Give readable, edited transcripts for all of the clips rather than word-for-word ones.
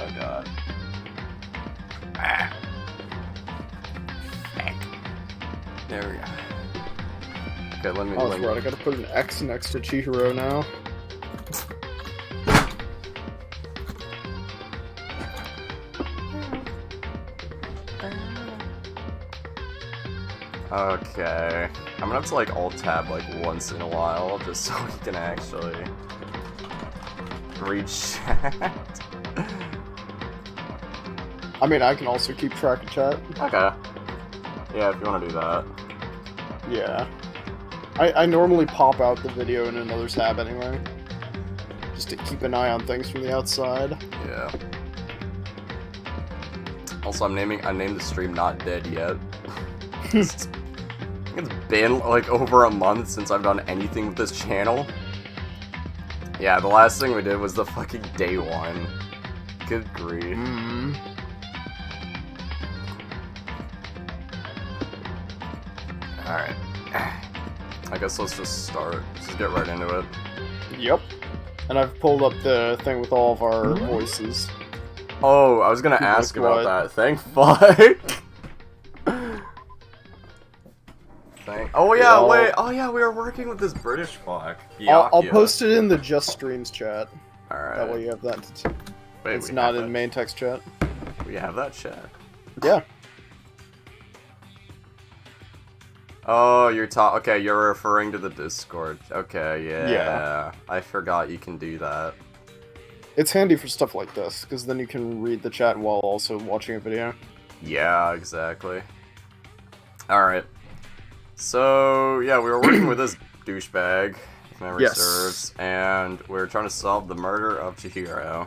Oh god. There we go. Okay, let me... Oh, that's right, I gotta put an X next to Chihiro now. Okay. I'm gonna have to like alt-tab like once in a while just so we can actually read chat. I mean, I can also keep track of chat. Okay. Yeah, if you want to do that. Yeah. I normally pop out the video in another tab anyway. Just to keep an eye on things from the outside. Yeah. Also, I named the stream Not Dead Yet. It's been like over a month since I've done anything with this channel. Yeah, the last thing we did was the fucking day one. Good grief. Mm. Alright. I guess let's just start. Just get right into it. Yep. And I've pulled up the thing with all of our voices. Oh, I was gonna ask Like about what? that. Thank fuck. Oh yeah, Yeah, wait. Oh yeah, we were working with this British fuck. I'll post it in the Just Streams chat. Alright. That way you have that. Wait, It's we not have in that? main text chat. We have that chat. Yeah. Oh, okay, you're referring to the Discord. Okay, yeah. I forgot you can do that. It's handy for stuff like this, because then you can read the chat while also watching a video. Yeah, exactly. Alright. So, yeah, we were working with this douchebag, if memory Yes. serves, and we were trying to solve the murder of Chihiro.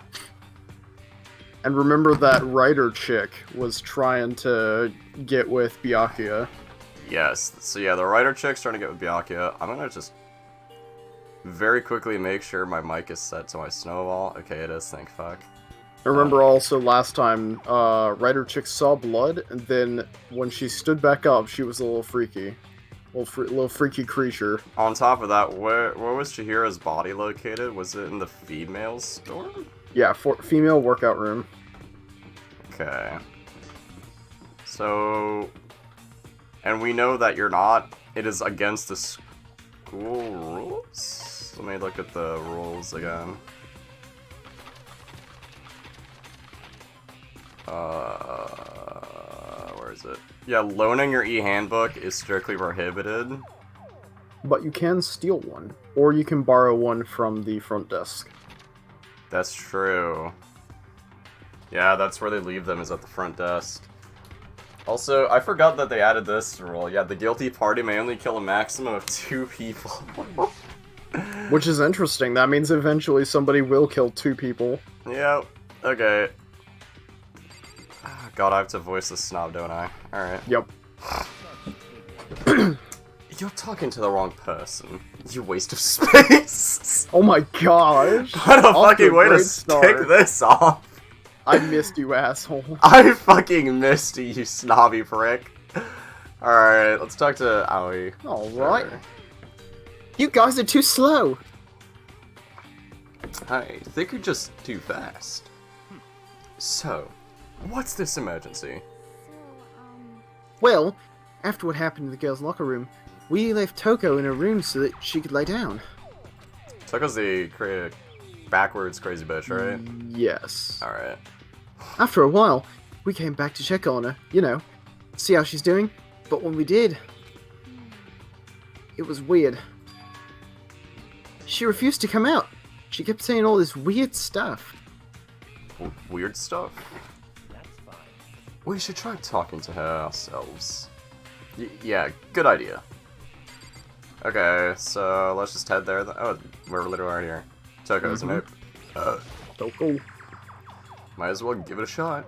And remember that writer chick was trying to get with Byakuya. Yes, so yeah, the writer chick's trying to get with Byakuya. I'm gonna just very quickly make sure my mic is set to my snowball. Okay, it is, thank fuck. I remember also last time, writer chick saw blood, and then when she stood back up, she was a little freaky. Little freaky creature. On top of that, where was Chihiro's body located? Was it in the female store? Yeah, female workout room. Okay. So... And we know that it is against the school rules? Let me look at the rules again. Where is it? Yeah, loaning your e-handbook is strictly prohibited. But you can steal one, or you can borrow one from the front desk. That's true. Yeah, that's where they leave them, is at the front desk. Also, I forgot that they added this rule. Yeah, the guilty party may only kill a maximum of 2 people. Which is interesting. That means eventually somebody will kill 2 people. Yeah, okay. God, I have to voice the snob, don't I? Alright. Yep. You're talking to the wrong person. You waste of space! Oh my gosh! What a Off to fucking way to great stick start. this off! I missed you, asshole. I fucking missed you, you snobby prick. Alright, let's talk to Aoi. Alright. Sure. You guys are too slow! I think you're just too fast. So, what's this emergency? Well, after what happened in the girls' locker room, we left Toko in her room so that she could lay down. Toko's the backwards crazy bitch, right? Yes. Alright. After a while, we came back to check on her, you know, see how she's doing. But when we did, it was weird. She refused to come out. She kept saying all this weird stuff. Weird stuff? We should try talking to her ourselves. Yeah, good idea. Okay, so let's just head there. Oh, we're literally right here. Toko, isn't it? Toko. Might as well give it a shot.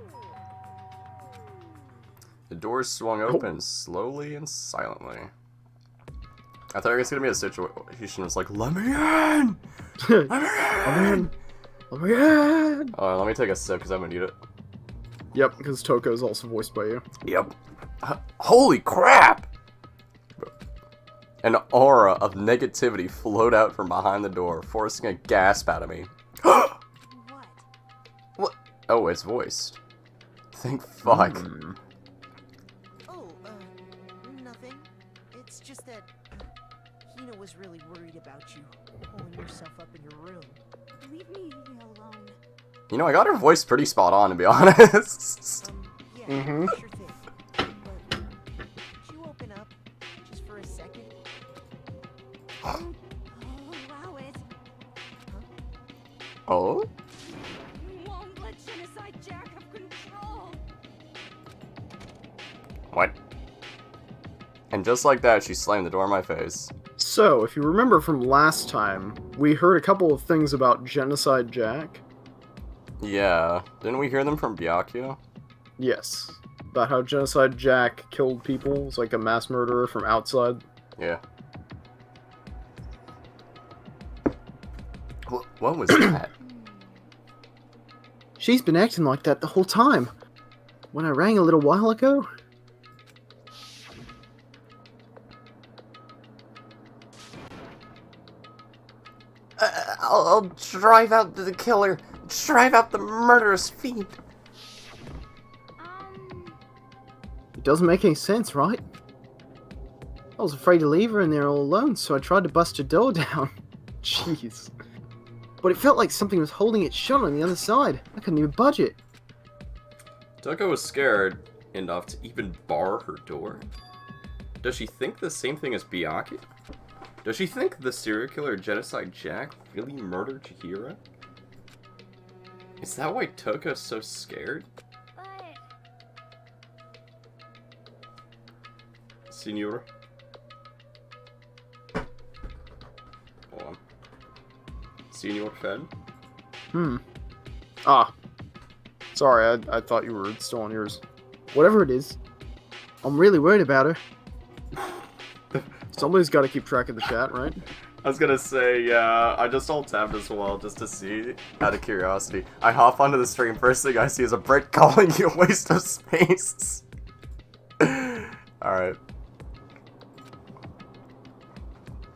The doors swung open slowly and silently. I thought it was gonna be a situation was like, let me in! Let me in! Let me in! Let me take a sip because I'm gonna need it. Yep, because Toko is also voiced by you. Yep. Holy crap! An aura of negativity flowed out from behind the door, forcing a gasp out of me. What? Oh, it's voiced. Thank fuck. Oh, nothing. It's just that Hina was really worried about you, pulling yourself up in your room. Leave me alone. You know, I got her voice pretty spot on, to be honest. Yeah, Mhm. sure thing. But could you open up just for a second? Oh, allow it. Oh? You won't let Genocide Jack have control. What? And just like that, she slammed the door in my face. So, if you remember from last time, we heard a couple of things about Genocide Jack. Yeah. Didn't we hear them from Byakuya? Yes. About how Genocide Jack killed people. It was like a mass murderer from outside. Yeah. What was that? She's been acting like that the whole time. When I rang a little while ago. I'll drive out the killer. Drive out the murderous fiend. It doesn't make any sense, right? I was afraid to leave her in there all alone, so I tried to bust her door down. Jeez. But it felt like something was holding it shut on the other side. I couldn't even budge it. Toko was scared enough to even bar her door. Does she think the same thing as Byakuya? Does she think the serial killer Genocide Jack really murdered Chihiro? Is that why Toko's so scared? But Senor? Hold on. Senor Fed? Ah. Sorry, I thought you were still on yours. Whatever it is, I'm really worried about her. Somebody's got to keep track of the chat, right? I was gonna say, yeah, I just alt-tabbed as well, just to see, out of curiosity. I hop onto the stream, first thing I see is a Brit calling you a waste of space. Alright.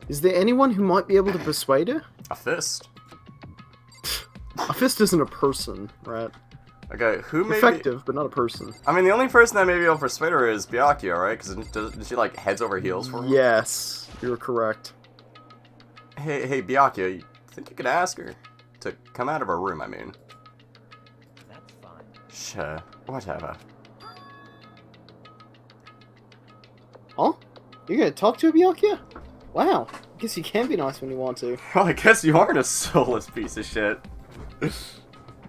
Is there anyone who might be able to persuade her? A fist. A fist isn't a person, right? Okay, who may be... Effective, but not a person. I mean, the only person that may be able to persuade her is Byakuya, right? Because does she, like, heads over heels for him? Yes, you're correct. Hey, Byakuya, you think you could ask her to come out of her room, I mean? That's fine. Sure, whatever. Huh? You're gonna talk to her, Byakuya? Wow, I guess you can be nice when you want to. Well, I guess you aren't a soulless piece of shit.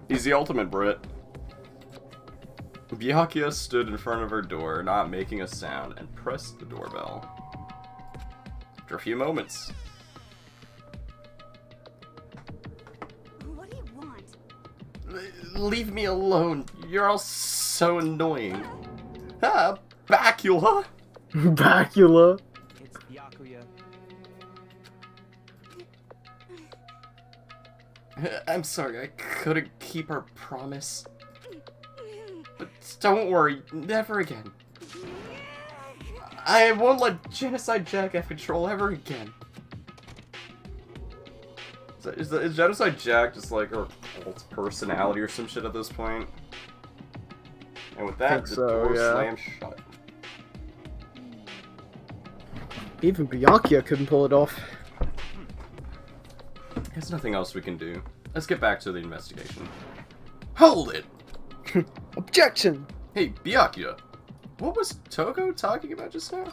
He's the ultimate Brit. Byakuya stood in front of her door, not making a sound, and pressed the doorbell. After a few moments, what do you want? leave me alone. You're all so annoying. Ah, Bacula. Bacula. It's Byakuya. I'm sorry, I couldn't keep our promise. But don't worry, never again. I won't let Genocide Jack have control ever again. Is Genocide Jack just like her cult personality or some shit at this point? And with that, the door slams shut. Even Byakuya couldn't pull it off. There's nothing else we can do. Let's get back to the investigation. Hold it! Objection! Hey, Byakuya, what was Toko talking about just now?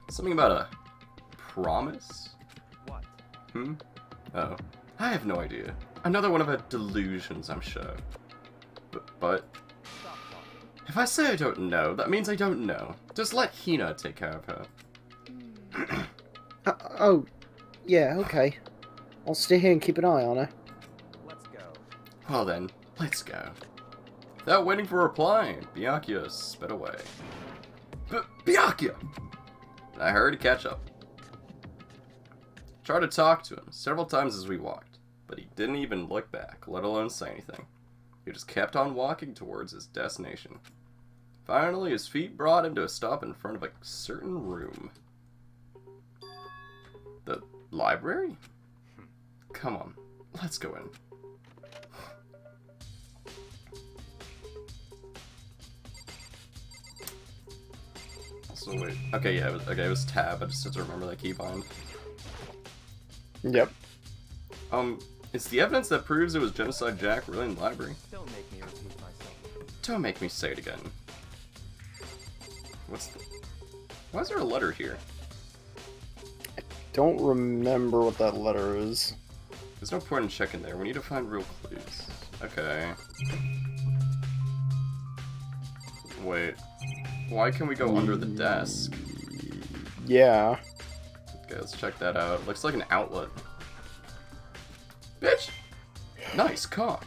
Something about a promise? What? Oh, I have no idea. Another one of her delusions, I'm sure. But Stop talking. if I say I don't know, that means I don't know. Just let Hina take care of her. Oh, yeah, okay. I'll stay here and keep an eye on her. Let's go. Well then, let's go. Without waiting for a reply, Byakuya sped away. Byakuya! I hurried to catch up. Tried to talk to him several times as we walked, but he didn't even look back, let alone say anything. He just kept on walking towards his destination. Finally, his feet brought him to a stop in front of a certain room. The library? Come on, let's go in. So wait. Okay, yeah, it was tab. I just had to remember that keybind. Yep. Is the evidence that proves it was Genocide Jack really in the library? Don't make me repeat myself. Don't make me say it again. Why is there a letter here? Don't remember what that letter is. There's no point in checking there. We need to find real clues. Okay. Wait. Why can we go under the desk? Yeah. Okay, let's check that out. Looks like an outlet. Bitch! Nice cock.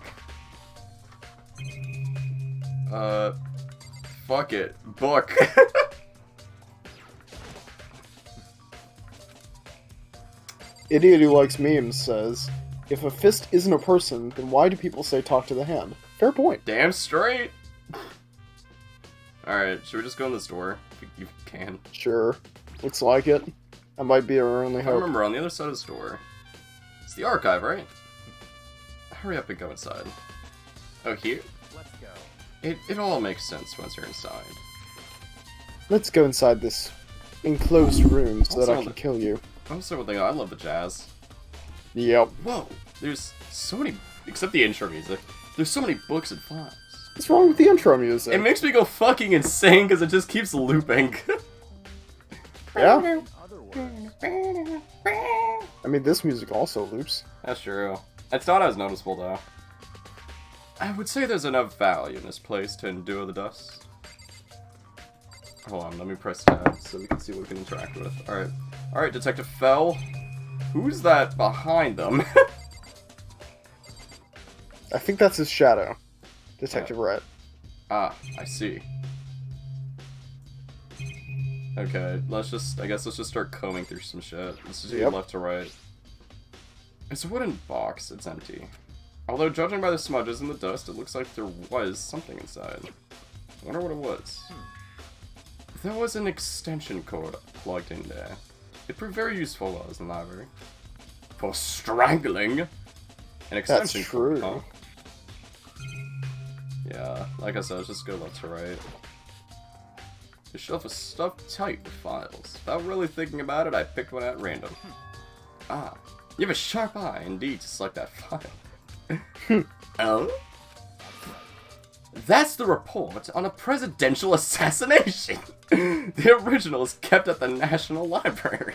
Fuck it. Book. Idiot who likes memes says, if a fist isn't a person, then why do people say talk to the hand? Fair point. Damn straight. Alright, should we just go in this door? If you can. Sure. Looks like it. That might be our only I hope. remember, on the other side of this door. It's the archive, right? Hurry up and go inside. Oh, here? Let's go. It all makes sense once you're inside. Let's go inside this enclosed room so that I Also, can kill you. Also, one thing, I love the jazz. Yep. Whoa, there's so many, except the intro music, there's so many books and files. What's wrong with the intro music? It makes me go fucking insane because it just keeps looping. Yeah. In other words, I mean, this music also loops. That's true. It's not as noticeable, though. I would say there's enough value in this place to endure the dust. Hold on, let me press tab so we can see what we can interact with. Alright. Alright, Detective Fell. Who's that behind them? I think that's his shadow. Detective Rat. Ah, I see. Okay, I guess let's just start combing through some shit. Let's just do Yep. left to right. It's a wooden box, it's empty. Although, judging by the smudges and the dust, it looks like there was something inside. I wonder what it was. There was an extension cord plugged in there. It proved very useful while I was in the library. For strangling! An extension cord, true. huh? Yeah, like I said, let's just go left to right. The shelf is stuffed tight with files. Without really thinking about it, I picked one at random. Ah, you have a sharp eye, indeed, to select that file. Oh? That's the report on a presidential assassination! The original is kept at the National Library.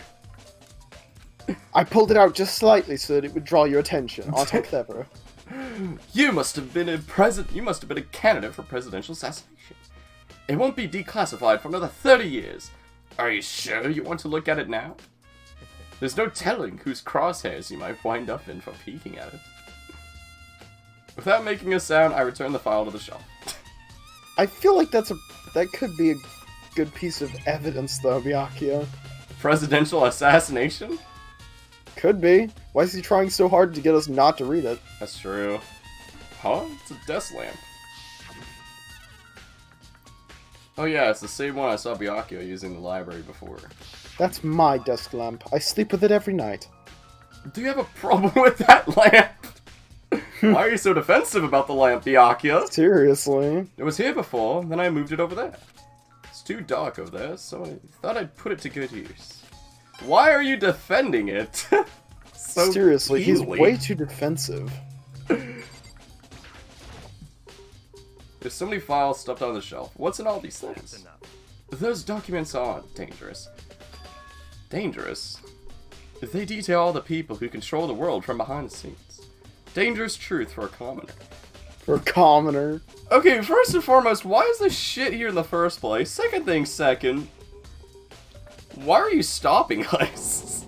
I pulled it out just slightly so that it would draw your attention. Aren't I clever? You must have been a candidate for presidential assassination. It won't be declassified for another 30 years. Are you sure you want to look at it now? There's no telling whose crosshairs you might wind up in for peeking at it. Without making a sound, I return the file to the shelf. I feel like that could be a good piece of evidence, though, Byakuya. Presidential assassination? Could be. Why is he trying so hard to get us not to read it? That's true. Huh? It's a desk lamp. Oh yeah, it's the same one I saw Byakuya using in the library before. That's my desk lamp. I sleep with it every night. Do you have a problem with that lamp? Why are you so defensive about the lamp, Byakuya? Seriously? It was here before, then I moved it over there. It's too dark over there, so I thought I'd put it to good use. Why are you defending it? So Seriously, easily. he's way too defensive. There's so many files stuffed on the shelf. What's in all these that's things? enough. Those documents are dangerous. Dangerous? They detail all the people who control the world from behind the scenes. Dangerous truth for a commoner. For a commoner. Okay, first and foremost, why is this shit here in the first place? Second thing, why are you stopping us?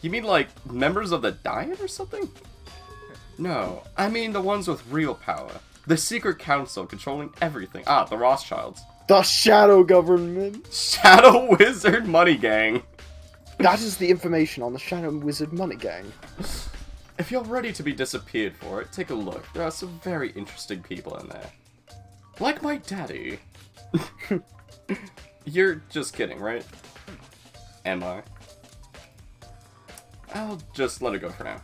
You mean like members of the Diet or something? No, I mean the ones with real power. The secret council controlling everything. Ah, the Rothschilds. The Shadow Government. Shadow Wizard Money Gang. That is the information on the Shadow Wizard Money Gang. If you're ready to be disappeared for it, take a look. There are some very interesting people in there. Like my daddy. You're just kidding, right? Am I? I'll just let it go for now.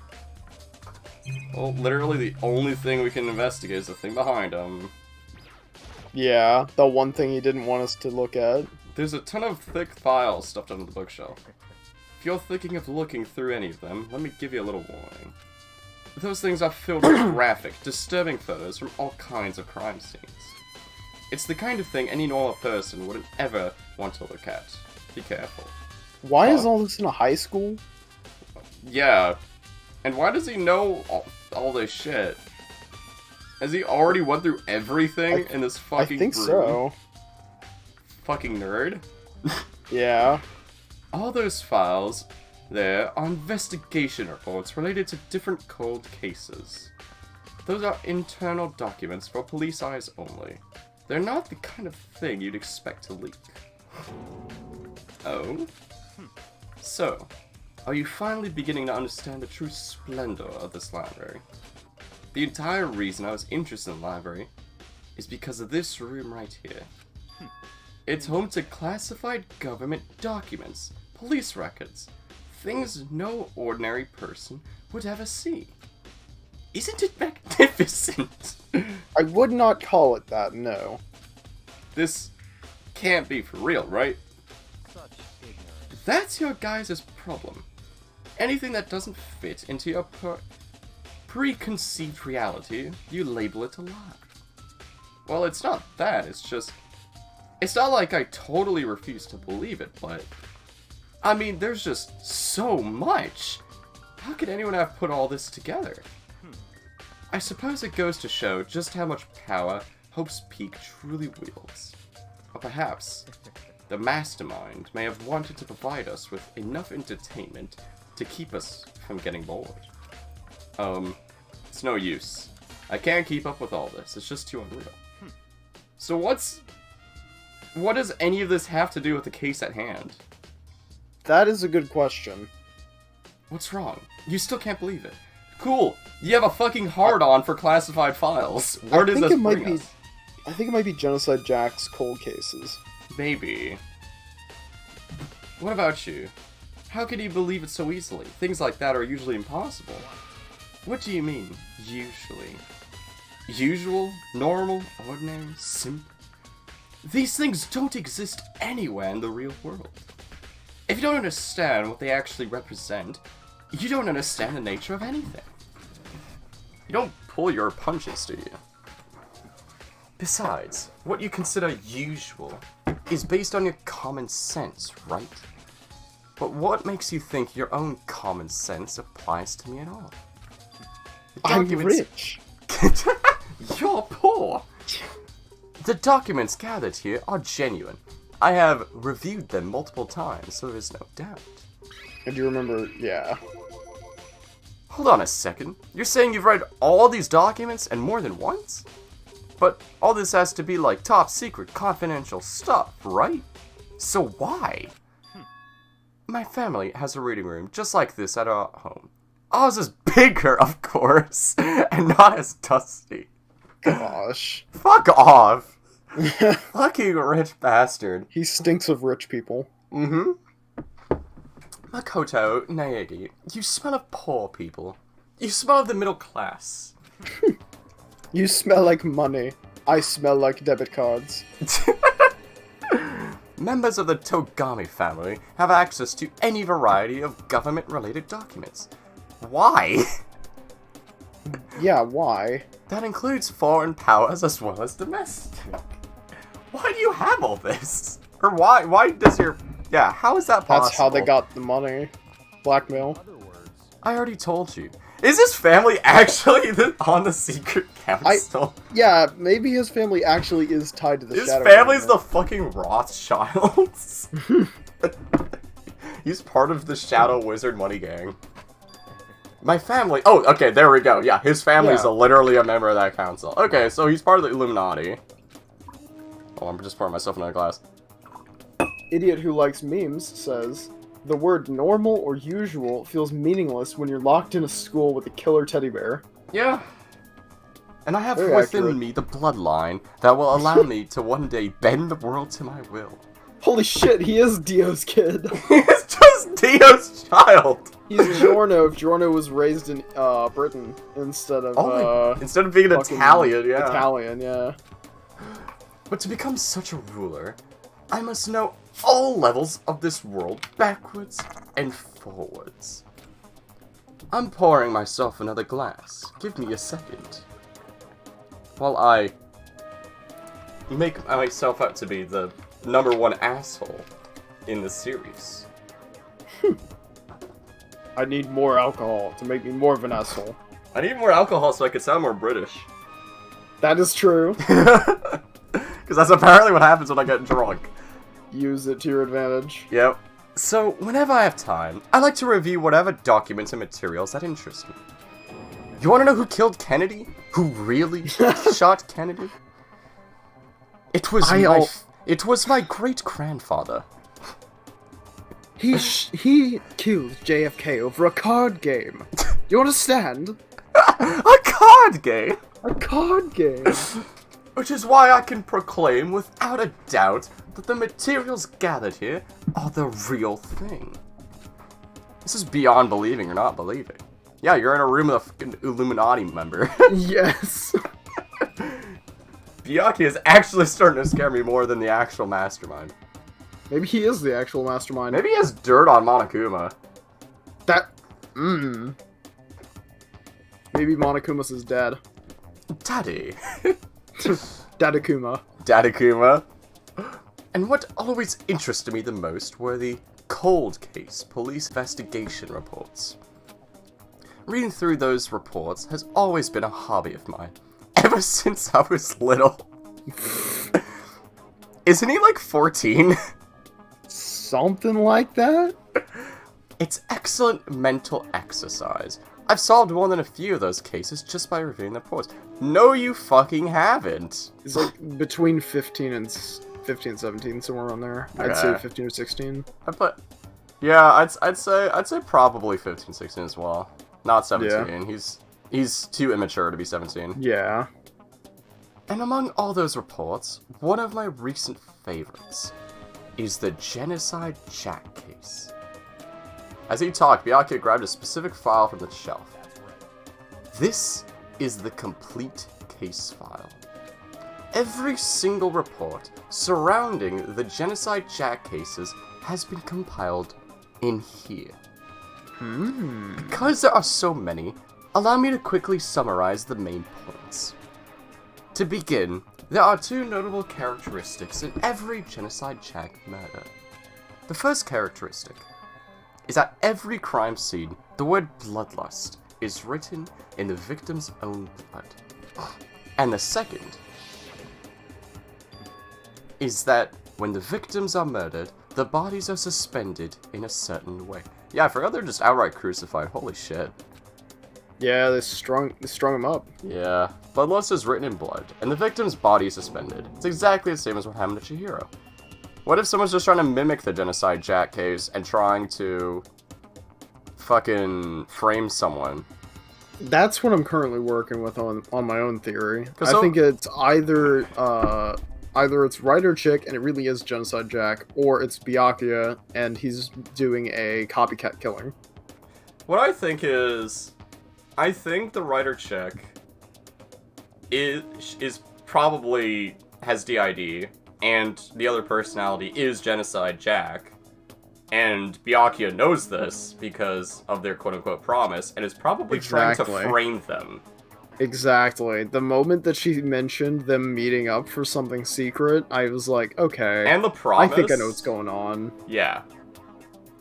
Well, literally the only thing we can investigate is the thing behind him. Yeah, the one thing he didn't want us to look at. There's a ton of thick files stuffed under the bookshelf. If you're thinking of looking through any of them, let me give you a little warning. Those things are filled with graphic, disturbing photos from all kinds of crime scenes. It's the kind of thing any normal person wouldn't ever want to look at. Be careful. Why is all this in a high school? Yeah. And why does he know all this shit? Has he already went through everything in this fucking I think room? so. Fucking nerd. Yeah. All those files there are investigation reports related to different cold cases. Those are internal documents for police eyes only. They're not the kind of thing you'd expect to leak. Oh? So, are you finally beginning to understand the true splendor of this library? The entire reason I was interested in the library is because of this room right here. It's home to classified government documents, police records, things no ordinary person would ever see. Isn't it magnificent? I would not call it that, no. This can't be for real, right? Such ignorance. That's your guys' problem. Anything that doesn't fit into your preconceived reality, you label it a lie. Well, it's not that, it's just... It's not like I totally refuse to believe it, but... I mean, there's just so much! How could anyone have put all this together? I suppose it goes to show just how much power Hope's Peak truly wields. Or perhaps, the mastermind may have wanted to provide us with enough entertainment to keep us from getting bored. It's no use. I can't keep up with all this, it's just too unreal. So what does any of this have to do with the case at hand? That is a good question. What's wrong? You still can't believe it. Cool, you have a fucking hard-on for classified files. Where does this bring us? I think it might be Genocide Jack's cold cases. Maybe. What about you? How can you believe it so easily? Things like that are usually impossible. What do you mean, usually? Usual? Normal? Ordinary? Simple? These things don't exist anywhere in the real world. If you don't understand what they actually represent, you don't understand the nature of anything. You don't pull your punches, do you? Besides, what you consider usual is based on your common sense, right? But what makes you think your own common sense applies to me at all? The I'm documents- rich. You're poor! The documents gathered here are genuine. I have reviewed them multiple times, so there's no doubt. And you remember, yeah. Hold on a second. You're saying you've read all these documents and more than once? But all this has to be like top secret, confidential stuff, right? So why? My family has a reading room just like this at our home. Ours is bigger, of course, and not as dusty. Gosh. Fuck off! Fucking rich bastard. He stinks of rich people. Mm-hmm. Makoto, Naegi, you smell of poor people. You smell of the middle class. You smell like money. I smell like debit cards. Members of the Togami family have access to any variety of government-related documents. Why? Yeah, why? That includes foreign powers as well as domestic. Why do you have all this? Or why does your... Yeah, how is that possible? That's how they got the money. Blackmail. Other words. I already told you. Is his family actually on the secret council? Yeah, maybe his family actually is tied to the His Shadow family's the Government. fucking Rothschilds. He's part of the Shadow Wizard money gang. My family... Oh, okay, there we go. Yeah, his family's Yeah. literally a member of that council. Okay, so he's part of the Illuminati. Oh, I'm just pouring myself another glass. Idiot who likes memes says, the word normal or usual feels meaningless when you're locked in a school with a killer teddy bear. Yeah. And I have Very within accurate. me the bloodline that will allow me to one day bend the world to my will. Holy shit, he is Dio's kid. He's just Dio's child. He's Giorno if Giorno was raised in Britain instead of Instead of being an fucking Italian, yeah. Italian, yeah. But to become such a ruler, I must know all levels of this world backwards and forwards. I'm pouring myself another glass. Give me a second. While I make myself out to be the #1 asshole in the series. I need more alcohol to make me more of an asshole. I need more alcohol so I can sound more British. That is true. Because that's apparently what happens when I get drunk. Use it to your advantage. Yep. So, whenever I have time, I like to review whatever documents and materials that interest me. You want to know who killed Kennedy? Who really shot Kennedy? It was my great-grandfather. He killed JFK over a card game. You understand? A card game! A card game. Which is why I can proclaim without a doubt that the materials gathered here are the real thing. This is beyond believing or not believing. Yeah, you're in a room with a fucking Illuminati member. Yes. Byakuya is actually starting to scare me more than the actual mastermind. Maybe he is the actual mastermind. Maybe he has dirt on Monokuma. Maybe Monokuma's is dead. Daddy. Dadakuma. Dadakuma. And what always interested me the most were the cold case police investigation reports. Reading through those reports has always been a hobby of mine, ever since I was little. Isn't he like 14? Something like that? It's excellent mental exercise. I've solved more than a few of those cases just by reviewing the reports. No, you fucking haven't. It's like between 15 and 17, somewhere around there. I'd Okay. say 15 or 16. Yeah, I'd say probably 15, 16 as well. Not 17. Yeah. He's too immature to be 17. Yeah. And among all those reports, one of my recent favorites is the Genocide Jack case. As he talked, Byakuya grabbed a specific file from the shelf. This is the complete case file. Every single report surrounding the Genocide Jack cases has been compiled in here. Because there are so many, allow me to quickly summarize the main points. To begin, there are two notable characteristics in every Genocide Jack murder. The first characteristic is that every crime scene, the word bloodlust is written in the victim's own blood. And the second is that when the victims are murdered, the bodies are suspended in a certain way. Yeah, I forgot they're just outright crucified. Holy shit. Yeah, they strung him up. Yeah, bloodlust is written in blood, and the victim's body is suspended. It's exactly the same as what happened to Chihiro. What if someone's just trying to mimic the Genocide Jack case and trying to fucking frame someone? That's what I'm currently working with on my own theory. I So- think it's either it's Writer Chick and it really is Genocide Jack, or it's Byakuya and he's doing a copycat killing. What I think is, I think the writer chick is probably has DID, and the other personality is Genocide Jack, and Byakuya knows this because of their quote-unquote promise, and is probably trying to Exactly. frame them. Exactly. The moment that she mentioned them meeting up for something secret, I was like, okay. And the I promise. think I know what's going on. Yeah.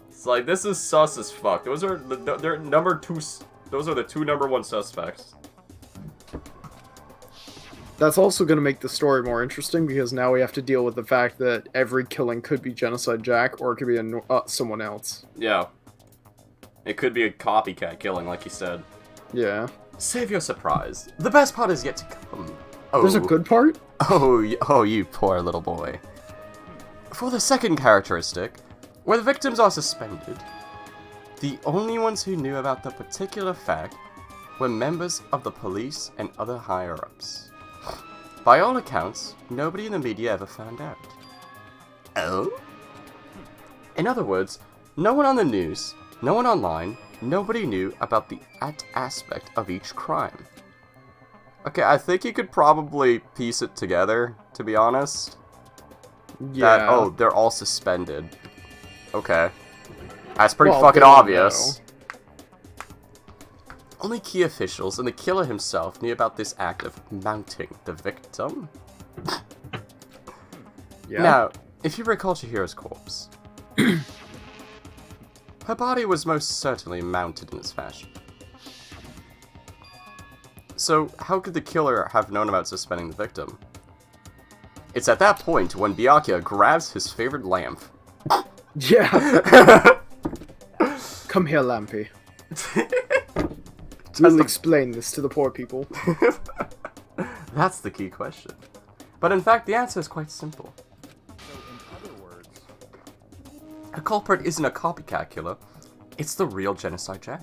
It's like, this is sus as fuck. Those are they're number two. Those are the two #1 suspects. That's also going to make the story more interesting because now we have to deal with the fact that every killing could be Genocide Jack or it could be someone else. Yeah. It could be a copycat killing, like you said. Yeah. Save your surprise. The best part is yet to come. Oh. There's a good part? Oh, you poor little boy. For the second characteristic, where the victims are suspended, the only ones who knew about the particular fact were members of the police and other higher-ups. By all accounts, nobody in the media ever found out. Oh? In other words, no one on the news, no one online, nobody knew about the aspect of each crime. Okay, I think you could probably piece it together, to be honest. Yeah. Oh, they're all suspended. Okay. That's pretty Well, fucking they don't obvious. Only key officials and the killer himself knew about this act of mounting the victim. Yeah. Now, if you recall Chihiro's corpse, her body was most certainly mounted in this fashion. So, how could the killer have known about suspending the victim? It's at that point when Byakuya grabs his favorite lamp. Yeah. Come here, Lampy. We'll explain this to the poor people. That's the key question. But in fact, the answer is quite simple. So, in other words, A culprit isn't a copycat killer, it's the real Genocide Jack.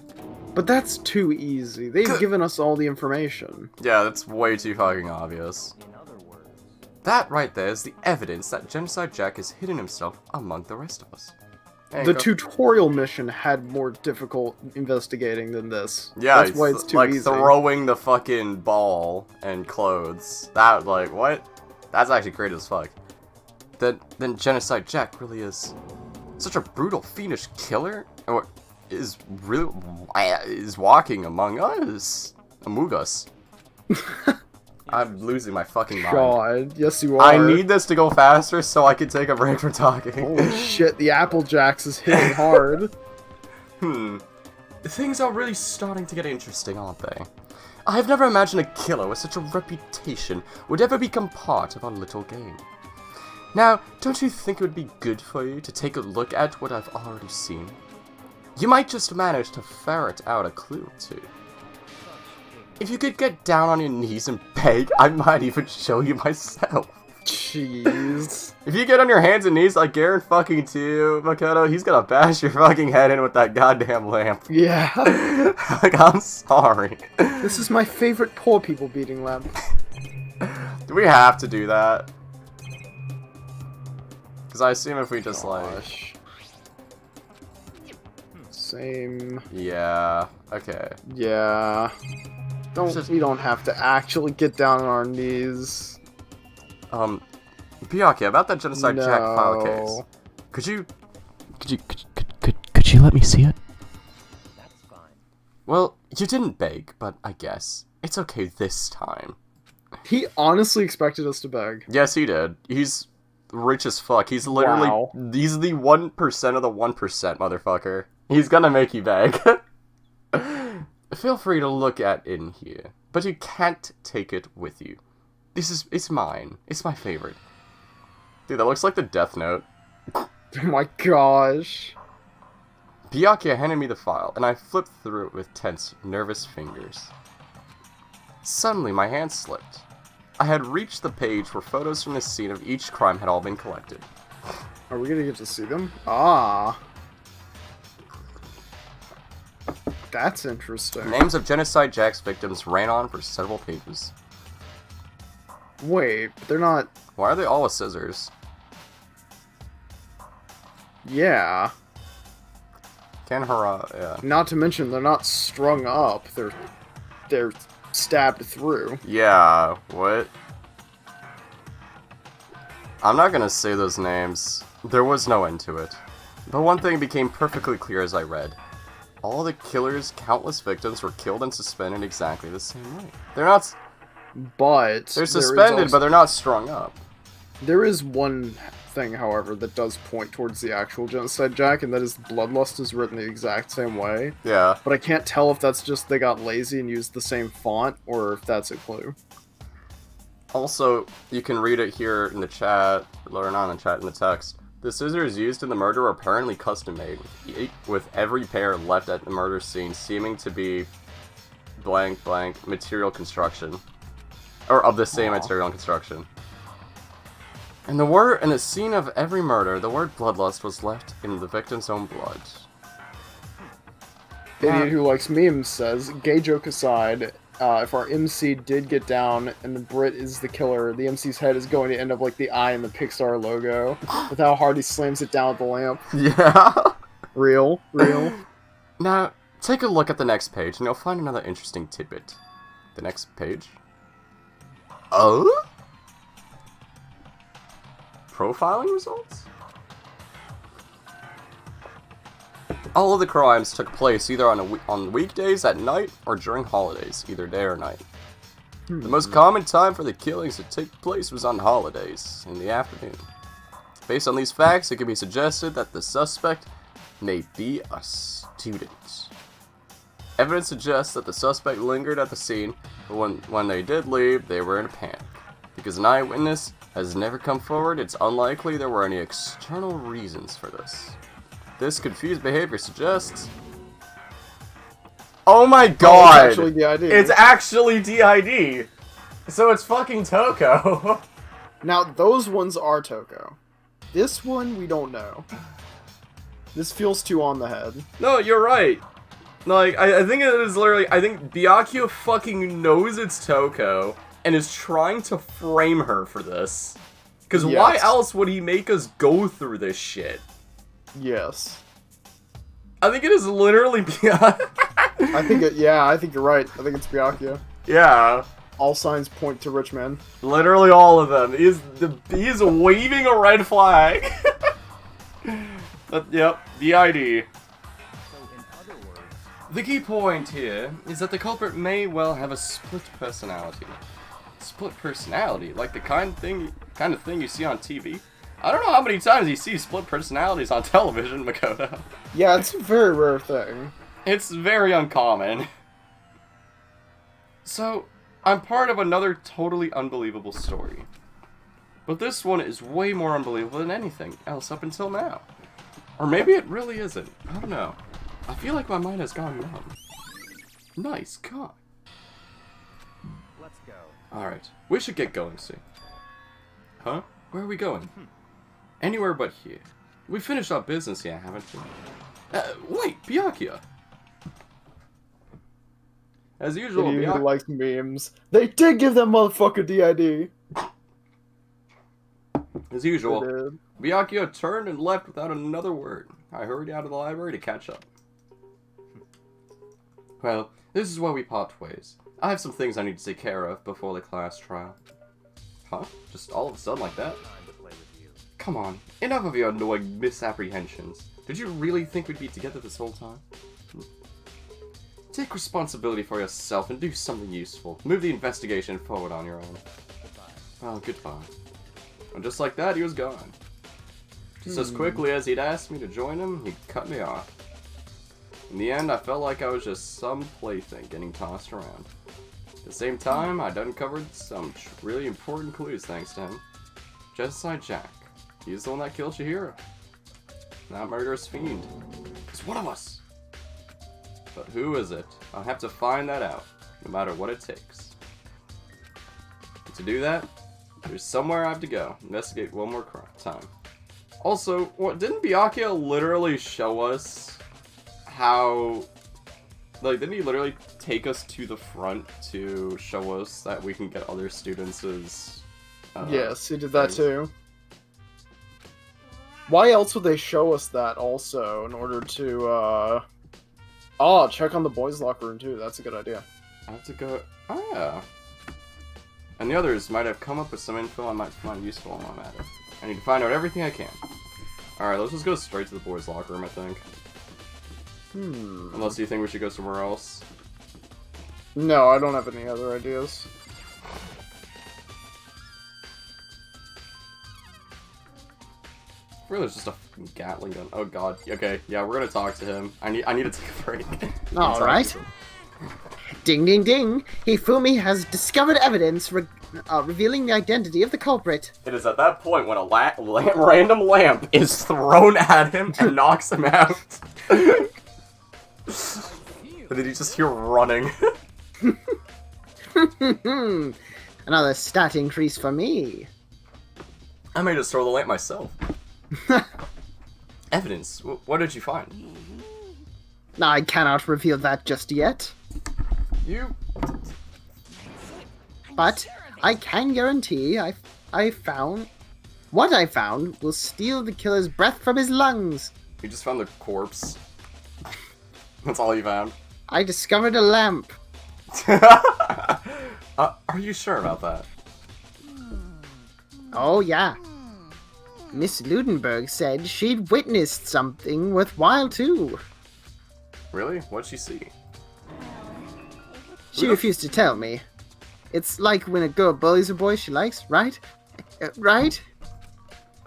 But that's too easy. They've given us all the information. Yeah, that's way too fucking obvious. in other words, That right there is the evidence that Genocide Jack has hidden himself among the rest of us. There you The go. tutorial mission had more difficult investigating than this. Yeah, That's why it's too like easy. throwing the fucking ball and clothes. That, like, what? That's actually great as fuck. Then Genocide Jack really is such a brutal, fiendish killer, or is really is walking among us. I'm losing my fucking mind. God, yes you are. I need this to go faster so I can take a break from talking. Holy shit, the Applejacks is hitting hard. Things are really starting to get interesting, aren't they? I have never imagined a killer with such a reputation would ever become part of our little game. Now, don't you think it would be good for you to take a look at what I've already seen? You might just manage to ferret out a clue or two. If you could get down on your knees and beg, I might even show you myself. Jeez. If you get on your hands and knees like Garen fucking to Makoto, he's gonna bash your fucking head in with that goddamn lamp. Yeah. Like, I'm sorry. This is my favorite poor people beating lamp. Do we have to do that? Because I assume if we just Gosh. Same. yeah, okay. Yeah. We don't have to actually get down on our knees. Byakuya, about that Genocide Jack file case. No. Could you let me see it? that's fine. Well, you didn't beg, but I guess it's okay this time. He honestly expected us to beg. Yes, he did. He's rich as fuck. He's literally Wow. he's the 1% of the 1%, motherfucker. He's gonna make you beg. Feel free to look at in here, but you can't take it with you. It's mine. It's my favorite. Dude, that looks like the Death Note. Oh my gosh. Byakuya handed me the file, and I flipped through it with tense, nervous fingers. Suddenly, my hand slipped. I had reached the page where photos from the scene of each crime had all been collected. Are we gonna get to see them? Ah. That's interesting. Names of Genocide Jack's victims ran on for several pages. Wait, they're not... Why are they all with scissors? Yeah. Kanhara, yeah. Not to mention, they're not strung up. They're stabbed through. Yeah, what? I'm not gonna say those names. There was no end to it. But one thing became perfectly clear as I read. All the killer's countless victims were killed and suspended exactly the same way. They're not... But... They're suspended, but they're not strung up. There is one thing, however, that does point towards the actual Genocide Jack, and that is Bloodlust is written the exact same way. Yeah. But I can't tell if that's just they got lazy and used the same font, or if that's a clue. Also, you can read it here in the chat, or not in the chat, in the text. The scissors used in the murder were apparently custom-made, with every pair left at the murder scene seeming to be blank blank material construction. Or of the same material and construction. And in the scene of every murder, the word bloodlust was left in the victim's own blood. Idiot who likes memes says, gay joke aside, if our MC did get down and the Brit is the killer, the MC's head is going to end up like the eye in the Pixar logo, with how hard he slams it down with the lamp. Yeah. Real. Now, take a look at the next page and you'll find another interesting tidbit. The next page? Oh? profiling results? All of the crimes took place either on weekdays at night or during holidays, either day or night. The most common time for the killings to take place was on holidays, in the afternoon. Based on these facts, it can be suggested that the suspect may be a student. Evidence suggests that the suspect lingered at the scene, but when they did leave, they were in a panic. Because an eyewitness has never come forward, it's unlikely there were any external reasons for this. This confused behavior suggests... Oh my god! It's actually DID. It's actually DID! So it's fucking Toko! Now, those ones are Toko. This one, we don't know. This feels too on the head. No, you're right. Like, I think it is literally... I think Byakuya fucking knows it's Toko and is trying to frame her for this. Because why else would he make us go through this shit? Yes. I think it is literally Byakuya. I think you're right. I think it's Byakuya. Yeah. All signs point to rich men. Literally all of them. He's waving a red flag. Yep, DID. So in other words, The key point here is that the culprit may well have a split personality. Split personality? Like the kind of thing you see on TV? I don't know how many times you see split personalities on television, Makoto. Yeah, it's a very rare thing. It's very uncommon. So, I'm part of another totally unbelievable story. But this one is way more unbelievable than anything else up until now. Or maybe it really isn't. I don't know. I feel like my mind has gone numb. Nice God. let's go. Alright, we should get going soon. Huh? Where are we going? Anywhere but here. We finished our business here, haven't we? Wait, Byakuya! As usual, He Byakuya... likes memes. They did give that motherfucker DID. As They usual, did. Byakuya turned and left without another word. I hurried out of the library to catch up. Well, this is where we part ways. I have some things I need to take care of before the class trial. Huh? Just all of a sudden like that? Time to play with you. Come on, enough of your annoying misapprehensions. Did you really think we'd be together this whole time? Take responsibility for yourself and do something useful. Move the investigation forward on your own. Goodbye. Well, goodbye. And just like that, he was gone. Just as quickly as he'd asked me to join him, he cut me off. In the end, I felt like I was just some plaything getting tossed around. At the same time, I'd uncovered some really important clues thanks to him. Genocide Jack. He's the one that killed Chihiro. That murderous fiend. He's one of us. But who is it? I'll have to find that out, no matter what it takes. And to do that, there's somewhere I have to go. Investigate one more time. Also, didn't Byakuya literally show us how... Like, didn't he literally take us to the front to show us that we can get other students' Yes, he did that things? too. Why else would they show us that also in order to, check on the boys' locker room too. That's a good idea. I have to go... Oh, yeah. And the others might have come up with some info I might find useful in my matter. I need to find out everything I can. Alright, let's just go straight to the boys' locker room, I think. Unless you think we should go somewhere else. No, I don't have any other ideas. I feel there's just a fucking Gatling gun. Oh god. Okay, yeah, we're gonna talk to him. I need to take a break. All right. Ding ding ding! Hifumi has discovered evidence revealing the identity of the culprit. It is at that point when a random lamp is thrown at him and knocks him out. And then you just hear running. Another stat increase for me. I may just throw the lamp myself. Evidence. What did you find? I cannot reveal that just yet, You... but I can guarantee I found... What I found will steal the killer's breath from his lungs. You just found the corpse. That's all you found. I discovered a lamp. Are you sure about that? Oh yeah. Miss Ludenberg said she'd witnessed something worthwhile too. Really? What'd she see? She refused to tell me. It's like when a girl bullies a boy she likes, right? Right?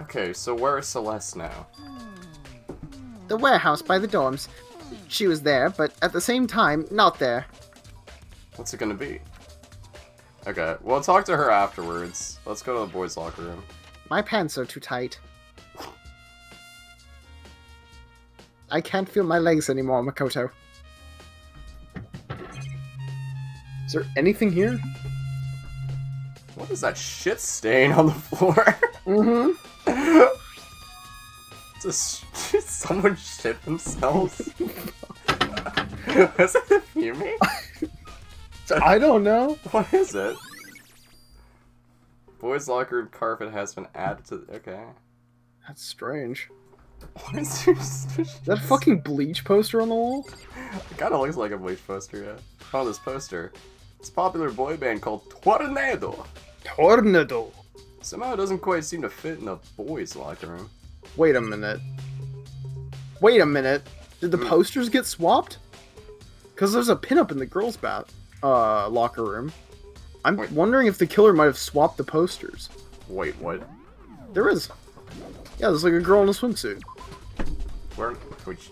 Okay, so where is Celeste now? The warehouse by the dorms. She was there, but at the same time, not there. What's it gonna be? Okay, we'll talk to her afterwards. Let's go to the boys' locker room. My pants are too tight. I can't feel my legs anymore, Makoto. Is there anything here? What is that shit stain on the floor? Mm-hmm. Did someone shit themselves? Was it the fuming? I don't know. What is it? Boys' locker room carpet has been added to. Okay. That's strange. What is there? Is that a fucking Bleach poster on the wall? It kind of looks like a Bleach poster, yeah. Oh, this poster. It's a popular boy band called Tornado. Tornado. Somehow it doesn't quite seem to fit in the boys' locker room. Wait a minute. Wait a minute. Did the posters get swapped? Because there's a pinup in the girls' locker room. I'm wondering if the killer might have swapped the posters. Wait, what? There is. Yeah, there's like a girl in a swimsuit. We're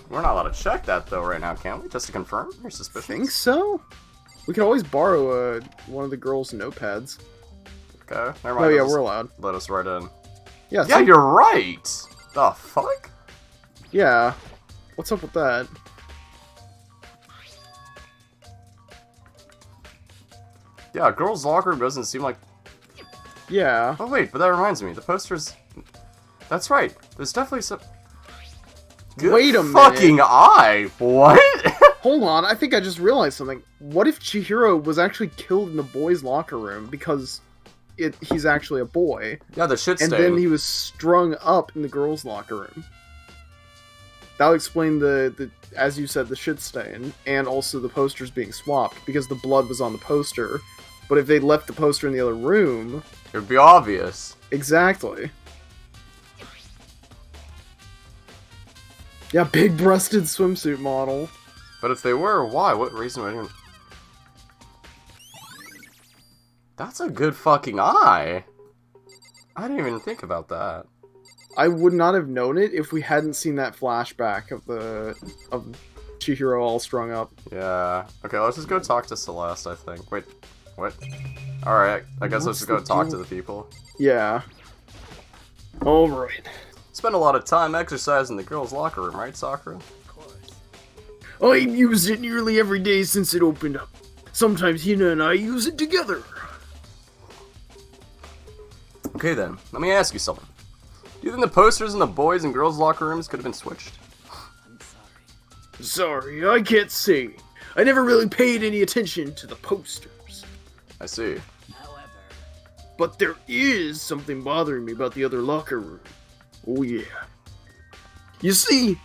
not allowed to check that though right now, can we? Just to confirm your suspicions? Think so? We could always borrow one of the girls' notepads. Okay, never mind. Oh yeah, Let us- we're allowed. Let us right in. Yeah, Yeah, see? you're right! The fuck? Yeah. What's up with that? Yeah, girls' locker room doesn't seem like... Yeah. Oh wait, but that reminds me, the posters... That's right, there's definitely some... Good Wait a minute. fucking eye! What? Hold on, I think I just realized something. What if Chihiro was actually killed in the boys' locker room because he's actually a boy, Yeah, the shit and stain. then he was strung up in the girls' locker room? That'll explain the as you said, the shit stain, and also the posters being swapped, because the blood was on the poster. But if they left the poster in the other room... It would be obvious. Exactly. Yeah, big-breasted swimsuit model. But if they were, why? What reason would anyone... That's a good fucking eye! I didn't even think about that. I would not have known it if we hadn't seen that flashback of Chihiro all strung up. Yeah. Okay, let's just go talk to Celeste, I think. Wait, what? Alright, I guess let's just go talk to the people. Yeah. Alright. Spend a lot of time exercising in the girls' locker room, right, Sakura? I've used it nearly every day since it opened up. Sometimes Hina and I use it together. Okay then, let me ask you something. Do you think the posters in the boys' and girls' locker rooms could have been switched? Sorry, I can't say. I never really paid any attention to the posters. I see. But there is something bothering me about the other locker room. Oh yeah. You see,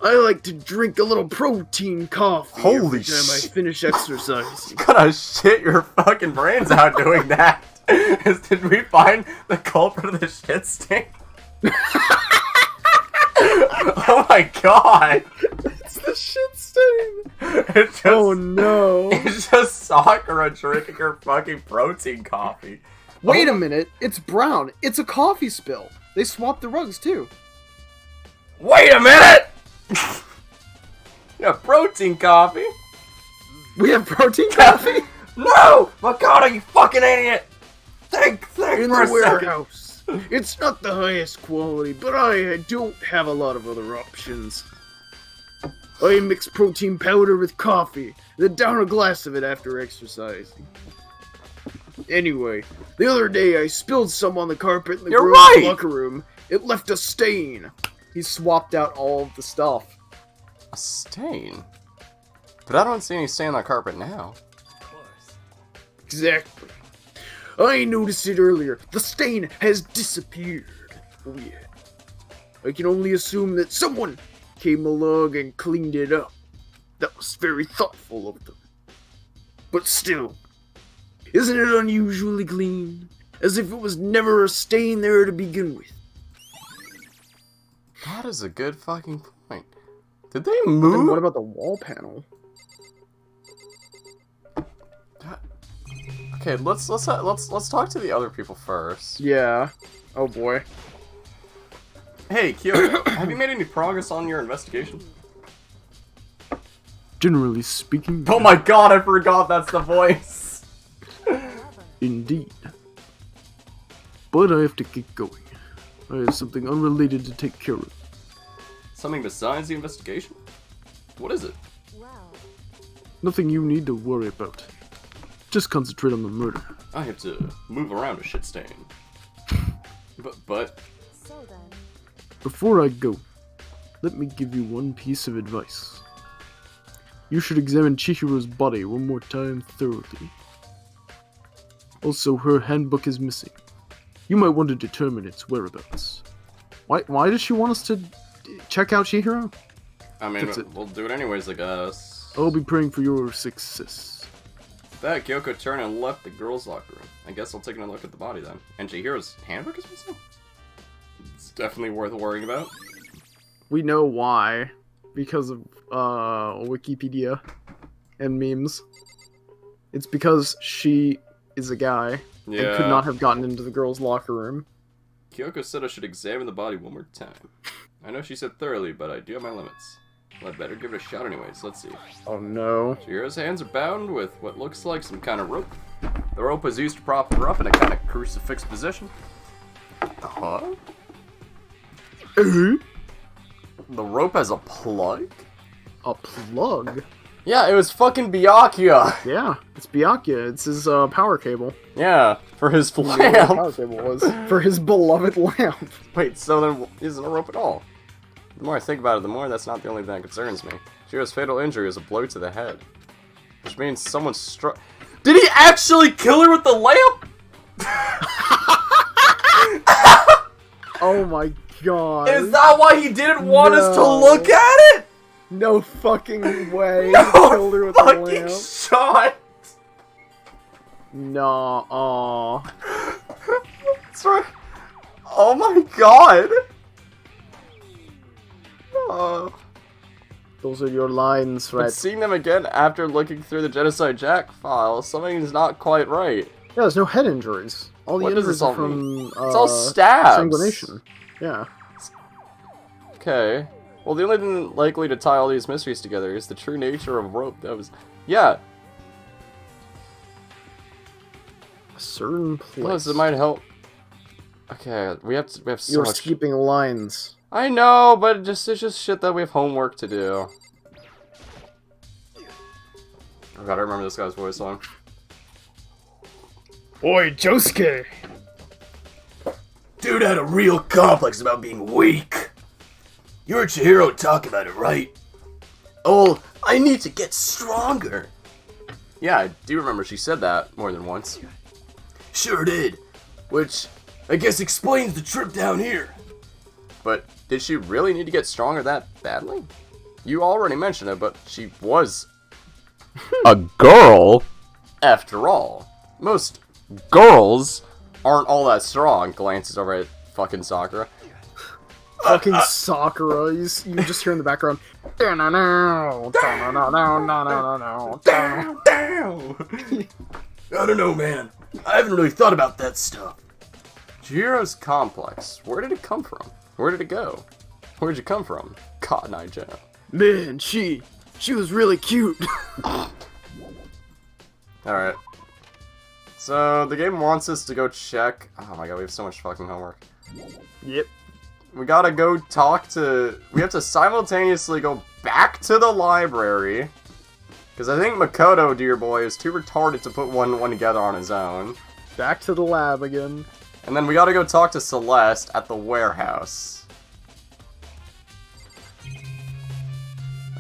I like to drink a little protein coffee Holy every time I finish exercising. You gotta shit your fucking brains out doing that. Did we find the culprit of the shit stain? Oh my god! It's the shit stain! It's just, Oh no. It's just Sakura drinking her fucking protein coffee. Wait a minute, it's brown. It's a coffee spill. They swapped the rugs too. Wait a minute! Yeah, protein coffee? We have protein coffee? No! Makoto, you fucking idiot! Think In for a the second. warehouse. It's not the highest quality, but I don't have a lot of other options. I mix protein powder with coffee, then down a glass of it after exercising. Anyway, the other day I spilled some on the carpet in the You're girls' right! locker room. It left a stain. He swapped out all of the stuff. A stain? But I don't see any stain on the carpet now. Exactly. I noticed it earlier. The stain has disappeared. Oh yeah. I can only assume that someone came along and cleaned it up. That was very thoughtful of them. But still, isn't it unusually clean? As if it was never a stain there to begin with. That is a good fucking point. Did they Then move? what about the wall panel? Okay, let's talk to the other people first. Yeah. Oh boy. Hey, Kyoto, have you made any progress on your investigation? Generally speaking, Oh my god, I forgot that's the voice. indeed. But I have to get going. I have something unrelated to take care of. Something besides the investigation? What is it? Well, Nothing you need to worry about. Just concentrate on the murder. I have to move around a shit stain. But so then. Before I go, let me give you one piece of advice. You should examine Chihiro's body one more time thoroughly. Also, her handbook is missing. You might want to determine its whereabouts. Why does she want us to check out Chihiro? I mean, That's it. we'll do it anyways, I guess. I'll be praying for your success. With that, Kyoko turned and left the girls' locker room. I guess I'll take a look at the body then. And Chihiro's handbook is missing? It's definitely worth worrying about. We know why. Because of Wikipedia and memes. It's because she is a guy and could not have gotten into the girls' locker room. Kyoko said I should examine the body one more time. I know she said thoroughly, but I do have my limits. Well, I better give it a shot anyways. Let's see. Oh no. Chihiro's hands are bound with what looks like some kind of rope. The rope was used to prop her up in a kind of crucifix position. Huh? Uh-huh. The rope has a plug? A plug? Yeah, it was fucking Byakuya. Yeah, it's Byakuya. It's his power cable. Yeah, for his Power lamp. cable was for his beloved lamp. Wait, so then isn't a rope at all? The more I think about it, the more that's not the only thing that concerns me. Chihiro's fatal injury was a blow to the head. Which means someone struck... Did he actually kill her with the lamp? Oh my god. Is that why he didn't want us to look at it? No fucking way. No He killed her with the fucking lamp. shot. No. Aw. That's right. Oh my god. Those are your lines, But right? seeing them again after looking through the Genocide Jack file, something's not quite right. Yeah, there's no head injuries. All the What does injuries this all are from mean? It's all stabs. strangulation. Yeah. Okay. Well, the only thing likely to tie all these mysteries together is the true nature of rope. That was... Yeah. A certain place. Plus, it might help... Okay, we have so You're much... skipping lines. I know, but it's just shit that we have homework to do. I gotta remember this guy's voice on. Oi, Josuke! Dude had a real complex about being weak. You heard Chihiro talk about it, right? Oh, I need to get stronger. Yeah, I do remember she said that more than once. Sure did. Which, I guess explains the trip down here. But did she really need to get stronger that badly? You already mentioned it, but she was a girl, after all. Most girls aren't all that strong. Glances over at fucking Sakura. Fucking Sakura. You just hear in the background. Damn! I don't know, man. I haven't really thought about that stuff. Chihiro's complex. Where did it come from? Where did it go? Where'd you come from? Cotton Eye Joe. Man, she was really cute. Alright. So, the game wants us to go check... Oh my god, we have so much fucking homework. Yep. We gotta go talk to... We have to simultaneously go back to the library. Because I think Makoto, dear boy, is too retarded to put one together on his own. Back to the lab again. And then we gotta go talk to Celeste at the warehouse.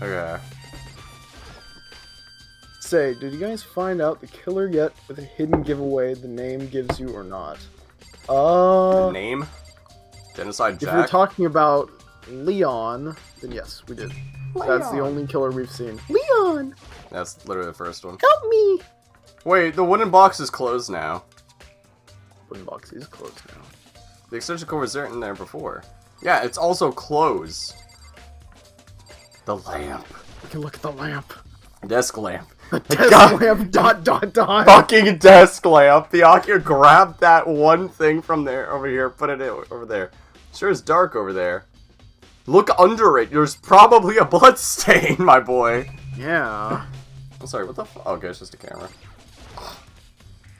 Okay. Say, did you guys find out the killer yet with a hidden giveaway the name gives you or not? The name? Genocide If Jack? we're talking about Leon, then yes, we did. That's the only killer we've seen. Leon! That's literally the first one. Help me! Wait, the wooden box is closed now. Wooden box is closed now. The extension cord was there in there before. Yeah, it's also closed. The lamp. We can look at the lamp. Desk lamp. The desk lamp, dot, dot, dot. Fucking desk lamp. The Akio grabbed that one thing from there, over here, put it over there. Sure is dark over there. Look under it. There's probably a blood stain, my boy. Yeah. I'm sorry, what the f- Oh, okay, it's just a camera.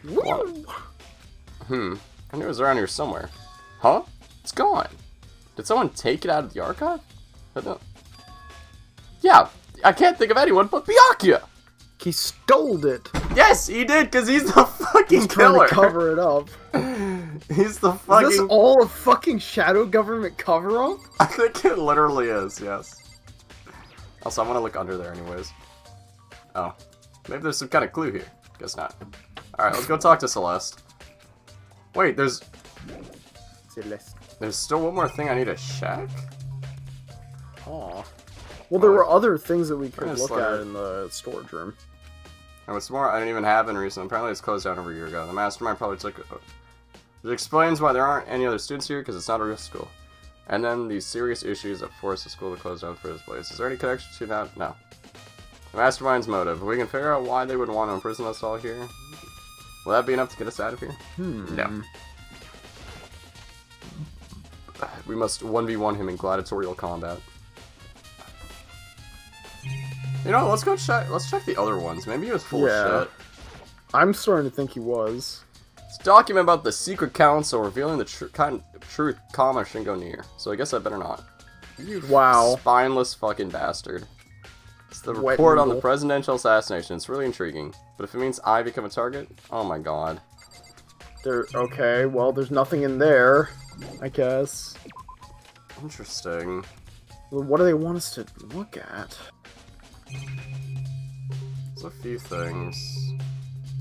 Woo. I knew it was around here somewhere. Huh? It's gone. Did someone take it out of the archive? I don't... Yeah, I can't think of anyone but Byakuya! He stole it. Yes, he did, because he's the fucking He's trying killer! to cover it up. He's the Is fucking... this all a fucking shadow government cover-up? I think it literally is, yes. Also, I want to look under there anyways. Oh. Maybe there's some kind of clue here. Guess not. Alright, let's go talk to Celeste. Wait, there's still one more thing I need to check? Aw. Well, there were other things that we could Where's look Slayer? at in the storage room. And what's more, I didn't even have in recent. Apparently it's closed down over a year ago. The mastermind probably took it. It explains why there aren't any other students here, because it's not a real school. And then these serious issues that forced the school to close down for this place. Is there any connection to that? No. The mastermind's motive. If we can figure out why they would want to imprison us all here, will that be enough to get us out of here? No. We must 1v1 him in gladiatorial combat. You know, let's go check. Let's check the other ones. Maybe he was full of shit. I'm starting to think he was. It's a document about the secret council revealing the truth, comma Shingo near. So I guess I better not. You Wow. spineless fucking bastard. It's the Wet report on the noodle. presidential assassination. It's really intriguing. But if it means I become a target, oh my god. Okay, well, there's nothing in there, I guess. Interesting. Well, what do they want us to look at? There's a few things.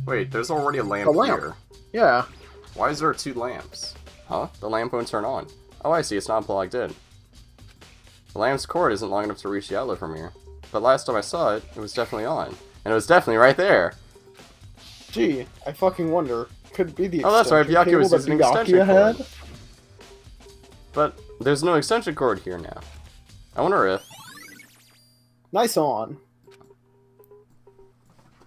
Wait, there's already a lamp, A lamp. here. Yeah. Why is there 2 lamps? Huh? The lamp won't turn on. Oh, I see, it's not plugged in. The lamp's cord isn't long enough to reach the outlet from here. But last time I saw it, it was definitely on. And it was definitely right there. Gee, I fucking wonder. Could it be the Oh, that's right, extension Byakuya was cable that using an extension Byakuya cord. had? But there's no extension cord here now. I wonder if... Nice on.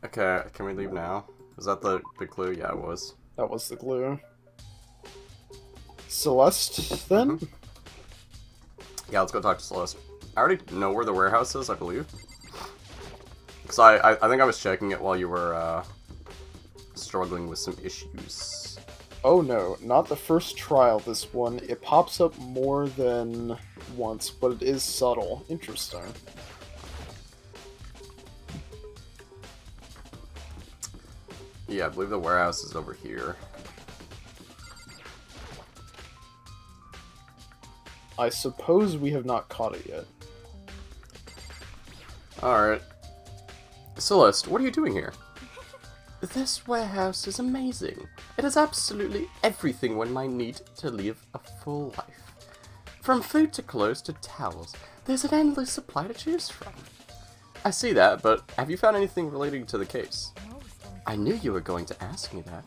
Okay, can we leave now? Is that the clue? Yeah, it was. That was the clue. Celeste, then? Yeah, let's go talk to Celeste. I already know where the warehouse is, I believe. Because I think I was checking it while you were, struggling with some issues. Oh no, not the first trial, this one. It pops up more than once, but it is subtle. Interesting. Yeah, I believe the warehouse is over here. I suppose we have not caught it yet. Alright. Celeste, what are you doing here? This warehouse is amazing. It has absolutely everything one might need to live a full life. From food to clothes to towels, there's an endless supply to choose from. I see that, but have you found anything relating to the case? I knew you were going to ask me that.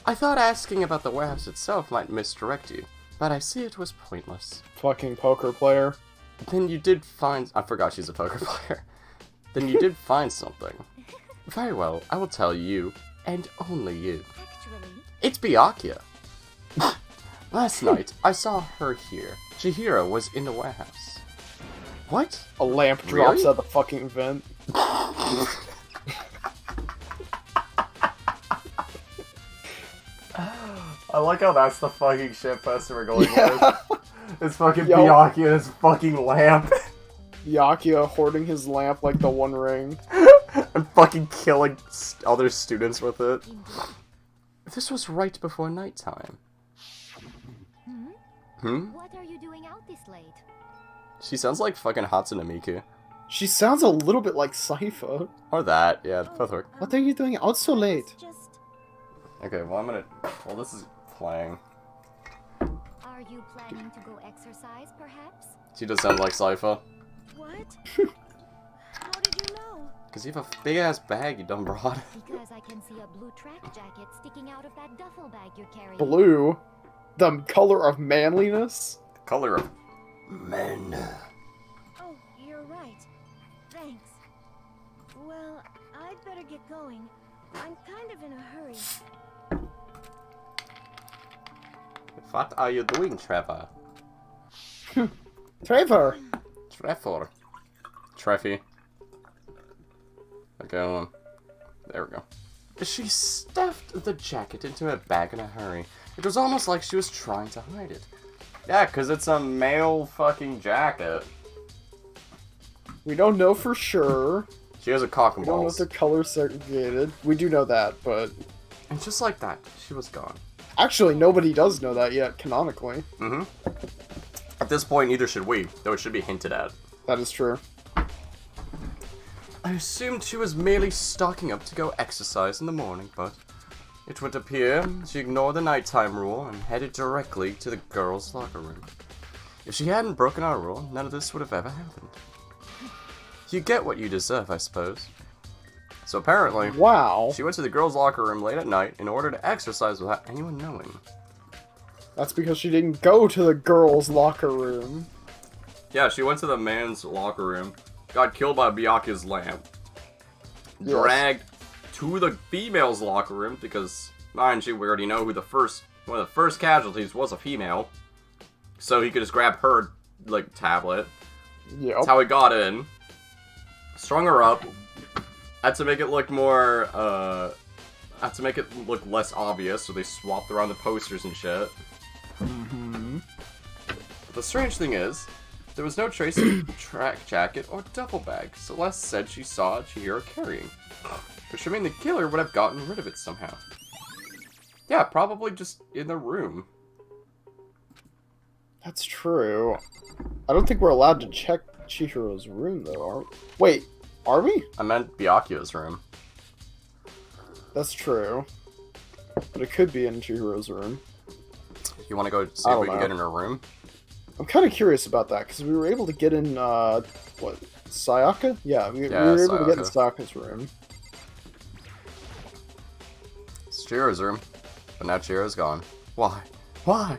I thought asking about the warehouse itself might misdirect you, but I see it was pointless. Fucking poker player. Then you did find... I forgot she's a poker player. Then you did find something. Very well, I will tell you, and only you. Actually, It's Byakuya. Last night, I saw her here. Chihiro was in the warehouse. What? A lamp drops Really? out the fucking vent. I like how that's the fucking shitpost we're going Yeah. with. It's fucking Yo. Byakuya and his fucking lamp. Byakuya hoarding his lamp like the One Ring. And fucking killing other students with it. This was right before nighttime. what are you doing out this late? She sounds like fucking Hatsune Miku. She sounds a little bit like Sypha. Or that, yeah, both work. What are you doing out so late? It's just... Okay, well I'm gonna... Well, this is playing. Are you planning to go exercise, perhaps? She just sounds like Sypha. What? How did you know? Cause you have a big ass bag, you dumb broad. Because I can see a blue track jacket sticking out of that duffel bag you're carrying. Blue? The color of manliness? Color of Men. Oh, you're right. Thanks. Well, I'd better get going. I'm kind of in a hurry. What are you doing, Trevor? Trevor! Trevor. Treffy. Okay, there we go. She stuffed the jacket into a bag in a hurry. It was almost like she was trying to hide it. Yeah, because it's a male fucking jacket. We don't know for sure. She has a cock and We don't know if balls. they're color segregated. We do know that, but... And just like that, she was gone. Actually, nobody does know that yet, canonically. Mm-hmm. At this point, neither should we, though it should be hinted at. That is true. I assumed she was merely stocking up to go exercise in the morning, but it would appear she ignored the nighttime rule and headed directly to the girls' locker room. If she hadn't broken our rule, none of this would have ever happened. You get what you deserve, I suppose. So apparently, Wow. she went to the girls' locker room late at night in order to exercise without anyone knowing. That's because she didn't go to the girls' locker room. Yeah, she went to the man's locker room, got killed by Byakuya's lamp, Yes. dragged to the female's locker room, because, mind you, we already know who one of the first casualties was a female, so he could just grab her, like, tablet. Yep. That's how he got in. Strung her up. Had to make it look more, had to make it look less obvious, so they swapped around the posters and shit. Mm-hmm. But the strange thing is, there was no trace of track jacket or duffel bag. Celeste said she saw Chihiro carrying, which would mean the killer would have gotten rid of it somehow. Yeah, probably just in the room. That's true. I don't think we're allowed to check Chihiro's room, though, are we? Wait, are we? I meant Byakuya's room. That's true. But it could be in Chihiro's room. You want to go see I if don't we can know. get in her room? I'm kind of curious about that, because we were able to get in, what, Sayaka? Yeah, we Yeah, were able to get in Sayaka. Sayaka's room. It's Chihiro's room. But now Chihiro's gone. Why? Why?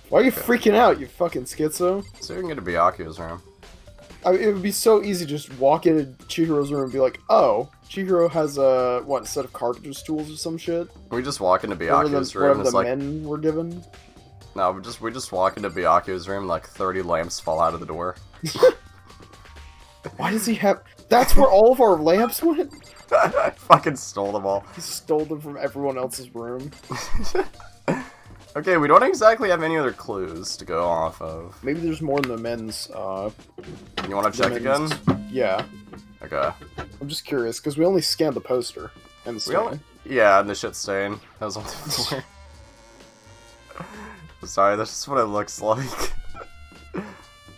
Why are you freaking out, you fucking schizo? So we can get to Byakuya's room. I mean, it would be so easy to just walk into Chihiro's room and be like, oh, Chihiro has a, what, a set of cartridge tools or some shit? We just walk into Whatever Byakuya's the, room and whatever it's the like... men were given. No, we just walk into Byakuya's room, like 30 lamps fall out of the door. Why does he have... That's where all of our lamps went? I fucking stole them all. He stole them from everyone else's room. Okay, we don't exactly have any other clues to go off of. Maybe there's more in the men's, You want to check again? Yeah. Okay. I'm just curious, because we only scanned the poster. And the We only... stain. Yeah, and the shit stain. That was on the floor. Sorry, that's just what it looks like.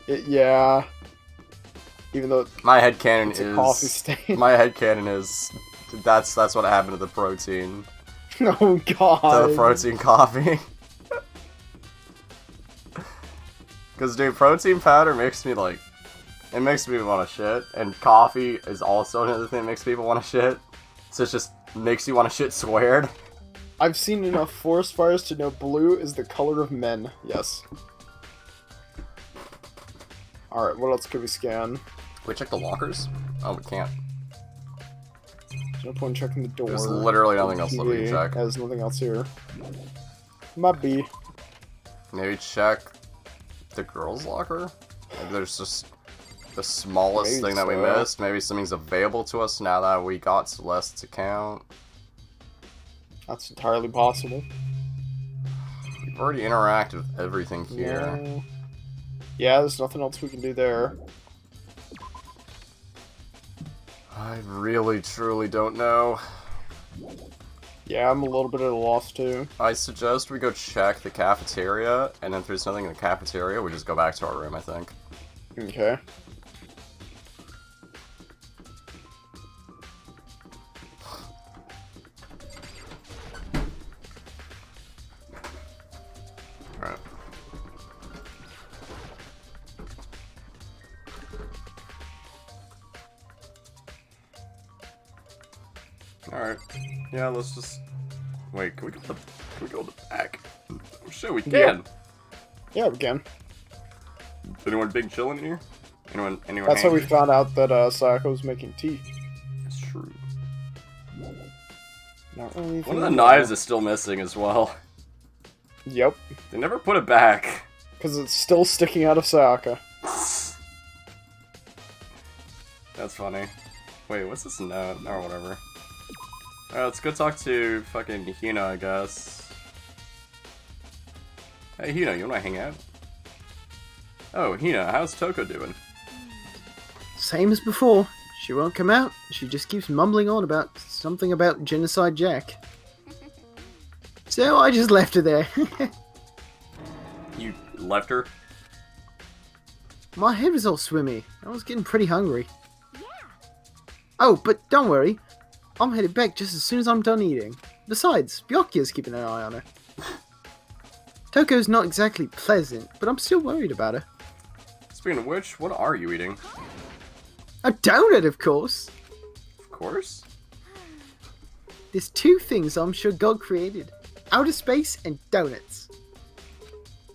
Yeah. Even though My headcanon it's a coffee is... stain. My headcanon is... That's what happened to the protein. Oh, God. To the protein coffee. Because, dude, protein powder makes me, like... It makes me want to shit. And coffee is also another thing that makes people want to shit. So it just makes you want to shit squared. I've seen enough forest fires to know blue is the color of men. Yes. Alright, what else could we scan? Can we check the lockers? Oh, we can't. There's no point in checking the door. There's literally nothing else that we can TV. check. There's nothing else here. Might be. Maybe check the girls' locker? Maybe there's just the smallest Maybe thing that we so. missed. Maybe something's available to us now that we got Celeste's account. That's entirely possible. We've already interacted with everything here. No. Yeah, there's nothing else we can do there. I really, truly don't know. Yeah, I'm a little bit at a loss too. I suggest we go check the cafeteria, and then if there's nothing in the cafeteria, we just go back to our room, I think. Okay. Alright. Alright. Yeah, let's just... Wait, can we go to the back? Oh shit, we can! Yeah, we can. Anyone big chilling in here? Anyone That's how we hangry? found out that Sayako was making tea. That's true. Not really. One of the knives is still missing as well. Yep, They never put it back. because it's still sticking out of Sayaka. That's funny. Wait, what's this note? Or whatever. Alright, let's go talk to fucking Hina, I guess. Hey, Hina, you wanna hang out? Oh, Hina, how's Toko doing? Same as before. She won't come out. She just keeps mumbling on about something about Genocide Jack. So I just left her there. You left her? My head was all swimmy. I was getting pretty hungry. Oh, but don't worry. I'm headed back just as soon as I'm done eating. Besides, Byakuya's keeping an eye on her. Toko's not exactly pleasant, but I'm still worried about her. Speaking of which, what are you eating? A donut, of course. Of course. There's two things I'm sure God created. Outer space and donuts.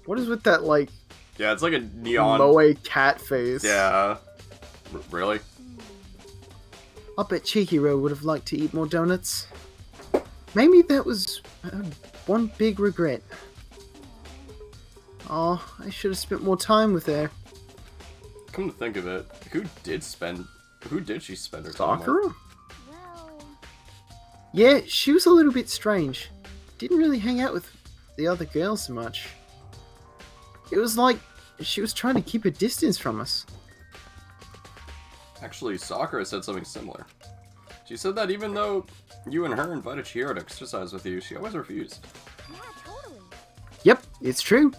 What is with that, like, Yeah, it's like a neon... moe cat face? Yeah. Really? I bet Chihiro would have liked to eat more donuts. Maybe that was one big regret. Oh, I should have spent more time with her. Come to think of it, who did she spend her time with? Sakura? Well, Yeah, she was a little bit strange. Didn't really hang out with the other girls so much. It was like she was trying to keep a distance from us. Actually, Sakura said something similar. She said that even though you and her invited Chihiro to exercise with you, she always refused. yeah, totally. Yep, it's true.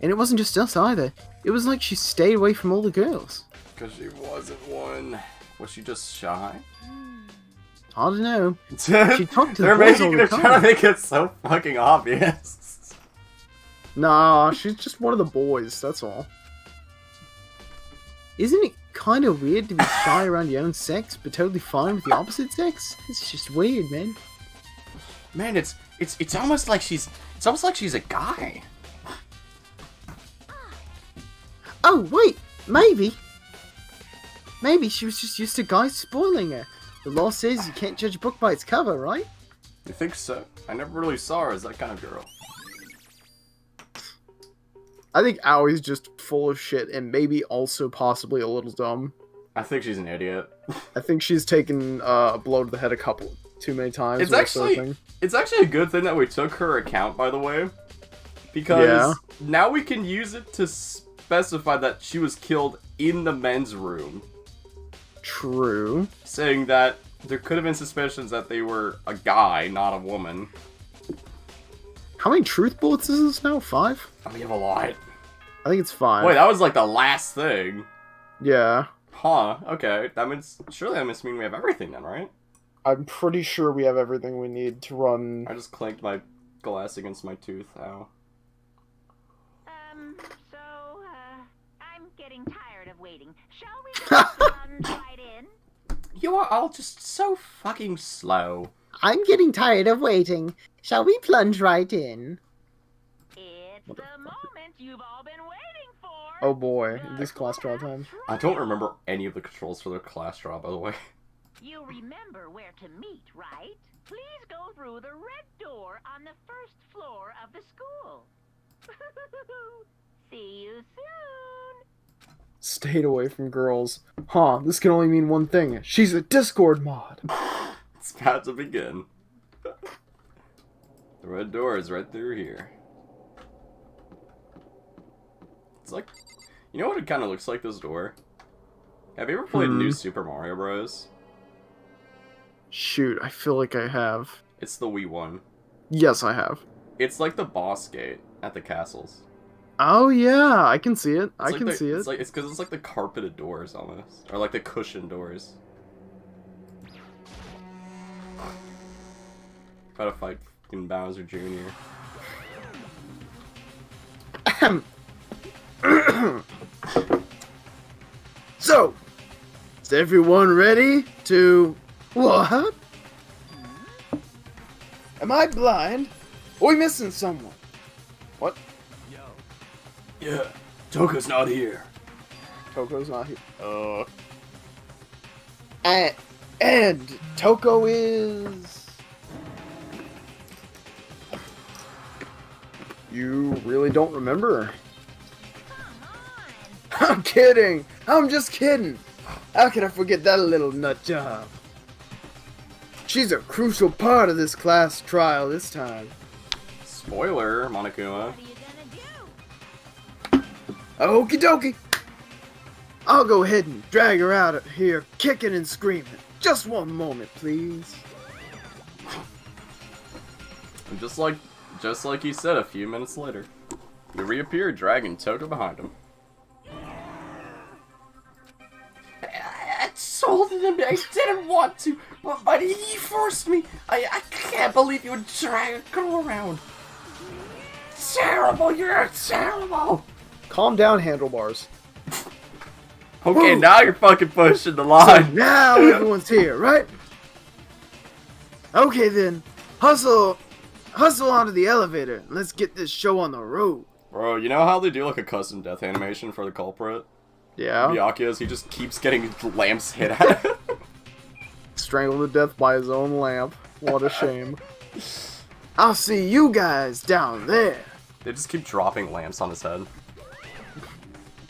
And it wasn't just us either. It was like she stayed away from all the girls. Because she wasn't one. Was she just shy? I don't know. She She talked to the They're boys all making the it trying time. to make it so fucking obvious. Nah, she's just one of the boys, that's all. Isn't it kind of weird to be shy around your own sex, but totally fine with the opposite sex? It's just weird, man. Man, it's almost like she's a guy. Oh, wait, maybe. Maybe she was just used to guys spoiling her. The law says you can't judge a book by its cover, right? You think so? I never really saw her as that kind of girl. I think Aoi's just full of shit and maybe also possibly a little dumb. I think she's an idiot. I think she's taken a blow to the head too many times. It's or that sort of actually thing. it's actually a good thing that we took her account, by the way, because Yeah. now we can use it to specify that she was killed in the men's room, True. saying that there could have been suspicions that they were a guy, not a woman. How many truth bullets is this now? 5? Oh, we have a lot. I think it's 5. Wait, that was like the last thing. Yeah. Huh, okay. That means, surely that must mean we have everything then, right? I'm pretty sure we have everything we need to run. I just clanked my glass against my tooth, ow. So, I'm getting tired of waiting. Shall we just plunge right in? You are all just so fucking slow. I'm getting tired of waiting. Shall we plunge right in? It's the moment you've all been waiting for. Oh boy, this class draw time. I don't remember any of the controls for the class draw, by the way. You remember where to meet, right? Please go through the red door on the first floor of the school. See you soon. Stayed away from girls. Huh, this can only mean one thing. She's a Discord mod. It's about to begin. The red door is right through here. It's like... You know what it kind of looks like, this door? Have you ever played New Super Mario Bros? Shoot, I feel like I have. It's the Wii one. Yes, I have. It's like the boss gate at the castles. Oh yeah, I can see it. I It's can like see it. It's because it's like the carpeted doors almost, or like the cushioned doors. Gotta fight fucking Bowser Jr. So, is everyone ready to... What? Am I blind? Or are we missing someone? What? Yeah, Toko's not here. Toko's not here. And Toko is... You really don't remember? I'm kidding! I'm just kidding! How can I forget that little nut job? She's a crucial part of this class trial this time. Spoiler, Monokuma. What are you gonna do? Okie dokie! I'll go ahead and drag her out of here, kicking and screaming. Just one moment, please. And just like he said a few minutes later, he reappeared, dragging Toko behind him. I told him I didn't want to, but he forced me. I can't believe you would drag a girl around. Terrible, you're terrible. Calm down, handlebars. Okay, Whoa. now you're fucking pushing the So line. now everyone's here, right? Okay then, hustle onto the elevator. And let's get this show on the road. Bro, you know how they do like a custom death animation for the culprit? Yeah. Byakuya's, he just keeps getting lamps hit at him. Strangled to death by his own lamp. What a shame. I'll see you guys down there. They just keep dropping lamps on his head.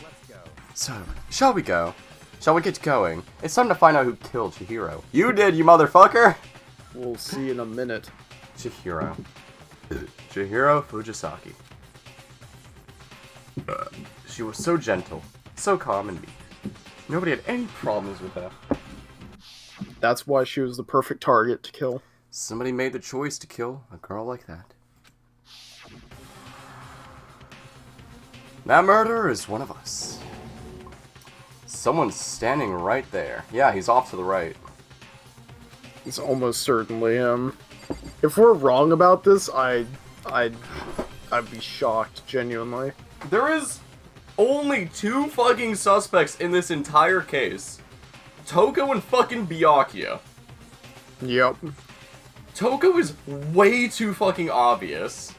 Let's go. So, shall we go? Shall we get going? It's time to find out who killed Chihiro. You did, you motherfucker! We'll see in a minute. Chihiro. Chihiro Fujisaki. She was so gentle, so calm and meek. Nobody had any problems with her. That's why she was the perfect target to kill. Somebody made the choice to kill a girl like that. That murderer is one of us. Someone's standing right there. Yeah, he's off to the right. It's almost certainly him. If we're wrong about this, I'd be shocked, genuinely. There is only 2 fucking suspects in this entire case. Toko and fucking Byakuya. Yep. Toko is way too fucking obvious.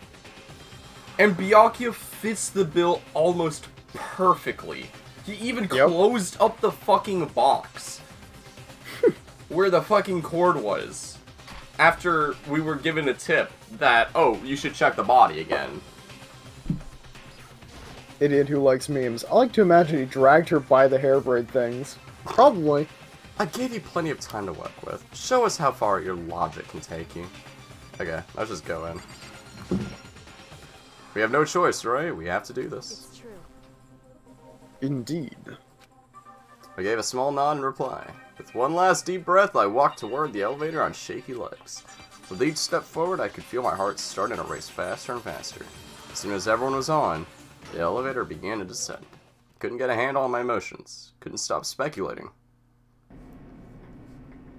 And Byakuya fits the bill almost perfectly. He even closed up the fucking box. Where the fucking cord was. After we were given a tip that, oh, you should check the body again. Idiot who likes memes. I like to imagine he dragged her by the hair braid things. Probably. I gave you plenty of time to work with. Show us how far your logic can take you. Okay, let's just go in. We have no choice, right? We have to do this. It's true. Indeed. I gave a small nod in reply. With one last deep breath, I walked toward the elevator on shaky legs. With each step forward, I could feel my heart starting to race faster and faster. As soon as everyone was on, the elevator began to descend. Couldn't get a handle on my emotions. Couldn't stop speculating.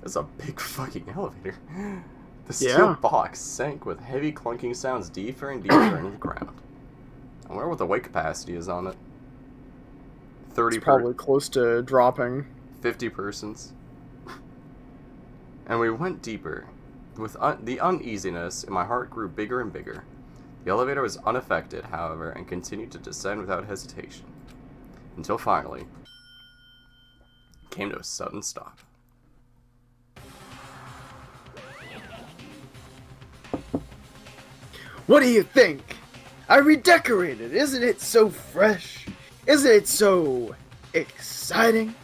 That's a big fucking elevator. The steel box sank with heavy clunking sounds deeper and deeper into the ground. I wonder what the weight capacity is on it. 30 It's probably close to dropping. 50 persons. And we went deeper. With the uneasiness in my heart grew bigger and bigger. The elevator was unaffected, however, and continued to descend without hesitation. Until finally, it came to a sudden stop. What do you think? I redecorated. Isn't it so fresh? Isn't it so exciting?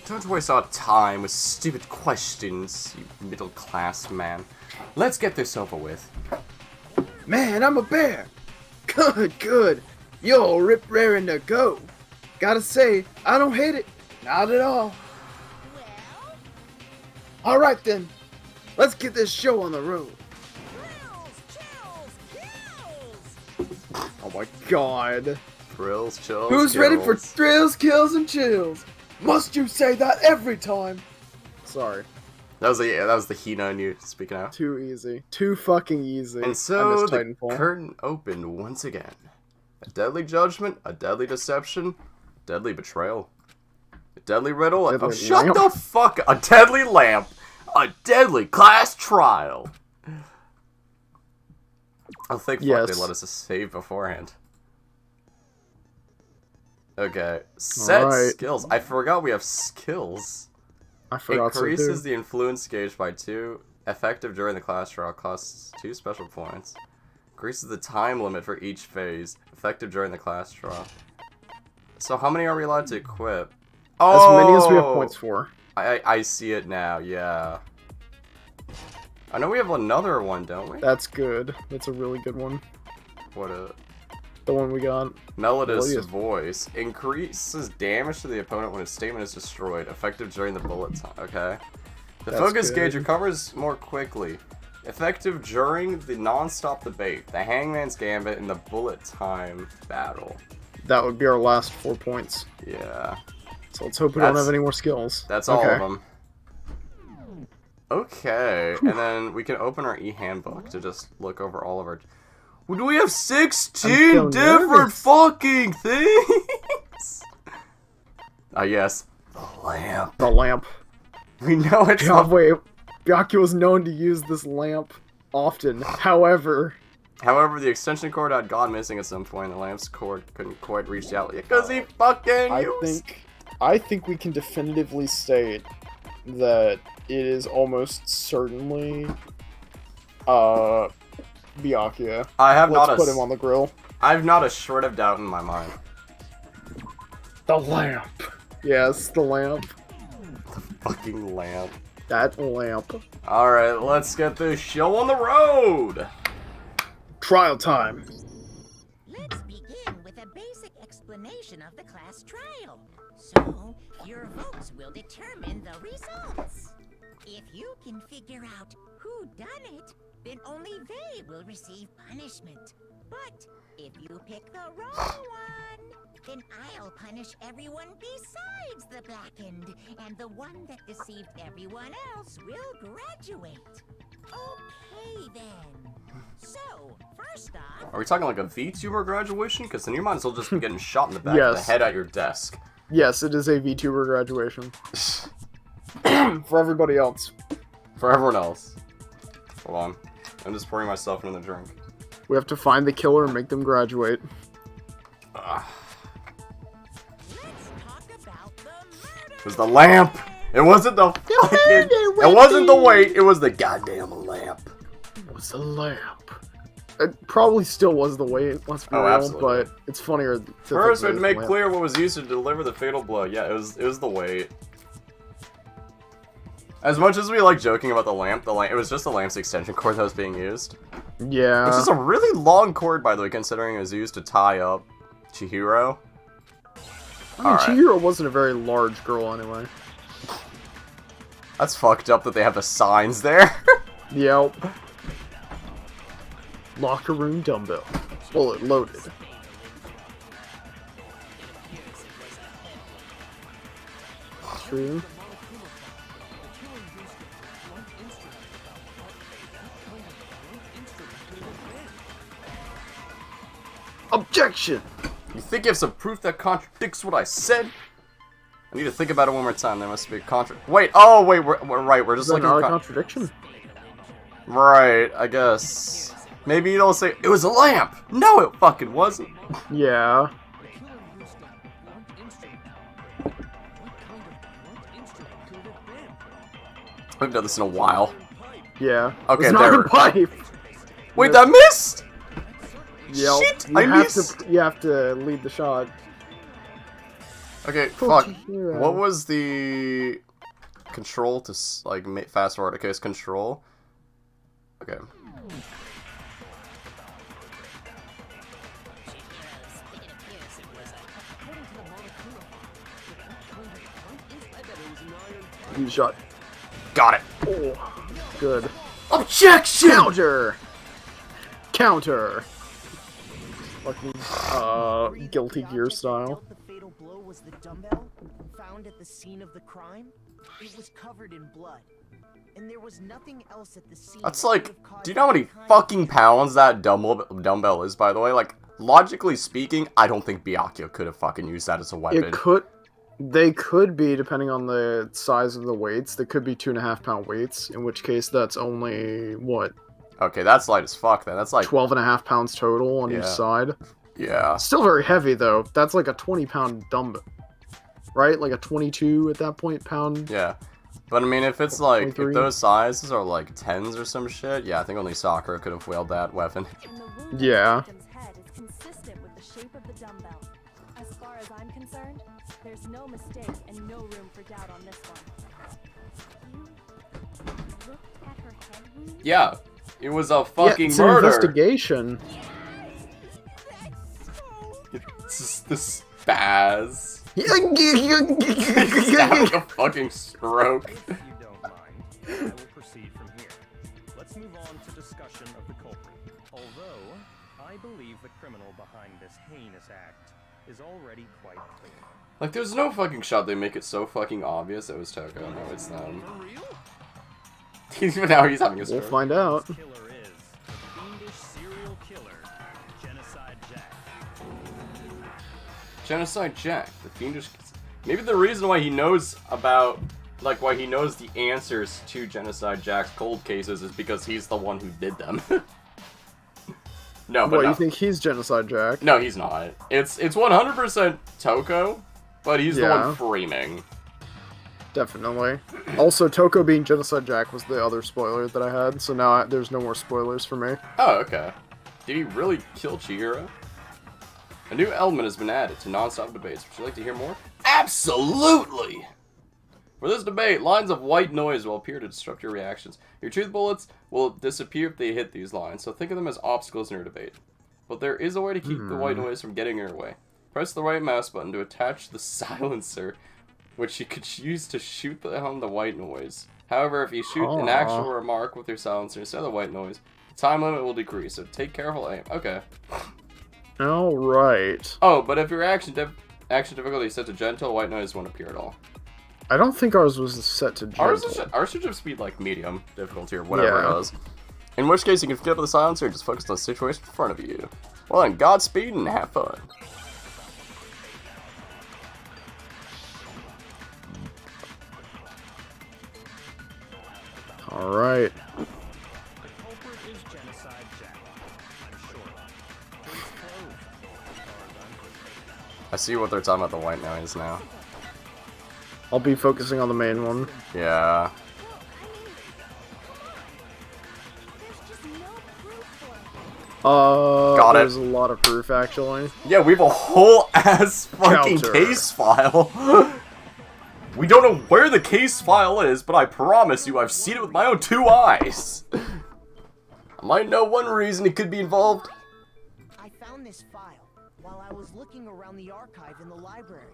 Don't waste our time with stupid questions, you middle-class man. Let's get this over with. Man, I'm a bear. Good, good. You're rip-raring to go. Gotta say, I don't hate it. Not at all. Well, Alright then. Let's get this show on the road. Thrills, chills, kills! Oh my god. Thrills, chills, Who's ready for kills. thrills, kills, and chills? Must you say that every time? Sorry. That was the Hina in you speaking out. Too easy. Too fucking easy. And I so miss the Titanfall. curtain opened once again. A deadly judgment, a deadly deception, deadly betrayal, a deadly riddle, Deadly shut lamp. the fuck up, a deadly lamp, a deadly class trial. Oh, thank fuck Yes. they let us save beforehand. Okay, set Alright. skills. I forgot we have skills. I forgot so Increases too. the influence gauge by 2. Effective during the class trial. Costs 2 special points. Increases the time limit for each phase. Effective during the class trial. So how many are we allowed to equip? As Oh! many as we have points for. I see it now, yeah. I know we have another one, don't we? That's good. That's a really good one. What a... The one we got. Melodious Melodious. voice. Increases damage to the opponent when a statement is destroyed. Effective during the bullet time. Okay. The That's focus good. gauge recovers more quickly. Effective during the non-stop debate, the Hangman's Gambit, and the bullet time battle. That would be our last 4 points. Yeah. So let's hope we don't That's- have any more skills. That's all of them. Okay, and then we can open our e-handbook to just look over all of our... Do we have I'm 16 so different nervous. fucking things? Ah, yes. The lamp. The lamp. We know it's God, not... wait. Byakuya was known to use this lamp often. However, However, the extension cord had gone missing at some point. The lamp's cord couldn't quite reach out because he fucking I think we can definitively state that it is almost certainly Byakuya. I have Let's not put him on the grill. I've not a shred of doubt in my mind. The lamp. Yes, the lamp. Fucking lamp. That lamp. Alright, let's get this show on the road! Trial time. Let's begin with a basic explanation of the class trial. So, your votes will determine the results. If you can figure out who done it, then only they will receive punishment. But if you pick the wrong one, then I'll punish everyone besides the blackened, and the one that deceived everyone else will graduate. Okay then. So, first off... Are we talking like a VTuber graduation? Because then you might as well just be getting shot in the back of the Yes. head at your desk. Yes, it is a VTuber graduation. For everybody else. For everyone else. Hold on. I'm just pouring myself into the drink. We have to find the killer and make them graduate. Ugh. Let's talk about the murder. It was the lamp! It wasn't the fucking... It wasn't the weight, it was the goddamn lamp. It was the lamp. It probably still was the weight, let's be Oh, real, absolutely. but it's funnier to First, we think had to that make it's the clear what was used to deliver the fatal blow. Yeah, it was the weight. As much as we like joking about the lamp, it was just the lamp's extension cord that was being used. lamp. Yeah. Which is a really long cord, by the way, considering it was used to tie up Chihiro. I mean, Alright. Chihiro wasn't a very large girl anyway. That's fucked up that they have the signs there. Yep. Locker room dumbbell. Bullet loaded. True. Objection! You think you have some proof that contradicts what I said? I need to think about it one more time. There must be a Wait, oh wait, we're right. We're Is just that looking not a for contradiction? Right, I guess. Maybe you don't say it was a lamp. No, it fucking wasn't. Yeah. We've done this in a while. Yeah. Okay, It's not there. a pipe! Wait, that missed. Yep. Shit, you I have missed. to. You have to lead the shot. Okay, Poor fuck. Chihiro. What was the control to like fast forward? Okay, it's control. Okay. Use shot. Got it. Oh, good. Objection! Counter. Counter. Fucking guilty gear Object that style. dealt the fatal blow was the dumbbell found at the scene of the crime. It was covered in blood, and there was nothing else at the scene. That's that like, could have caused do you know how any many kind of fucking pounds that dumbbell is, by the way? Like, logically speaking, I don't think Byakuya could have fucking used that as a weapon. It could. They could be, depending on the size of the weights. They could be 2.5 pound weights. In which case, that's only what Okay, that's light as fuck then. That's like 12.5 pounds total on Yeah. each side. yeah. Still very heavy though. That's like a 20-pound dumbbell, right? Like a 22 at that point pound. Yeah. But I mean, if it's like, 23? if those sizes are like 10s or some shit, yeah, I think only Sakura could have wielded that weapon. And the wound Yeah. on the victim's head is consistent with the shape of the dumbbell. As far as I'm concerned, there's no mistake and no room for doubt on this one. You looked at her head wound? Yeah, it was a Yeah, fucking it's an murder. investigation. It's just the spaz. He's having a fucking stroke. If you don't mind, I will proceed from here. Let's move on to discussion of the culprit. Although, I believe the criminal behind this heinous act is already quite clear. Like, there's no fucking shot they make it so fucking obvious it was Toko. No, it's them. Even now he's having a We'll stroke. find out. This killer is the fiendish serial killer, Genocide Jack. Genocide Jack, the fiendish. Maybe the reason why he knows about, like, why he knows the answers to Genocide Jack's cold cases is because he's the one who did them. No, but What, no. you think he's Genocide Jack? No, he's not. It's 100% Toko, but he's the Yeah. one framing. Definitely. Also, Toko being Genocide Jack was the other spoiler that I had, so now there's no more spoilers for me. Oh, okay. Did he really kill Chihiro? A new element has been added to non-stop debates. Would you like to hear more? Absolutely! For this debate, lines of white noise will appear to disrupt your reactions. Your truth bullets will disappear if they hit these lines, so think of them as obstacles in your debate. But there is a way to keep the white noise from getting in your way. Press the right mouse button to attach the silencer, which you could use to shoot down the white noise. However, if you shoot an actual remark with your silencer instead of the white noise, the time limit will decrease, so take careful aim. Okay. Alright. Oh, but if your action difficulty is set to gentle, white noise won't appear at all. I don't think ours was set to gentle. Ours should just be like medium difficulty or whatever Yeah. it is. In which case, you can skip the silencer and just focus on the situation in front of you. Well then, Godspeed and have fun. Alright. The culprit is Genocide Jack. I'm sure. Case closed, as far as I'm concerned. I see what they're talking about the white noise now. I'll be focusing on the main one. Yeah. There's just no proof for it. Got it. There's a lot of proof, actually. Yeah, we have a whole ass fucking Counter. case file. We don't know where the case file is, but I promise you I've seen it with my own 2 eyes. I might know one reason it could be involved. I found this file while I was looking around the archive in the library.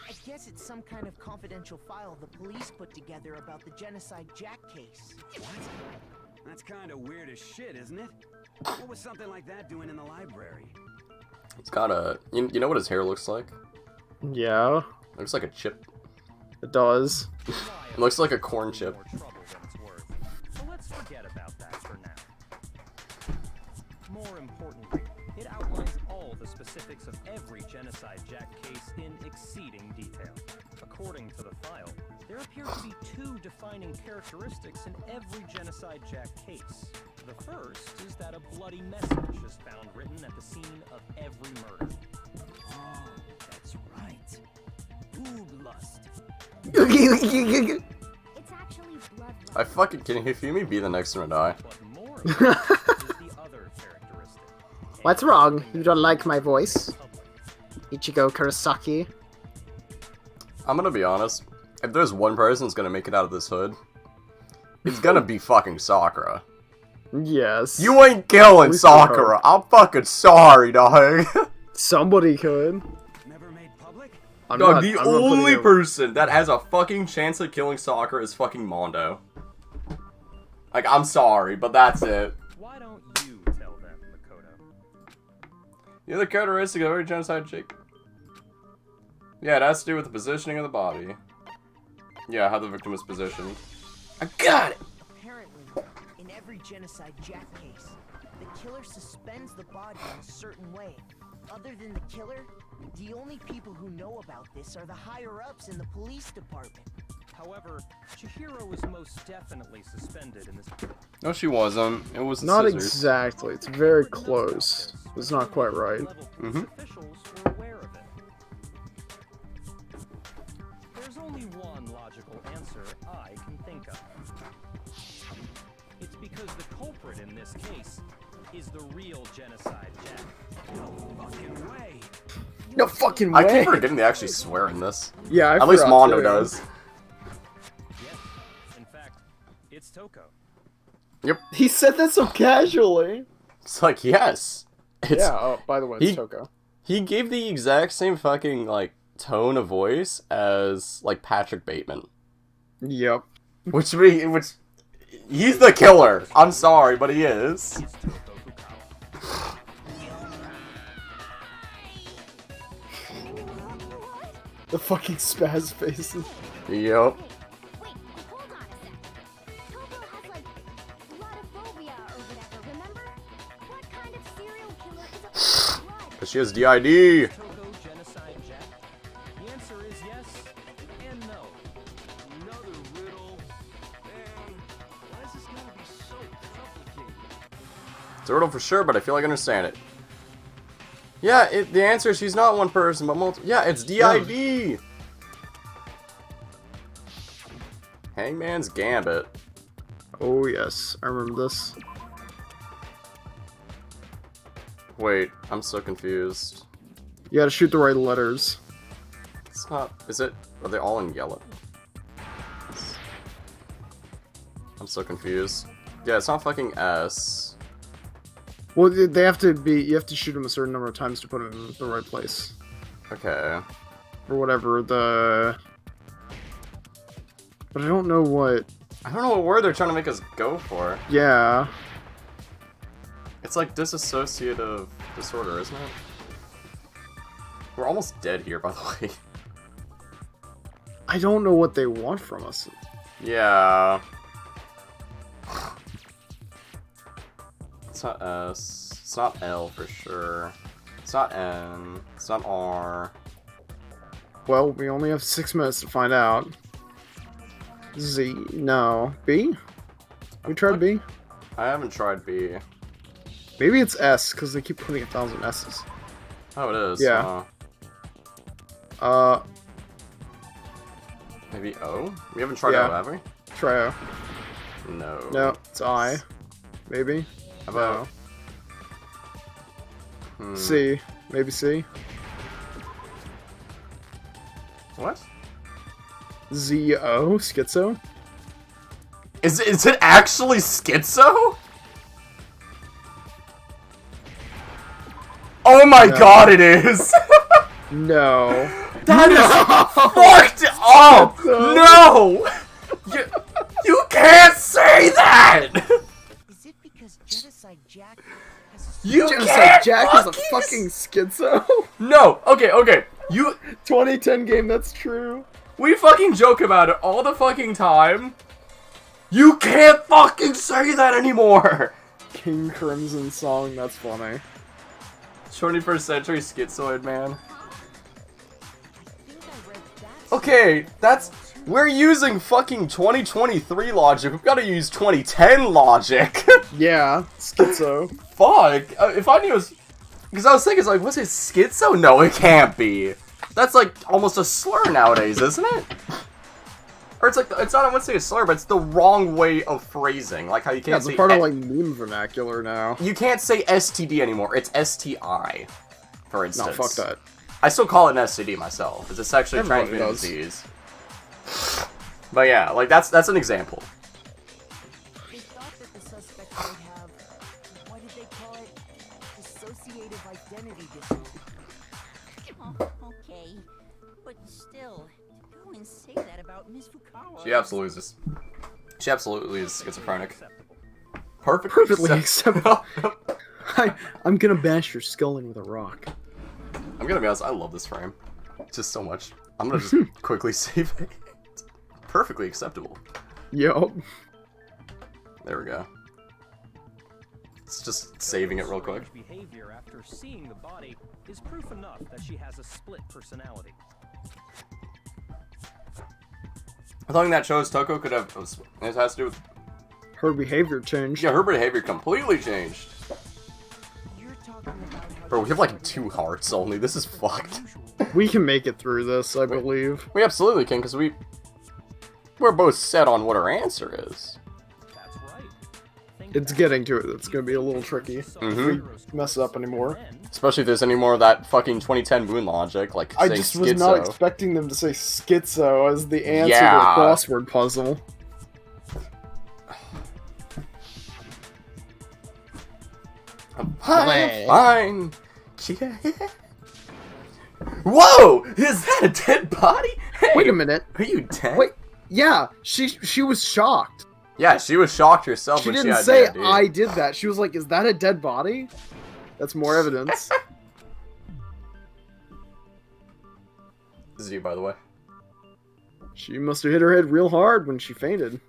I guess it's some kind of confidential file the police put together about the Genocide Jack case. What? That's kind of weird as shit, isn't it? What was something like that doing in the library? It's got a... You know what his hair looks like? Yeah, Looks like a chip. it does. It looks like a corn chip. More trouble than it's worth. So let's forget about that for now. More importantly, it outlines all the specifics of every Genocide Jack case in exceeding detail. According to the file, there appear to be 2 defining characteristics in every Genocide Jack case. The first is that a bloody message is found written at the scene of every murder. Oh, that's right. Bloodlust. It's actually bloodlust. I fucking... Can Hifumi be the next one to die? But more important is the other characteristic. What's wrong? You don't like my voice? Ichigo Kurosaki. I'm gonna be honest. If there's one person that's gonna make it out of this hood, it's gonna be fucking Sakura. Yes. You ain't killing We still Sakura. I'm fucking sorry, dog. Somebody could. Never made public? I'm Dog, not- the I'm not putting only it- person that has a fucking chance of killing Sakura is fucking Mondo. Like, I'm sorry, but that's it. Why don't you tell them, Makoto? The other characteristic of every genocide chick. Yeah, it has to do with the positioning of the body. Yeah, how the victim is positioned. I got it! Apparently, in every Genocide Jack case, the killer suspends the body in a certain way. Other than the killer, the only people who know about this are the higher-ups in the police department. However, Chihiro was most definitely suspended in this. No, she wasn't. It was the Not scissors. exactly. It's very close. It's not quite right. Officials were aware of it. There's only one logical answer I can think of. It's because the culprit in this case is the real genocide Jack. No fucking way. No fucking way. I keep forgetting they actually swear in this. Yeah, I At least forgot Mondo too. does. Yes, in fact, it's Toko. Yep. He said that so casually. It's like, yes. It's, Yeah, oh, by the way, it's Toko. He gave the exact same fucking, like, tone of voice as, like, Patrick Bateman. Yep. Which, he's the killer. I'm sorry, but he is. The fucking spaz faces. Yep. Wait, hold on a sec. Toko has like blotophobia or whatever, remember? What kind of serial killer is a blood? Because she has DID. Toko genocide Jack? The answer is yes and no. Another riddle. Man, why is this gonna be so complicated? It's a riddle for sure, but I feel like I understand it. Yeah, the answer is she's not one person, but multiple. Yeah, it's DID. Hangman's Gambit. Oh yes, I remember this. Wait, I'm so confused. You gotta shoot the right letters. It's not. Is it? Are they all in yellow? I'm so confused. Yeah, it's not fucking S. Well, they have to be. You have to shoot them a certain number of times to put them in the right place, Okay. or whatever the. But I don't know what. I don't know what word they're trying to make us go for. Yeah. It's like dissociative disorder, isn't it? We're almost dead here, by the way. I don't know what they want from us. Yeah. It's not S. It's not L for sure. It's not N. It's not R. Well, we only have 6 minutes to find out. Z. No. B? We tried B? I haven't tried B. Maybe it's S, because they keep putting 1,000 S's. Oh, it is. Yeah. Maybe O? We haven't tried Yeah. O, have we? Try O. No. No, it's I. Maybe? How about C. Maybe C. What? Z-O? Schizo? Is it actually schizo? Oh my god, it is! No. That is fucked up! No! You can't say that! Is it because Genocide Jack has You Genocide can't Jack is a fucking fucking schizo? No, okay. You 2010 game, that's true. we fucking joke about it all the fucking time. You can't fucking say that anymore! King Crimson song, that's funny. 21st century schizoid man. Okay, we're using fucking 2023 logic. We've got to use 2010 logic. Yeah, schizo. Fuck. If I knew it was... Because I was thinking, like, was it schizo? No, it can't be. That's, like, almost a slur nowadays, isn't it? Or it's like, it's not, I wouldn't say a slur, but it's the wrong way of phrasing. Like how you Yeah, can't it's say... a part of, like, meme vernacular now. You can't say STD anymore. It's STI, for instance. No, fuck that. I still call it an STD myself. It's a sexually Everybody transmitted does. disease. But yeah, like that's an example. They thought that the suspect might have, what did they call it? Dissociative identity disorder. Oh, okay. But still, to go and say that about Miss Fukawa... She absolutely is schizophrenic. Perfectly acceptable. I'm gonna bash your skull in with a rock. I'm gonna be honest, I love this frame. Just so much. I'm gonna just quickly save it. Perfectly acceptable. Yup. There we go. It's just saving it real quick. Behavior after seeing the body is proof enough that she has a split personality. The thing that shows Toko could have... It has to do with... Her behavior changed. Yeah, her behavior completely changed. You're talking about how Bro, we have like 2 hearts only. This is fucked. We can make it through this, I believe. We absolutely can, because we're both set on what our answer is. That's right. Think It's back getting to it. It's gonna be a little tricky. Mhm. If we mess up anymore. Especially if there's any more of that fucking 2010 Moon logic, like I saying just was not schizo. expecting them to say schizo as the answer Yeah. to a crossword puzzle. Fine. Whoa! Is that a dead body? Hey, Wait a minute. Are you dead? Wait. Yeah, she was shocked. Yeah, she was shocked herself She when didn't she had say the idea. I did that. She was like, "Is that a dead body?" That's more evidence. This is you, by the way. She must have hit her head real hard when she fainted.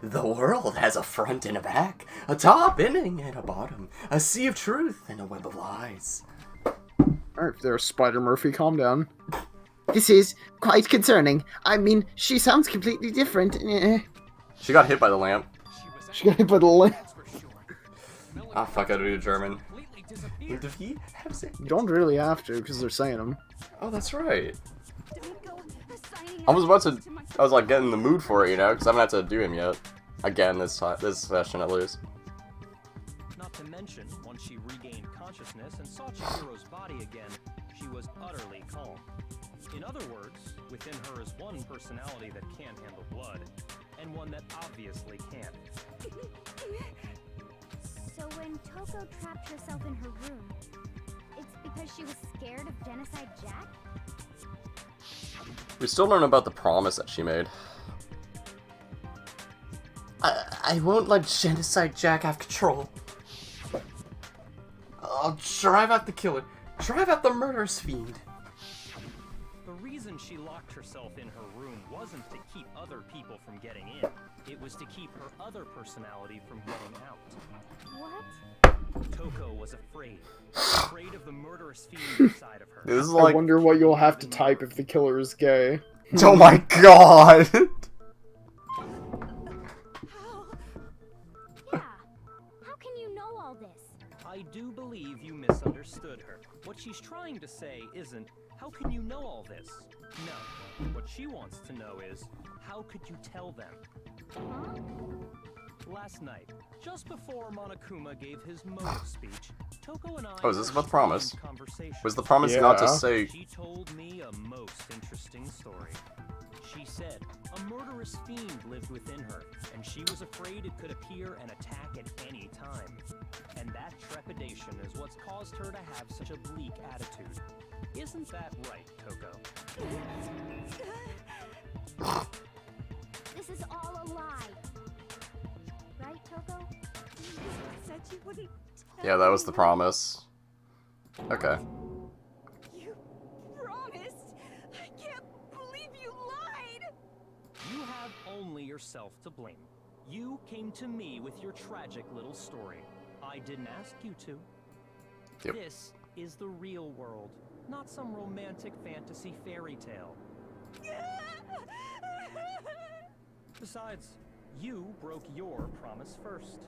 The world has a front and a back, a top ending and a bottom, a sea of truth and a web of lies. Alright, there, Spider Murphy, calm down. This is quite concerning. I mean, she sounds completely different. She got hit by the lamp. She got hit by the lamp. Ah, fuck, I do German. You don't really have to, because they're saying them. Oh, that's right. I was like getting in the mood for it, you know, because I haven't had to do him yet. Again, this session at least. Not to mention, once she regained consciousness and saw Chihiro's body again, she was utterly calm. In other words, within her is one personality that can't handle blood, and one that obviously can. So when Toko trapped herself in her room, it's because she was scared of Genocide Jack? We still don't know about the promise that she made. I won't let Genocide Jack have control. I'll drive out the killer. Drive out the murderous fiend. The reason she locked herself in her room wasn't to keep other people from getting in. It was to keep her other personality from getting out. What? Toko was afraid. Afraid of the murderous fiend inside of her. This is I like... wonder what you'll have to type if the killer is gay. Oh my god! Yeah. How can you know all this? I do believe you misunderstood her. What she's trying to say isn't, how can you know all this? No. What she wants to know is, how could you tell them? Huh? Last night, just before Monokuma gave his motive speech, Toko and I Oh, is this about the promise? had a conversation. Was the promise not to Yeah. say... She told me a most interesting story. She said a murderous fiend lived within her, and she was afraid it could appear and attack at any time. And that trepidation is what's caused her to have such a bleak attitude. Isn't that right, Toko? This is all a lie. Right, Toko? Said you wouldn't Yeah, that was the promise. Okay. You promised. I can't believe you lied. You have only yourself to blame. You came to me with your tragic little story. I didn't ask you to. Yep. This is the real world, not some romantic fantasy fairy tale. Besides, you broke your promise first.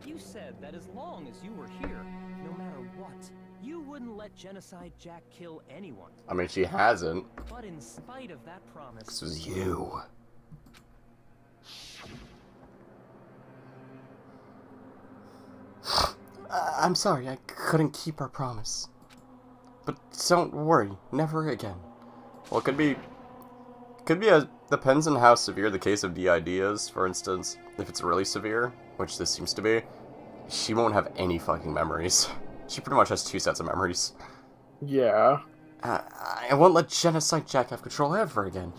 You said that as long as you were here, no matter what, you wouldn't let Genocide Jack kill anyone. I mean, she hasn't. But in spite of that promise, This was you. I'm sorry, I couldn't keep our promise. But don't worry, never again. Well, it could be depends on how severe the case of DID is. For instance, if it's really severe, which this seems to be, she won't have any fucking memories. She pretty much has 2 sets of memories. Yeah. I won't let Genocide Jack have control ever again.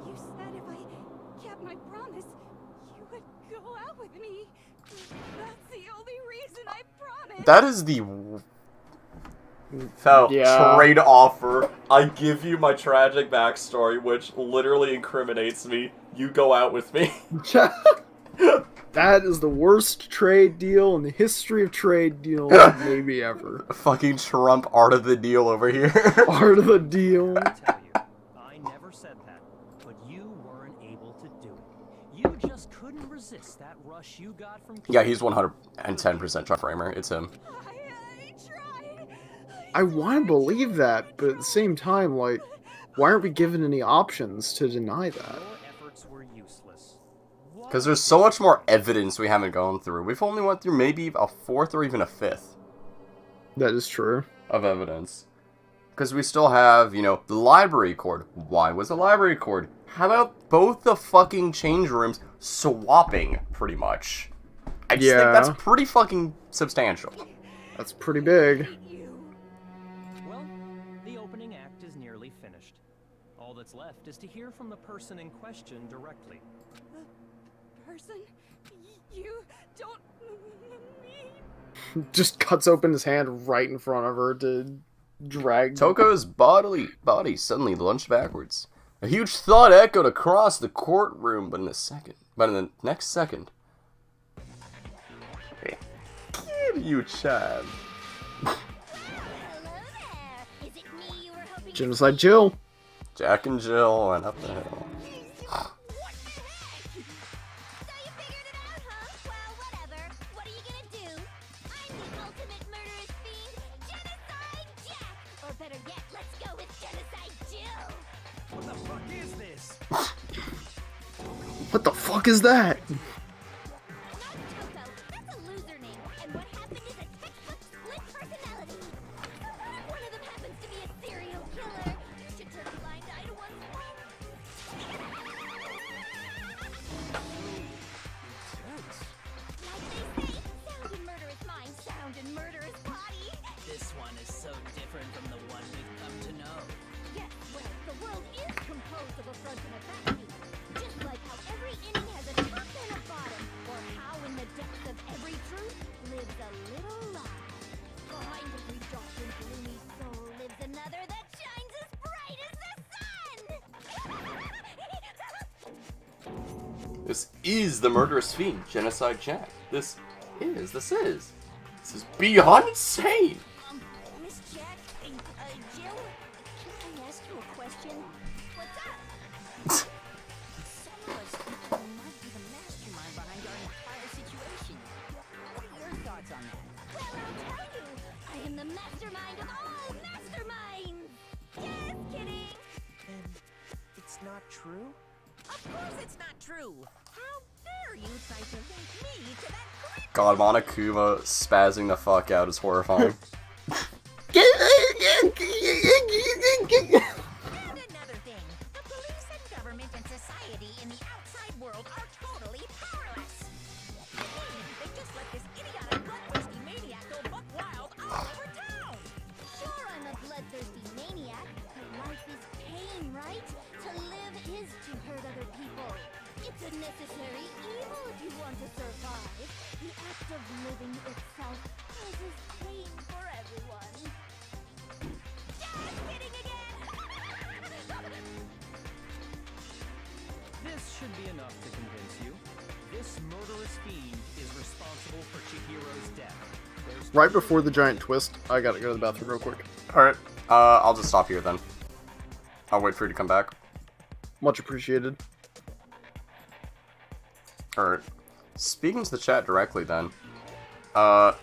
You said if I kept my promise, you would go out with me. That's the only reason I promised. That is the trade offer. I give you my tragic backstory, which literally incriminates me. You go out with me. That is the worst trade deal in the history of trade deals, maybe ever. Fucking Trump art of the deal over here. Art of the deal. I tell you, I never couldn't resist that rush you got from. Yeah, he's 110% Chuck Framer. It's him. I want to believe that, but at the same time, like, why aren't we given any options to deny that? Your efforts were useless. Because there's so much more evidence we haven't gone through. We've only went through maybe a fourth or even a fifth That is true. of evidence. Because we still have, you know, the library cord. Why was the library cord? How about both the fucking change rooms swapping, pretty much? I just think that's pretty fucking substantial. That's pretty big. Well, the opening act is nearly finished. All that's left is to hear from the person in question directly. Person? You don't mean... Just cuts open his hand right in front of her to drag... Toko's body suddenly lunged backwards. A huge thud echoed across the courtroom, but in the next second... Hey, give you Chad. Genocide Jill. Jack and Jill went up the hill. What the fuck is that? This is the murderous fiend, Genocide Jack. This is beyond insane! Miss Jack, Jill, can I ask you a question? What's up? Some of us think you might be the mastermind behind our entire situation. What are your thoughts on that? Well, I'll tell you, I am the mastermind of all masterminds! Just kidding! Then it's not true? Of course it's not true! How dare you try to link me to that creep? God, Monokuma spazzing the fuck out is horrifying. And another thing, the police and government and society in the outside world are totally powerless. They just let this idiotic bloodthirsty maniac go buck wild all over town. Sure, I'm a bloodthirsty maniac, but life is pain, right? To live is to hurt other people. It's a necessary evil if you want to survive. The act of living itself causes pain for everyone. Just kidding again! This should be enough to convince you. This murderous fiend is responsible for Chihiro's death. Right before the giant twist, I gotta go to the bathroom real quick. Alright, I'll just stop here then. I'll wait for you to come back. Much appreciated. Alright. Speaking to the chat directly then, I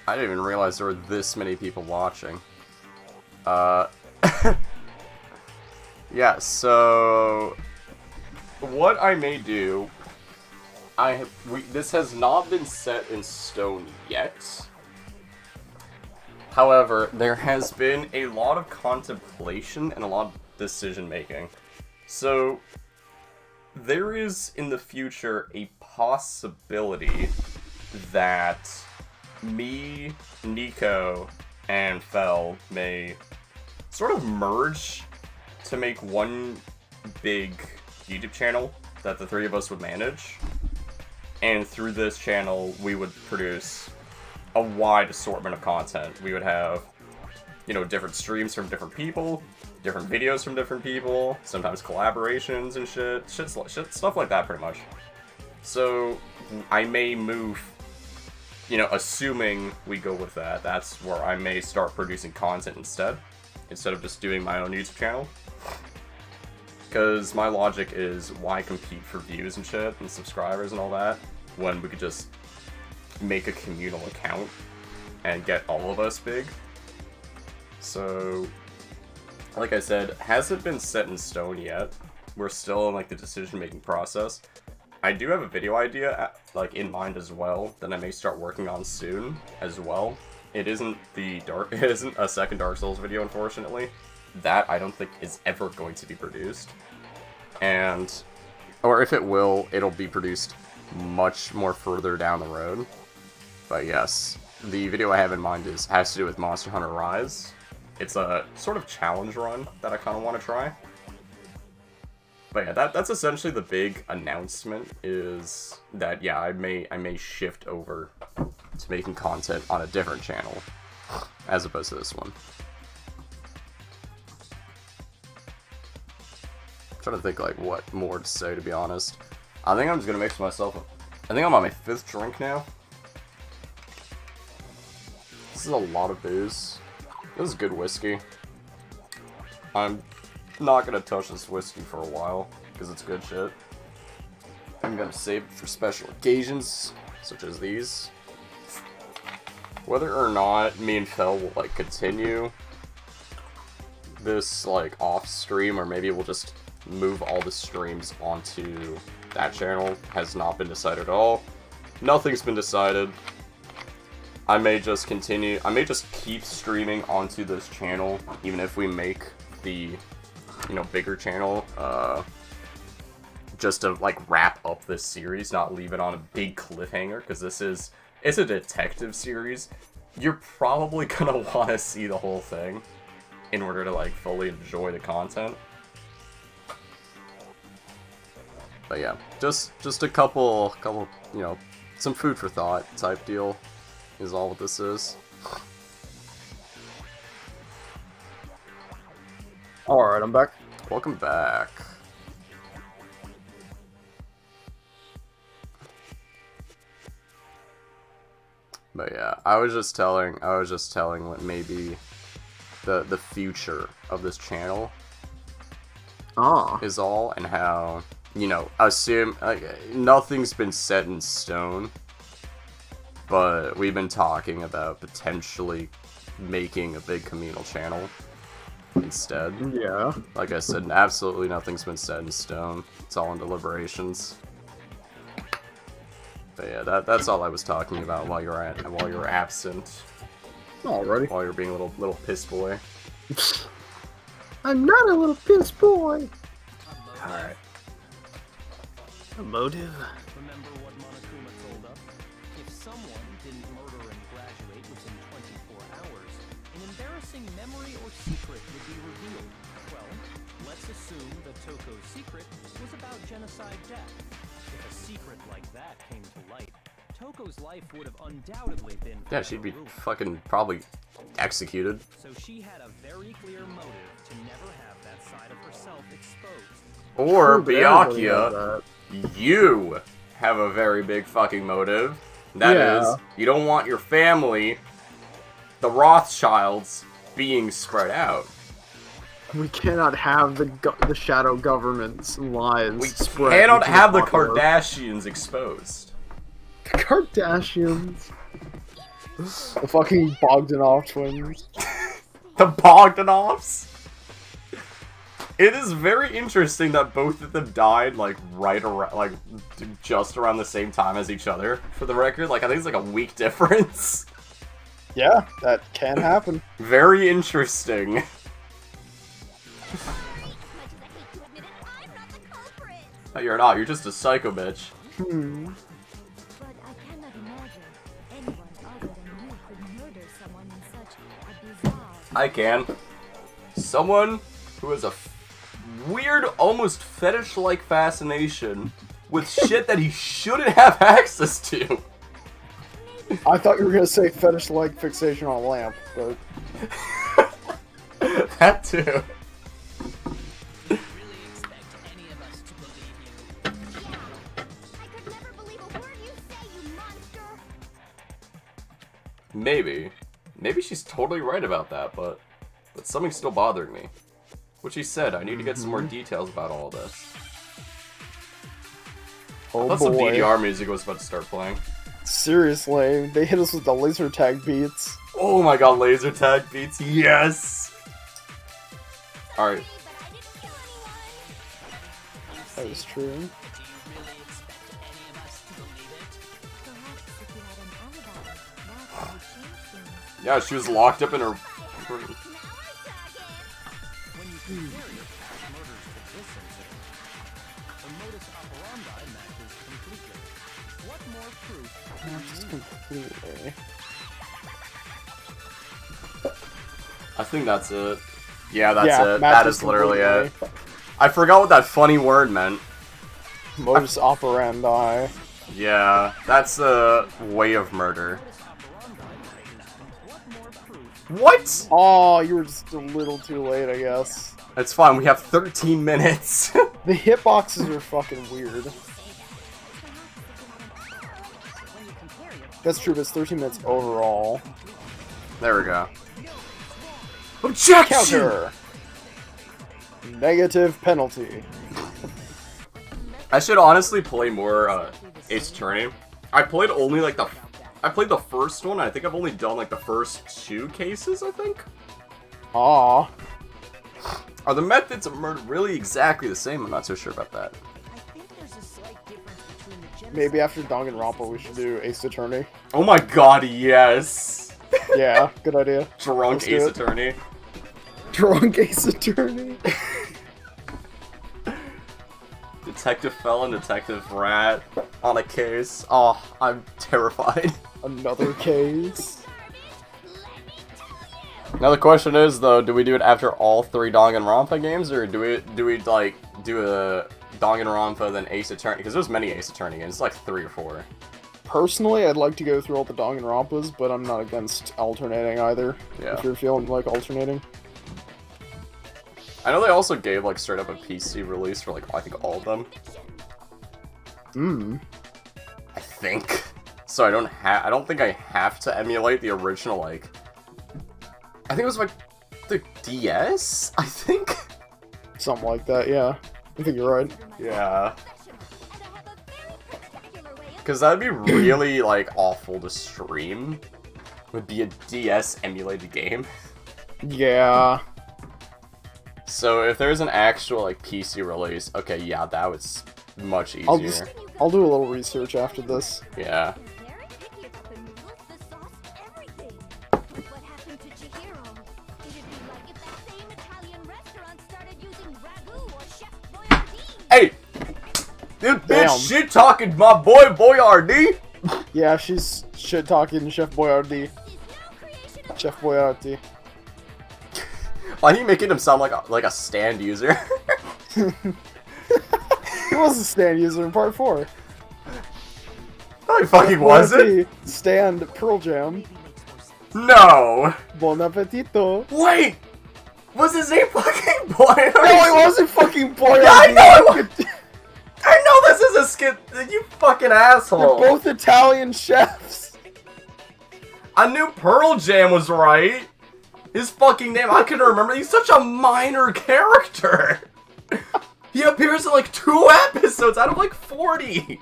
didn't even realize there were this many people watching. Yeah, so what I may do, this has not been set in stone yet. However, there has been a lot of contemplation and a lot of decision making. So there is in the future a possibility that me, Nico, and Fel may sort of merge to make one big YouTube channel that the three of us would manage. And through this channel, we would produce a wide assortment of content. We would have, you know, different streams from different people, different videos from different people, sometimes collaborations and shit, stuff like that pretty much. So I may move, you know, assuming we go with that, that's where I may start producing content instead of just doing my own YouTube channel. Because my logic is, why compete for views and shit, and subscribers and all that, when we could just make a communal account and get all of us big. So, like I said, hasn't been set in stone yet. We're still in, like, the decision-making process. I do have a video idea, like, in mind as well, that I may start working on soon, as well. It isn't it isn't a second Dark Souls video, unfortunately. That, I don't think, is ever going to be produced. Or if it will, it'll be produced much more further down the road. But yes, the video I have in mind has to do with Monster Hunter Rise. It's a sort of challenge run that I kind of want to try. But yeah, that's essentially the big announcement, is that, yeah, I may shift over to making content on a different channel, as opposed to this one. I'm trying to think, like, what more to say, to be honest. I think I'm just gonna mix myself up. I think I'm on my 5th drink now. This is a lot of booze. This is good whiskey. I'm not gonna touch this whiskey for a while, because it's good shit. I'm gonna save it for special occasions, such as these. Whether or not me and Fel will, like, continue this, like, off stream, or maybe we'll just move all the streams onto that channel, has not been decided at all. Nothing's been decided. I may just keep streaming onto this channel, even if we make the, you know, bigger channel, just to, like, wrap up this series, not leave it on a big cliffhanger, because it's a detective series. You're probably gonna want to see the whole thing in order to, like, fully enjoy the content. But yeah, just a couple, you know, some food for thought type deal is all what this is. Alright, I'm back. Welcome back. But yeah, I was just telling what maybe the future of this channel is all, and how, you know, assume, like, nothing's been set in stone, but we've been talking about potentially making a big communal channel instead. Yeah. Like I said, absolutely nothing's been set in stone. It's all in deliberations. But yeah, that's all I was talking about while you were absent. Alrighty. While you're being a little piss boy. I'm not a little piss boy. Alright. A motive. Remember what Monokuma told us? If someone didn't murder and graduate within 24 hours, an embarrassing memory or secret would be revealed. Well, let's assume that Toko's secret was about Genocide Jack. If a secret like that came to light, Toko's life would have undoubtedly been... Yeah, she'd be fucking probably executed. So she had a very clear motive to never have that side of herself exposed. Or, Byakuya, you have a very big fucking motive. That is, you don't want your family, the Rothschilds, being spread out. We cannot have the shadow government's lies We spread. cannot into have the popular. Kardashians exposed. The Kardashians. The fucking Bogdanov twins. The Bogdanovs? It is very interesting that both of them died, like, right around, like, just around the same time as each other, for the record. Like, I think it's like a week difference. Yeah, that can happen. Very interesting. No, you're not. You're just a psycho bitch. But I cannot imagine anyone other than you could murder someone in such a bizarre... I can. Someone who has a weird, almost fetish-like fascination with shit that he shouldn't have access to. I thought you were gonna say fetish-like fixation on a lamp, but... That too. Maybe. Maybe she's totally right about that, but something's still bothering me. Which he said, I need to get some more details about all this. Oh I thought some DDR music was about to start playing. Seriously, they hit us with the laser tag beats. Oh my god, laser tag beats, yes! Alright. That is true. Yeah, she was locked up in her... When you compare your past murders to this incident, the modus operandi matches completely. What more proof do you Just need? completely. I think that's it. Yeah, that's Yeah, it. That matches is literally it. completely. I forgot what that funny word meant. Modus operandi. Yeah, that's a way of murder. What? Oh, you were just a little too late, I guess. It's fine, we have 13 minutes. The hitboxes are fucking weird. That's true, but it's 13 minutes overall. There we go. Objection! Counter! Negative penalty. I should honestly play more Ace Attorney. I played only like I played the first one. I think I've only done like the first 2 cases, I think. Aw. Are the methods of murder really exactly the same? I'm not so sure about that. I think there's a slight difference between the genocide. Maybe after Danganronpa we should do Ace Attorney. Oh my god, yes! Yeah, good idea. Drunk Let's do Ace it. Attorney. Drunk Ace Attorney. Detective Felon, Detective Rat on a case. Oh, I'm terrified. Another case. Now the question is though, do we do it after all 3 Danganronpa games, or do we like do a Danganronpa then Ace Attorney? Because there's many Ace Attorney games, it's like 3 or 4. Personally, I'd like to go through all the Danganronpas, but I'm not against alternating either. Yeah. If you're feeling like alternating. I know they also gave like straight up a PC release for like I think all of them. I think. So I don't think I have to emulate the original like. I think it was like the DS. I think. Something like that, yeah. I think you're right. Yeah. Because that'd be really like awful to stream. Would be a DS emulated game. Yeah. So if there's an actual like PC release, okay, yeah, that was much easier. I'll do a little research after this. Yeah. Very picky about the noodles, the sauce, everything. What happened to Chihiro? It'd be like if that same Italian restaurant started using ragu or Chef Boyardee. Hey! This Damn. bitch shit talking my boy Boyardee! Yeah, she's shit talking Chef Boyardee. Chef Boyardee. Why are you making him sound like a stand user? He was a stand user in part 4. No, he fucking wasn't. Stand Pearl Jam. No! Bon appetito. Wait! Was his name fucking Boyardee? No, it wasn't fucking Boyardee. Yeah, I know it was! I know this is a skit, you fucking They're asshole! both Italian chefs. I knew Pearl Jam was right! His fucking name, I couldn't remember. He's such a minor character! He appears in like 2 episodes out of like 40!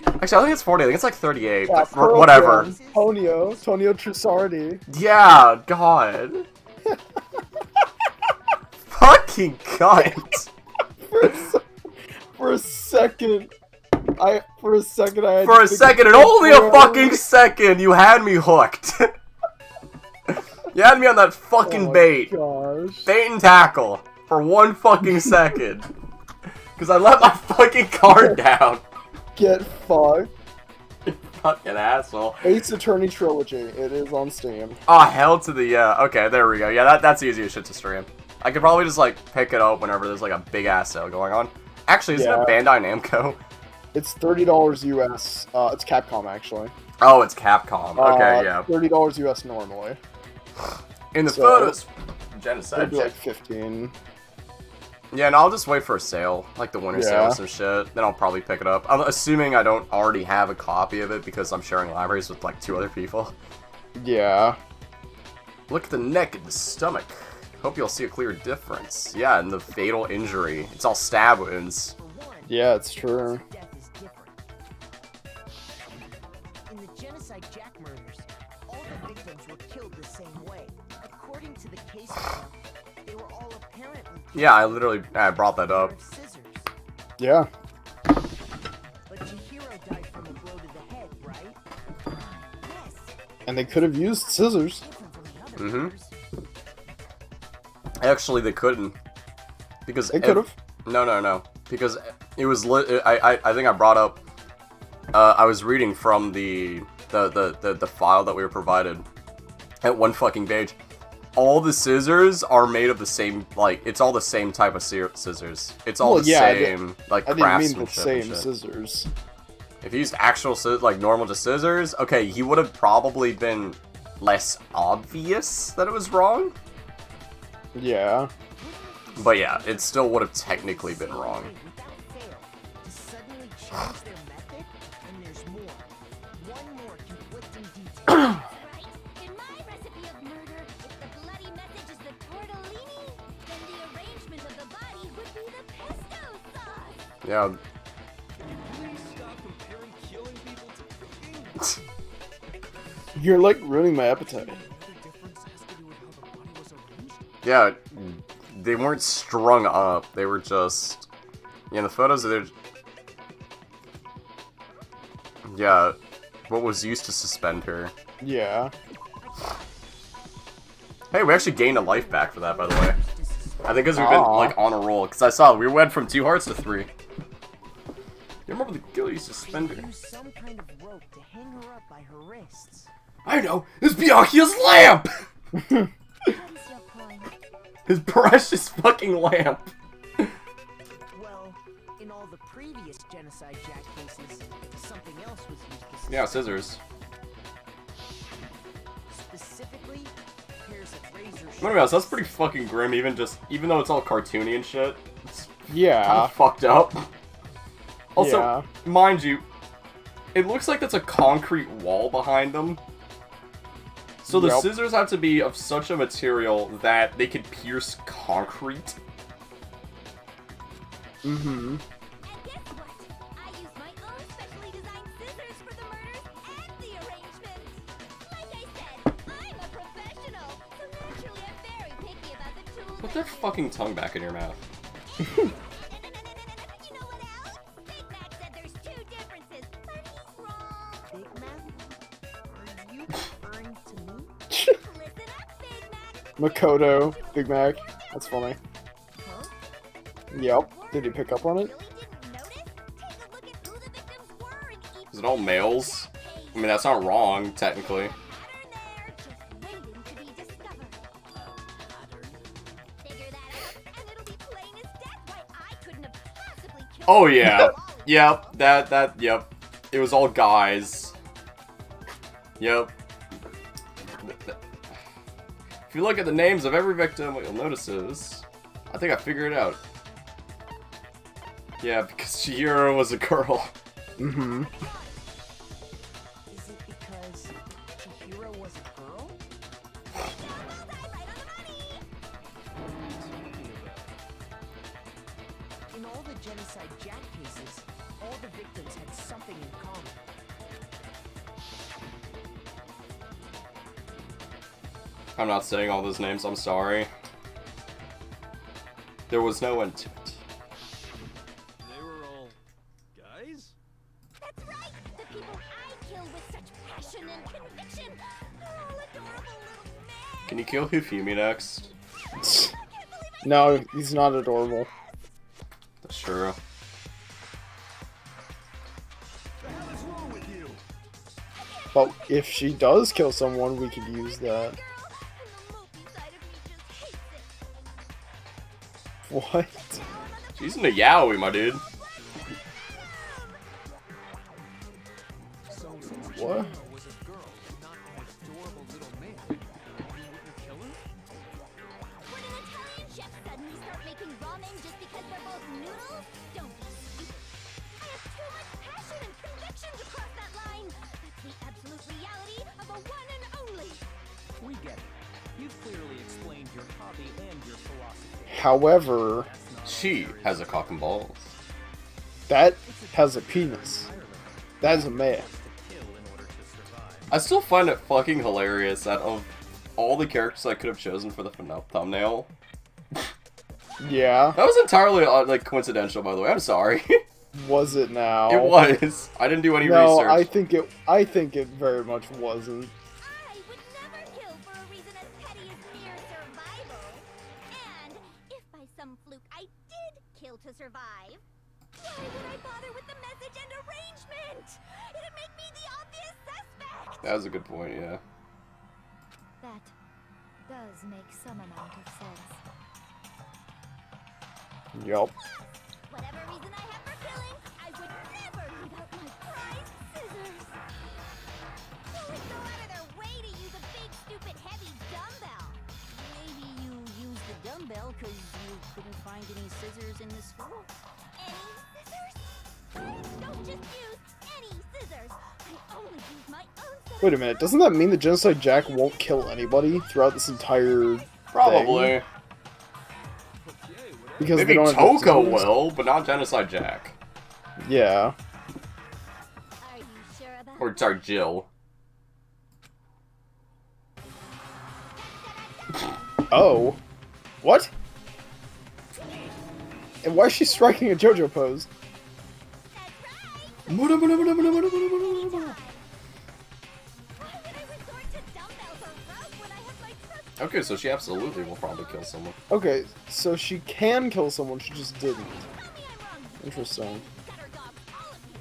Actually, I think it's 40, I think it's like 38, Yeah, but Pearl whatever. Jam, Tonio Trussardi. Yeah, God. Fucking cunt! For a second, I had For a to second, think and only a Boyardee. fucking second, you had me hooked. You had me on that fucking bait. Gosh. Bait and tackle. For 1 fucking second. Because I let my fucking guard down. Get fucked. Fucking asshole. Ace Attorney Trilogy. It is on Steam. Oh, hell to the, okay, there we go. Yeah, that's easy as shit to stream. I could probably just, like, pick it up whenever there's, like, a big-ass sale going on. Actually, isn't it Bandai Namco? It's $30 US. It's Capcom, actually. Oh, it's Capcom. Okay, yeah. $30 US normally. In the So, photos, genocide. It'd be like 15. Yeah, and I'll just wait for a sale, like the winter sale Yeah. or some shit. Then I'll probably pick it up. I'm assuming I don't already have a copy of it because I'm sharing libraries with like 2 other people. Yeah. Look at the neck and the stomach. Hope you'll see a clear difference. Yeah, and the fatal injury. It's all stab wounds. For one, Yeah, it's true. death is different. In the Genocide Jack murders, all the victims were killed the same way. According to the case file, they were all apparently killed Yeah, I brought that with a up. pair of scissors. Yeah. But Chihiro died from a blow to the head, right? Yes. And they could have used scissors. Different from the other Mhm. murders. Actually, they couldn't. Because They could have. No. Because it was I think I brought up. I was reading from the file that we were provided at one fucking page. All the scissors are made of the same, like, it's all the same type of scissors. It's all Well, the yeah, same, like, I didn't mean the craftsmanship and same shit. scissors. If he used actual scissors, like normal just scissors, okay, he would have probably been less obvious that it was wrong. Yeah. But yeah, it still would have technically been wrong. Without fail, to suddenly change their method, and there's more. One more conflicting detail. Right? In my recipe of murder, if the bloody message is the tortellini, then the arrangement of the body would be the pesto sauce. Yeah. Please stop comparing killing people to cooking. You're like ruining my appetite. The difference has to do with how the body was arranged. Yeah, they weren't strung up. They were just... Yeah, in the photos, they're... Yeah, what was used to suspend her. Yeah. Hey, we actually gained a life back for that, by the way. I think because we've been, Aw. like, on a roll. Because I saw we went from 2 hearts to 3. You remember the killer used to suspend her? Use some kind of rope to hang her up by her wrists. I know! It's Bianchi's lamp! What is your point? His precious fucking lamp! Well, in all the previous Genocide Jack cases, something else was used to Yeah, scissors. specifically pairs of razor I'm gonna be honest, that's pretty fucking grim, even though it's all cartoony and shit. It's kind Yeah. of fucked up. Also, Yeah. mind you, it looks like that's a concrete wall behind them. So the Yep. scissors have to be of such a material that they could pierce concrete. Mm-hmm. And guess what? I used my own specially designed scissors for the murders and the arrangement. Like I said, I'm a professional, so naturally I'm very picky about the tools. Put that fucking tongue back in your mouth. You know what else? Big Mac said there's 2 differences, but he's wrong. Big Mac? Are you referring to me? Listen up, Big Mac. Makoto, Big Mac. That's funny. Huh? Yep. Did you pick up on it? Really didn't notice? Take a look at who the victims were in each Is it all males? I mean, that's not wrong, technically. pattern there, just waiting to be discovered. Figure that out, and it'll be plain as death why I couldn't have possibly killed Oh you. yeah. Yep, yep. It was all guys. Yep. If you look at the names of every victim, what you'll notice is... I think I figured it out. Yeah, because Chihiro was a girl. Mm-hmm. Is it because Chihiro was a girl? In all the Genocide Jack cases, all the victims had something in common. I'm not saying all those names, I'm sorry. There was no end to it. They were all guys? That's right! The people I kill with such passion and conviction are all adorable little men! Can you kill Hifumi next? No, he's not adorable. That's true. The hell is wrong with you? But if she does kill someone, we could use that. What? She's in a yaoi, my dude. So since What? Chihiro was a girl, not an adorable little man, you wouldn't kill her? Would an Italian chef suddenly start making ramen just because they're both noodles? Don't be stupid. I have too much passion and conviction to cross that line. That's the absolute reality of a one and only. We get it. You've clearly explained your hobby and your philosophy. However, She has a cock and balls. that has a penis. That is a man. I still find it fucking hilarious that of all the characters I could have chosen for the thumbnail, Yeah. that was entirely like coincidental, by the way. I'm sorry. Was it now? It was. I didn't do any No, research. I think it very much wasn't. I would never kill for a reason as petty as mere survival. And if by some fluke I did kill to survive, why would I bother with the message and arrangement? It'd make me the obvious suspect. That was a good point, yeah. That does make some amount of sense. Yup. Whatever reason I have for killing, I would never give out my prized scissors. Who would go out of their way to use a big, stupid, heavy dumbbell? Maybe you used the dumbbell because you couldn't find any scissors in the school. Any scissors? Don't just use any scissors. I only use my own scissors. Wait a minute, doesn't that mean the Genocide Jack won't kill anybody throughout this entire Probably. thing? Because Maybe they don't have Toko scissors? will, but not Genocide Jack. Yeah. Are you sure about Or, sorry, Jill. Oh. What? And why is she striking a JoJo pose? Why would I resort to dumbbells or rope when I have my trust? Okay, so she absolutely will probably kill someone. Okay, so she can kill someone, she just didn't. Tell me I'm wrong. Interesting. Gutter dogs, all of you.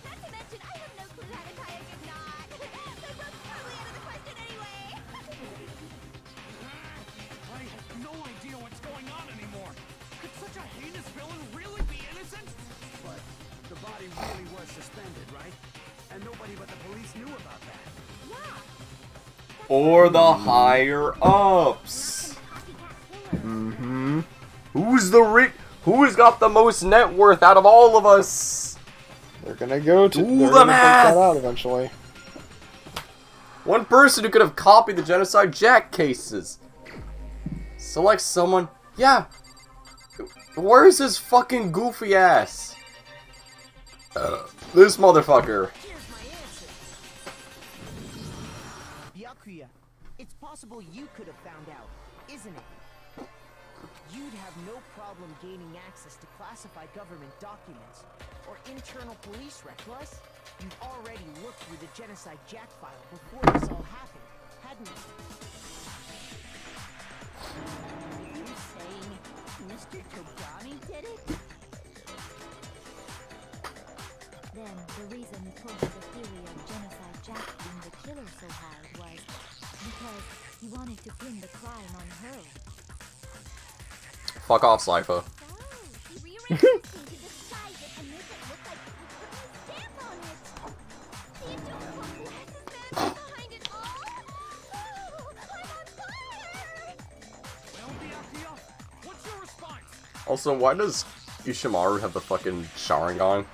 Not to mention, I have no clue how to tie a good knot. The rope's probably out of the question anyway. I have no idea what's going on anymore. Could such a heinous villain really be innocent? But the body really was suspended, right? And nobody but the police knew about that. Or the higher ups. Mm-hmm. Who's got the most net worth out of all of us? They're gonna go to Do they're the gonna math! break that out eventually. One person who could have copied the Genocide Jack cases. Select someone. Yeah. Where's his fucking goofy ass? This motherfucker. Here's my answer. Byakuya, it's possible you could have found out, isn't it? You'd have no problem gaining access to classified government documents or internal police records. Plus, you've already looked through the Genocide Jack file before this all happened, hadn't you? Are you saying Mr. Togami did it? Then the reason he pulled the theory of Genocide Jack being the killer so hard was because he wanted to pin the crime on her. Fuck off, Slifer. Oh, he rearranged the scene to disguise it and make it look like he put his stamp on it. The adorable glasses man behind it all. Oh, I'm on fire! Well, Byakuya, what's your response? Also, why does Ishimaru have the fucking Sharingan?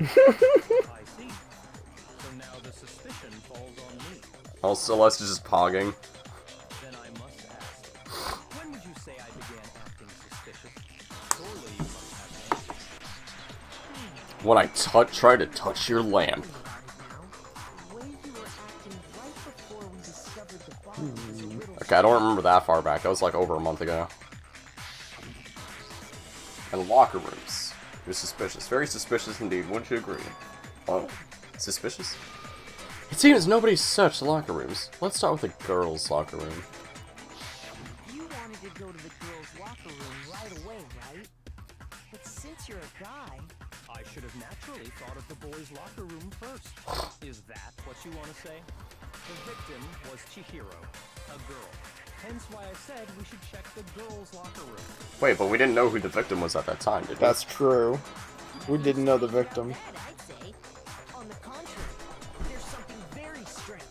I see. So now the suspicion falls on me. Also, Celeste is just pogging. Then I must ask, when would you say I began acting suspicious? Surely you must have an answer. When I try to touch your lamp. The way you were acting right before we discovered the body was a little Okay, I don't remember that far back. That was like over a month ago. And locker rooms. You're suspicious. Very suspicious indeed. Wouldn't you agree? Oh, suspicious? It seems nobody searched the locker rooms. Let's start with the girls' locker room. You wanted to go to the girls' locker room right away, right? But since you're a guy, I should have naturally thought of the boys' locker room first. Is that what you want to say? The victim was Chihiro, a girl. Hence why I said we should check the girls' locker room. Wait, but we didn't know who the victim was at that time, did we? That's true. We didn't know the victim. I'd say. On the contrary, there's something very strange.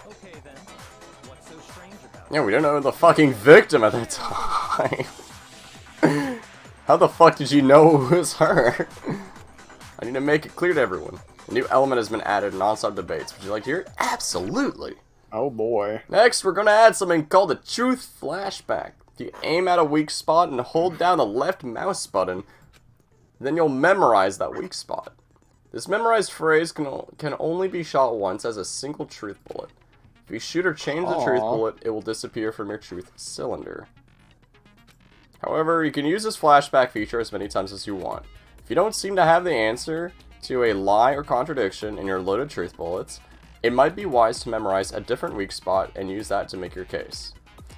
Okay then, what's so strange about it? Yeah, we didn't know the fucking victim at that time. How the fuck did you know it was her? I need to make it clear to everyone. A new element has been added in non-stop debates. Would you like to hear it? Absolutely. Oh boy. Next, we're gonna add something called the truth flashback. If you aim at a weak spot and hold down the left mouse button, then you'll memorize that weak spot. This memorized phrase can only be shot once as a single truth bullet. If you shoot or change the truth bullet, it will disappear from your truth cylinder. However, you can use this flashback feature as many times as you want. If you don't seem to have the answer to a lie or contradiction in your loaded truth bullets, it might be wise to memorize a different weak spot and use that to make your case.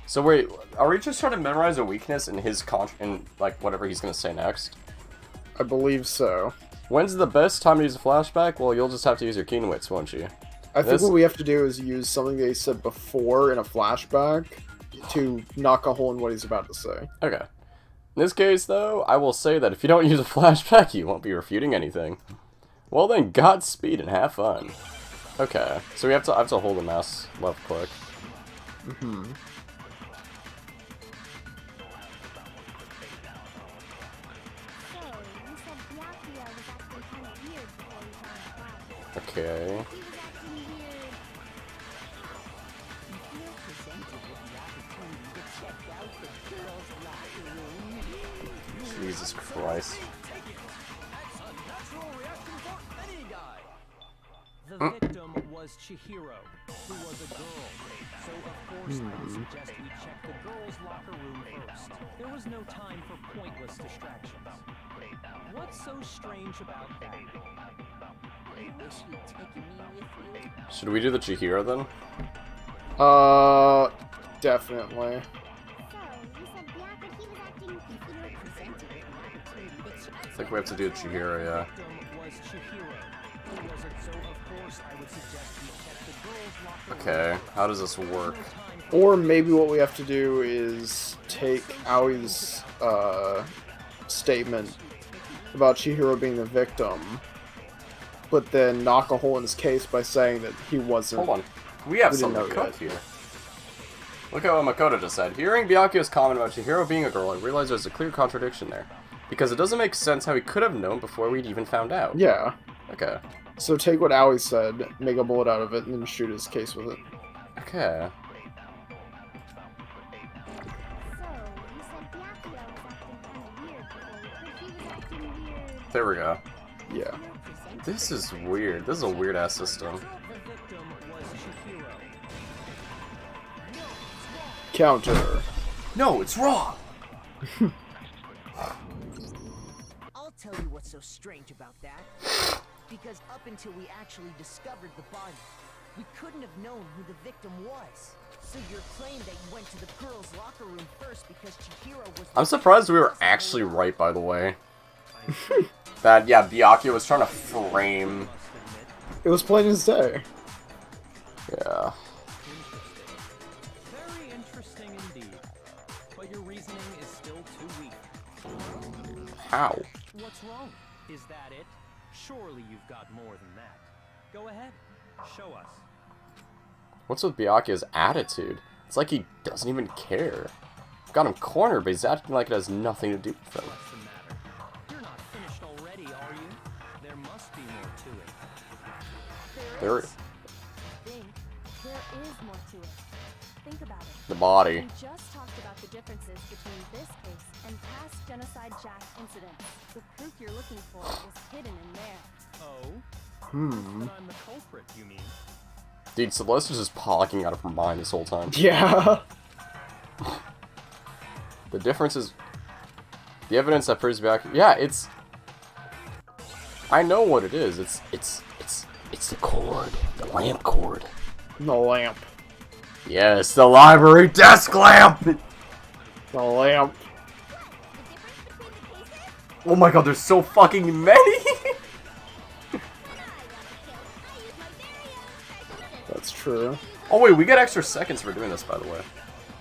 So wait, are we just trying to memorize a weakness in his like whatever he's gonna say next? I believe so. When's the best time to use a flashback? Well, you'll just have to use your keen wits, won't you? I think what we have to do is use something they said before in a flashback to knock a hole in what he's about to say. Okay. In this case, though, I will say that if you don't use a flashback, you won't be refuting anything. Well then, Godspeed and have fun. Okay, so I have to hold the mouse left click. Mm-hmm. Okay. Jesus Christ. The victim was Chihiro, who was a girl. So of course I would suggest we check the girls' locker room first. There was no time for pointless distractions. What's so strange about that? Should we do the Chihiro then? Definitely. I think we have to do the Chihiro, yeah. Okay, how does this work? Or maybe what we have to do is take Aoi's statement about Chihiro being the victim, but then knock a hole in his case by saying that he wasn't. Hold on. We have something cooked here. Look at what Makoto just said. Hearing Byakuya's comment about Chihiro being a girl, I realized there's a clear contradiction there. Because it doesn't make sense how he could have known before we'd even found out. Yeah. Okay. So take what Aoi said, make a bullet out of it, and then shoot his case with it. Okay. There we go. Yeah. This is weird. This is a weird-ass system. Counter. No, it's wrong! I'll tell you what's so strange about that. Because up until we actually discovered the body, we couldn't have known who the victim was. So your claim that you went to the girls' locker room first because Chihiro was... I'm surprised we were actually right, by the way. That, yeah, Byakuya was trying to frame... It was plain as day. Yeah. Very interesting indeed. But your reasoning is still too weak. How? What's wrong? Is that it? Surely you've got more than that. Go ahead. Show us. What's with Byakuya's attitude? It's like he doesn't even care. Got him cornered, but he's acting like it has nothing to do with him. What's the matter? You're not finished already, are you? There must be more to it. There is more to it. Think about it. The body. We just talked about the differences between this case and past Genocide Jack incidents. The proof you're looking for is hidden in there. Oh? Hmm. Then I'm the culprit, you mean? Dude, Celeste was just pogging out of her mind this whole time. Yeah. The difference is... The evidence that proves Byakuya... Yeah, it's... I know what it is. It's the cord. The lamp cord. The lamp. Yes, the library desk lamp! The lamp. Oh my god, there's so fucking many! That's true. Oh wait, we get extra seconds for doing this, by the way.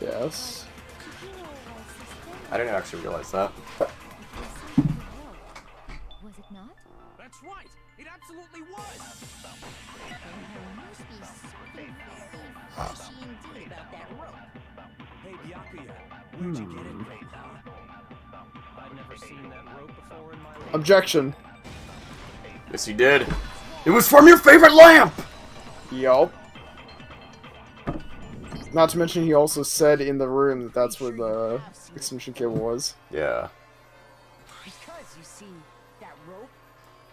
Yes. I didn't actually realize that. Was it not? That's right! It absolutely was! There must be something very fishy indeed about that rope. Hey, Byakuya, where'd you get it from, huh? I've never seen that rope before in my life. Objection. Yes, you did. It was from your favorite lamp! Yup. Not to mention, he also said in the room that that's where the extension cable was. Yeah. Because you see, that rope.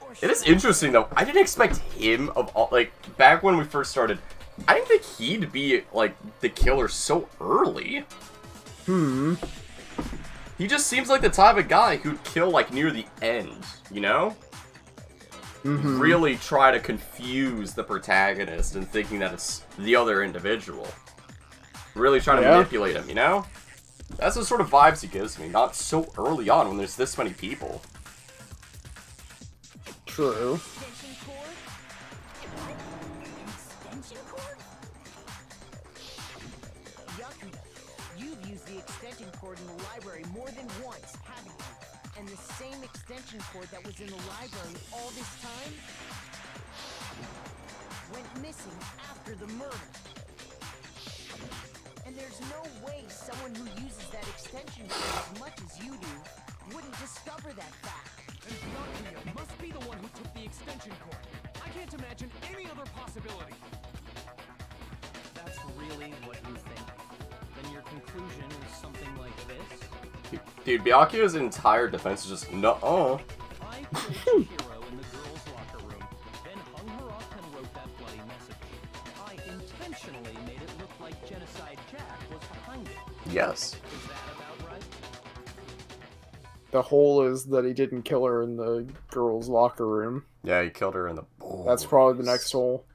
Or It is interesting though. I didn't expect him of all, like, back when we first started, I didn't think he'd be like the killer so early. He just seems like the type of guy who'd kill like near the end, you know? Really try to confuse the protagonist and thinking that it's the other individual. Really trying to manipulate him, you know? That's the sort of vibes he gives me, not so early on when there's this many people. True. extension cord? Extension cord? Yucky. You've used the extension cord in the library more than once, haven't you? And the same extension cord that was in the library all this time went missing after the murder. And there's no way someone who uses that extension cord as much as you do wouldn't discover that fact. And Bianca must be the one who took the extension cord. I can't imagine any other possibility. That's really what you think? Then your conclusion is something like this? Dude, Byakuya's entire defense is just no. I killed Chihiro in the girls' locker room, then hung her up and wrote that bloody message. I intentionally made it look like Genocide Jack was behind it. Yes. Is that about right? The hole is that he didn't kill her in the girls' locker room. Yeah, he killed her in the boys. That's probably the next hole.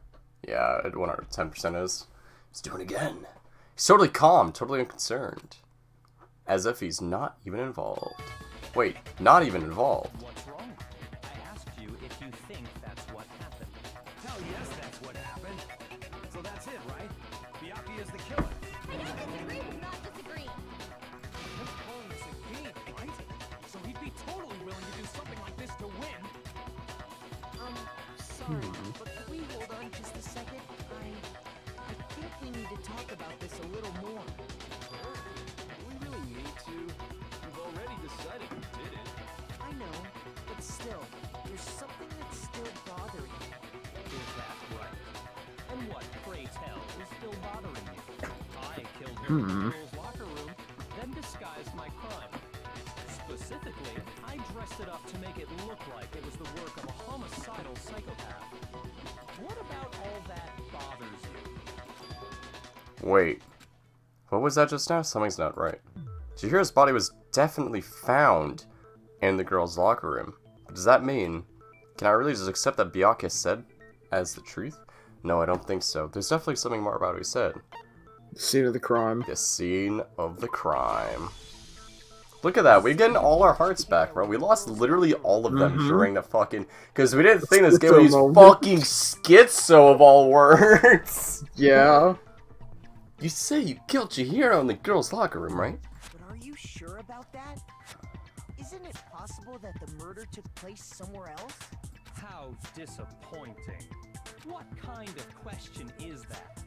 Yeah, it 110% is. He's doing it again. He's totally calm, totally unconcerned. As if he's not even involved. Wait, not even involved. What's wrong? I asked you if you think that's what happened. Hell yes, that's what happened. So that's it, right? Bianca is the killer. Disagree with not disagree. Just calling this a game, right? So he'd be totally willing to do something like this to win. Sorry, but could we hold on just a second? I think we need to talk about this a little more. Do we really need to? We've already decided who did it. I know, but still, there's something that's still bothering me. Is that right? And what, pray tell, is still bothering you? I killed her in the girls' locker room, then disguised my crime. Specifically, I dressed it up to make it look like it was the work of a homicidal psychopath. What about all that bothers you? Wait. What was that just now? Something's not right. Chihira's body was definitely found in the girls' locker room. But does that mean... Can I really just accept that Byakuya said as the truth? No, I don't think so. There's definitely something more about what he said. The scene of the crime. The scene of the crime. Look at that. We're getting all our hearts back, bro. We lost literally all of them during the fucking... Because we didn't think this game would use fucking schizo of all words. Yeah. You say you killed Chihiro in the girls' locker room, right? But are you sure about that? Isn't it possible that the murder took place somewhere else? How disappointing. What kind of question is that?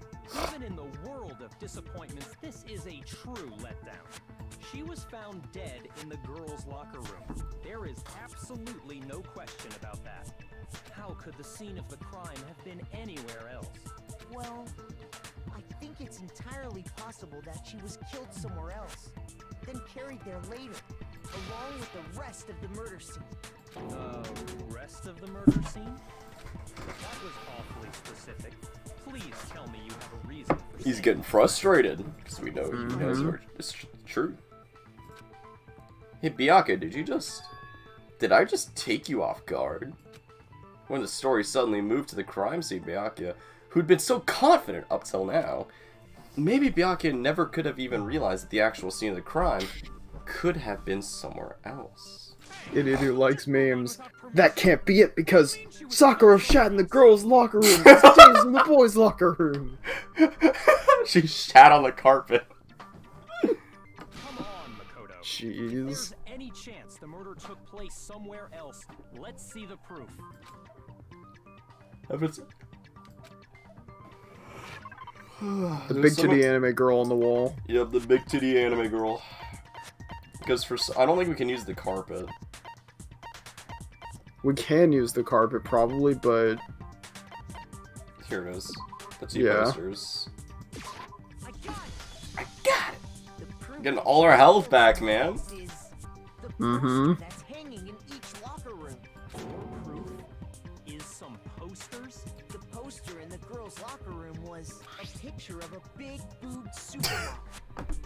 Even in the world of disappointments, this is a true letdown. She was found dead in the girls' locker room. There is absolutely no question about that. How could the scene of the crime have been anywhere else? Well, I think it's entirely possible that she was killed somewhere else, then carried there later, along with the rest of the murder scene. Rest of the murder scene? That was awfully specific. Please tell me you have a reason for He's saying getting frustrated, because we know he knows it's true. Hey, Byakuya, did I just take you off guard? When the story suddenly moved to the crime scene, Byakuya, who'd been so confident up till now, maybe Byakuya never could have even realized that the actual scene of the crime could have been somewhere else. Idiot who likes memes. That can't be it because Sakura shat in the girls' locker room. Stays in the boys' locker room. She shat on the carpet. Come on, Makoto. If Jeez. there's any chance the murder took place somewhere else, let's see the proof. The big titty anime girl on the wall. Yep, the big titty anime girl. Because I don't think we can use the carpet. We can use the carpet probably, but Here it is. The two Yeah. posters. I got it! Getting all our health back, man. Is the Mm-hmm. poster that's hanging in each locker room. Proof is some posters. The poster in the girls' locker room was a picture of a big boobed supermodel.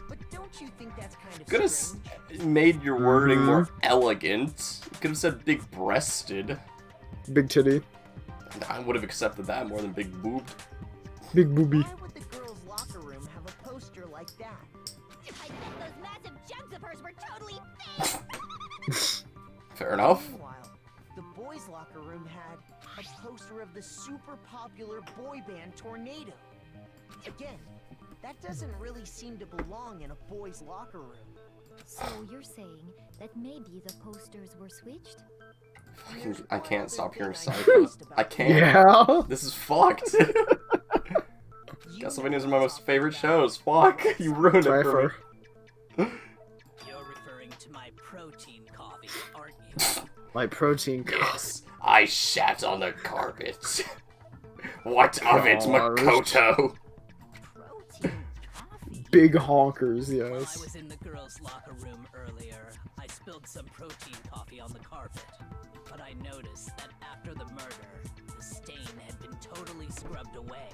But don't you think that's kind of Could have strange? made your wording more elegant. You could have said big breasted. Big titty. I would have accepted that more than big boobed. Big booby. Why would the girls' locker room have a poster like that? I bet those massive jugs of hers were totally fake! Fair enough. Meanwhile, the boys' locker room had a poster of the super popular boy band Tornado. Again, that doesn't really seem to belong in a boys' locker room. So you're saying that maybe the posters were switched? I can't stop hearing Cypher. I can't. Yeah. This is fucked. Castlevania's one of my most favorite shows. Fuck. You ruined it for me. You're referring to my protein coffee, aren't you? My protein. Yes, I shat on the carpet. What of it, Makoto? Protein coffee. Big honkers, While I yes. was in the girls' locker room earlier, I spilled some protein coffee on the carpet. But I noticed that after the murder, the stain had been totally scrubbed away.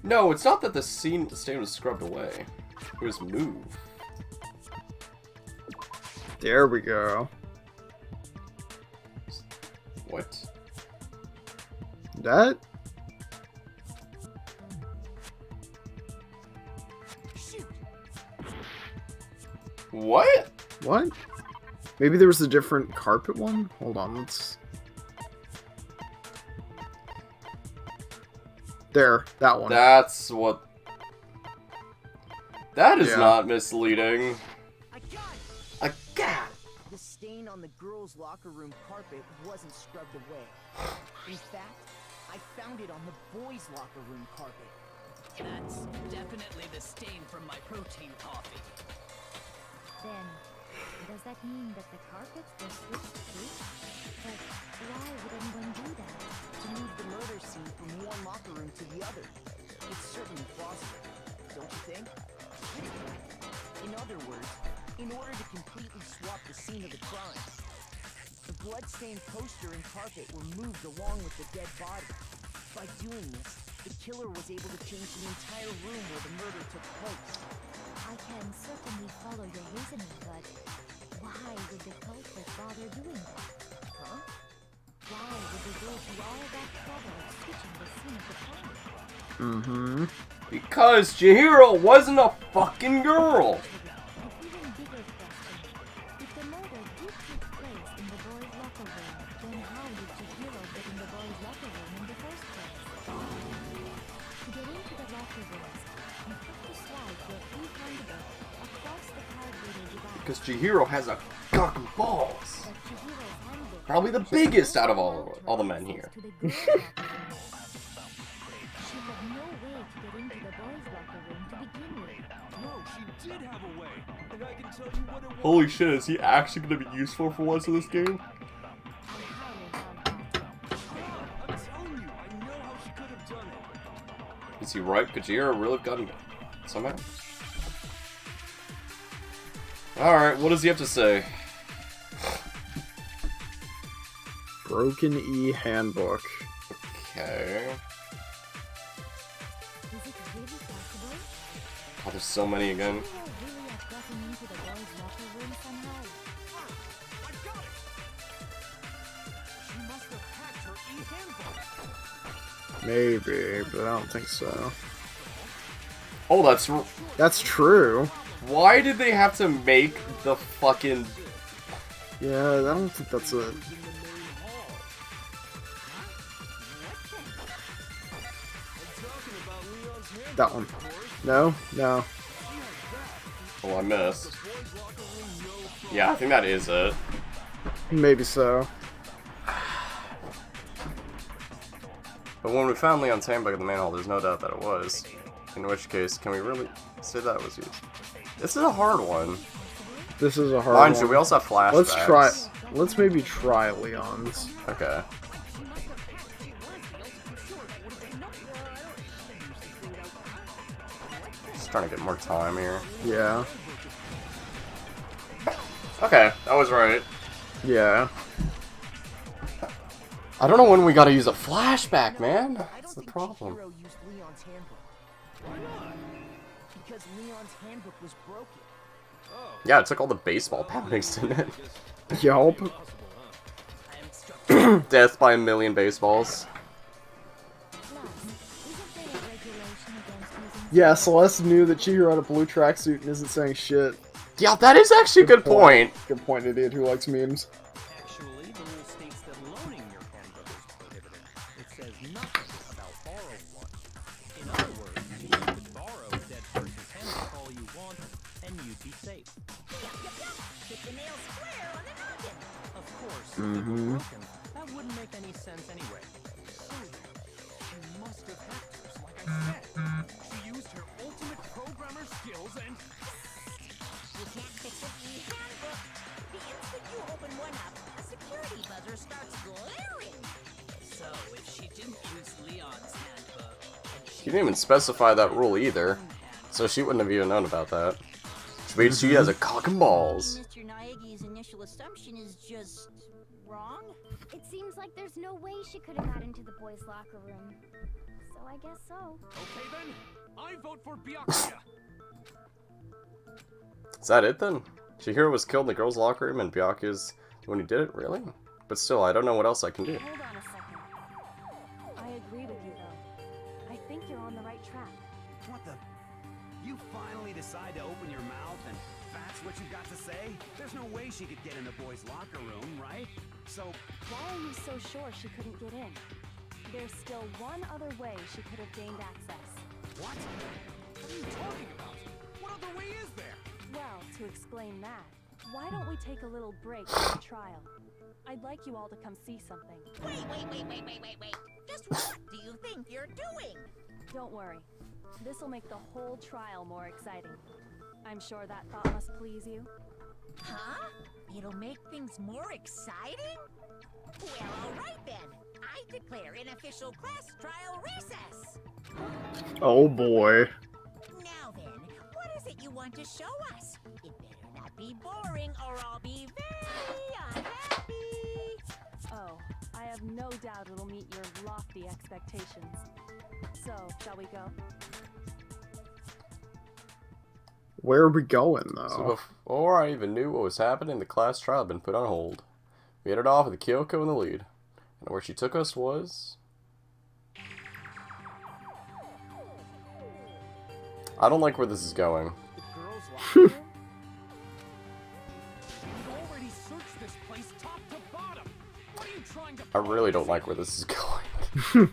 No, it's not that the stain was scrubbed away. It was moved. There we go. What? That? Shoot. What? What? Maybe there was a different carpet one? Hold on, let's... There, that one. That's what... That is Yeah. not misleading. I got it. A cat! The stain on the girls' locker room carpet wasn't scrubbed away. In fact, I found it on the boys' locker room carpet. That's definitely the stain from my protein coffee. Then, does that mean that the carpets were switched too? But why would anyone do that? To move the murder scene from one locker room to the other. It's certainly plausible, don't you think? In other words, in order to completely swap the scene of the crime, the blood-stained poster and carpet were moved along with the dead body. By doing this, the killer was able to change the entire room where the murder took place. I can certainly follow your reasoning, but why would the culprit bother doing that? Huh? Why would they go through all that trouble of switching the scene of the crime? Mm-hmm. Because Chihiro wasn't a fucking girl! An even bigger question. If the murder did take place in the boys' locker room, then how did Chihiro get in the boys' locker room in the first place? To get into the locker rooms, you have to slide your free handbook across the cardboard divide. Because Chihiro has a cock and balls. But Chihiro's handbook Probably the should biggest not out of allow all the her men here. access to the girls' locker room. She had no way to get into the boys' locker room to begin with. No, she did have a way, and I can tell you what it was. Holy shit, is he actually gonna be useful for once in this game? I highly doubt that. I'm telling you, I know how she could have done it. Is he right? Could Chihiro really have gotten somehow? Alright, what does he have to say? Broken E handbook. Okay. Is it really possible? Oh, there's so many again. Chihiro really have gotten into the boys' locker room somehow? I got it. She must have hacked her e-handbook. Maybe, but I don't think so. Oh, that's... That's true. Why did they have to make the fucking... Yeah, I don't think that's it. That one. No? No. Oh, I missed. Yeah, I think that is it. Maybe so. But when we found Leon's handbook at the manhole, there's no doubt that it was. In which case, can we really say that was used? This is a hard one. This is a hard Mind one. you, we also have flashbacks. Let's try. Let's maybe try Leon's. Okay. Let's trying to get more time here. Yeah. Okay, that was right. Yeah. I don't know when we gotta use a flashback, man. That's the problem. Chihiro used Leon's handbook. Why not? Because Leon's handbook was broken. Yeah, it took all the baseball poundings, didn't it? Yup. Death by a million baseballs. Yeah, Celeste knew that Chihiro had a blue tracksuit and isn't saying shit. Yeah, that is actually a good point. Good point, idiot who likes memes. Actually, the rule states that loaning your handbook is prohibited. It says nothing about borrowing one. In other words, you could borrow a dead person's handbook all you want, and you'd be safe. Hit the nail square on the noggin. Of course, if it were broken, that wouldn't make any sense anyway. So, she must have hacked us, like I said. She used her ultimate programmer skills and... You can't fix it in the handbook. The instant you open one up, a security buzzer starts glaring. So, if she didn't use Leon's handbook, She didn't even specify that rule either, so she wouldn't have even known about that. Which means she has a cock and balls. Mr. Naegi's initial assumption is just wrong. It seems like there's no way she could have got into the boys' locker room. So I guess so. Okay then, I vote for Byakuya. Is that it then? Chihiro was killed in the girls' locker room and Byakuya's when he did it? Really? But still, I don't know what else I can do. Hold on a second. I agree with you, though. I think you're on the right track. What the? You finally decide to open your mouth and that's what you got to say? There's no way she could get in the boys' locker room, right? So... Why are you so sure she couldn't get in? There's still one other way she could have gained access. What? What are you talking about? What other way is there? Well, to explain that, why don't we take a little break from the trial? I'd like you all to come see something. Wait. Just what do you think you're doing? Don't worry. This'll make the whole trial more exciting. I'm sure that thought must please you. Huh? It'll make things more exciting? Well, alright then. I declare an official class trial recess. Oh boy. Now then, what is it you want to show us? It better not be boring or I'll be very unhappy. Oh, I have no doubt it'll meet your lofty expectations. So, shall we go? Where are we going, though? So before I even knew what was happening, the class trial had been put on hold. We headed off with Kyoko in the lead. And where she took us was... I don't like where this is going. The girls' locker room? We've already searched this place top to bottom. What are you trying to... I really don't like where this is going.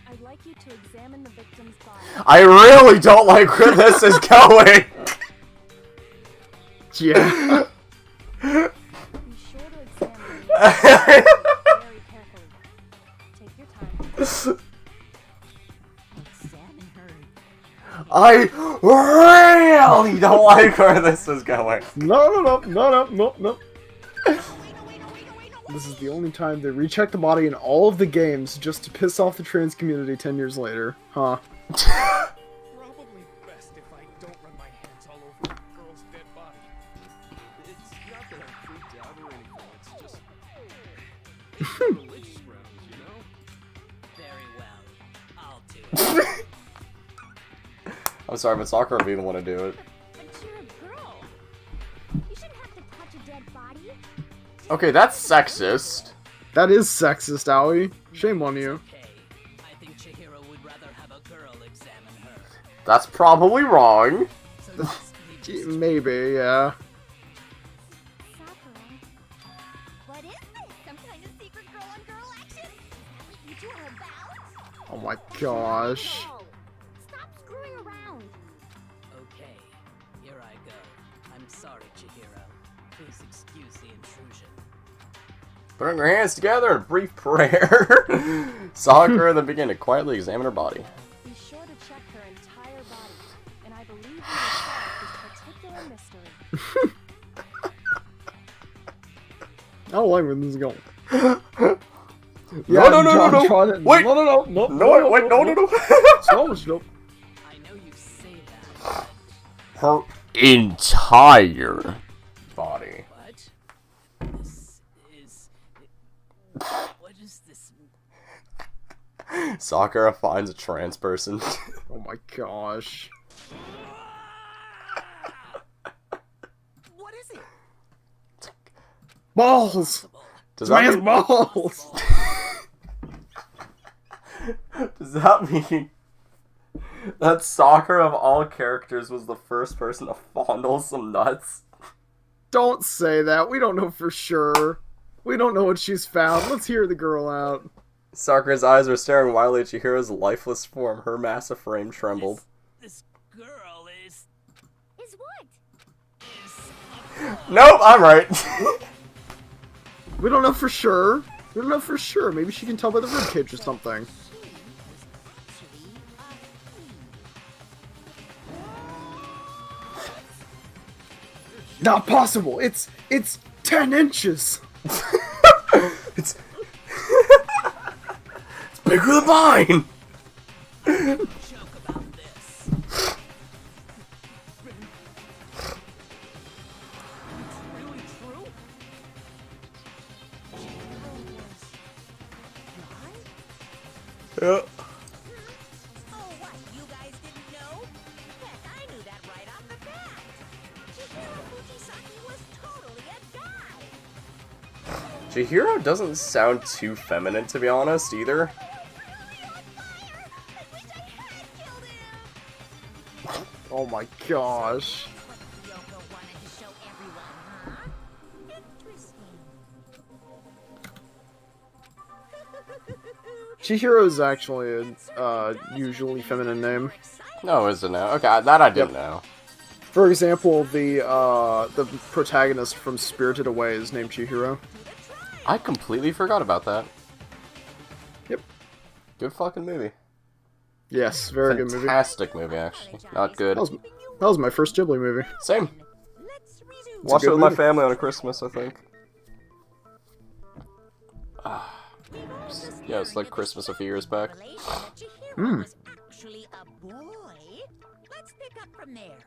I'd like you to examine the victim's body. I really don't like where this is going! Yeah. Be sure to examine the very carefully. Take your time. Examine her. I really don't like where this is going. No. This is the only time they recheck the body in all of the games just to piss off the trans community 10 years later. Huh. Probably best if I don't run my hands all over a girl's dead body. It's not that I'm freaked out or anything, it's just... It's for religious grounds, you know? very well. I'll do it. I'm sorry, but Sakura would be the one to do it. But you're a girl. You shouldn't have to touch a dead body. Okay, that's sexist. That is sexist, Aoi. Shame on you. Okay. I think Chihiro would rather have a girl examine her. That's probably wrong. So let's leave this Maybe, yeah. Sakura. What is this? Some kind of secret girl-on-girl action? Is that what you two are about? Oh my gosh. Stop screwing around. Okay, here I go. I'm sorry, Chihiro. Please excuse the intrusion. Putting her hands together in a brief prayer. Sakura then began to quietly examine her body. Be sure to check her entire body, and I believe you will solve this particular mystery. I don't like where this is going. Wait! No. No, wait, no. No. I know you say that, her entire body. What? This is... What is this? Sakura finds a trans person. Oh my gosh. What is it? Balls! Does This that man's mean... balls! Does that mean that Sakura of all characters was the first person to fondle some nuts? Don't say that. We don't know for sure. We don't know what she's found. Let's hear the girl out. Sakura's eyes were staring wildly at Chihiro's lifeless form. Her massive frame trembled. This girl is... Is what? Nope, I'm right. We don't know for sure. We don't know for sure. Maybe she can tell by the ribcage or something. Not possible. It's 10 inches. It's bigger than mine. Joke about this. Really true? Yeah. Oh, what? You guys didn't know? Heck, I knew that right off the bat. Chihiro Fujisaki was totally a guy. Chihiro doesn't sound too feminine, to be honest, either. Oh my gosh. What Yoko wanted to show everyone, huh? Interesting. Chihiro's actually a usually feminine name. No, is it now? Okay, that I didn't know. For example, the protagonist from Spirited Away is named Chihiro. I completely forgot about that. Yep. Good fucking movie. Yes, very good movie. Fantastic movie, actually. Not good. That was my first Ghibli movie. Same. Watched it good with my movie. family on a Christmas, I think. Yeah, it's like Christmas a few years back. Hmm. Actually a boy. Let's pick up from there.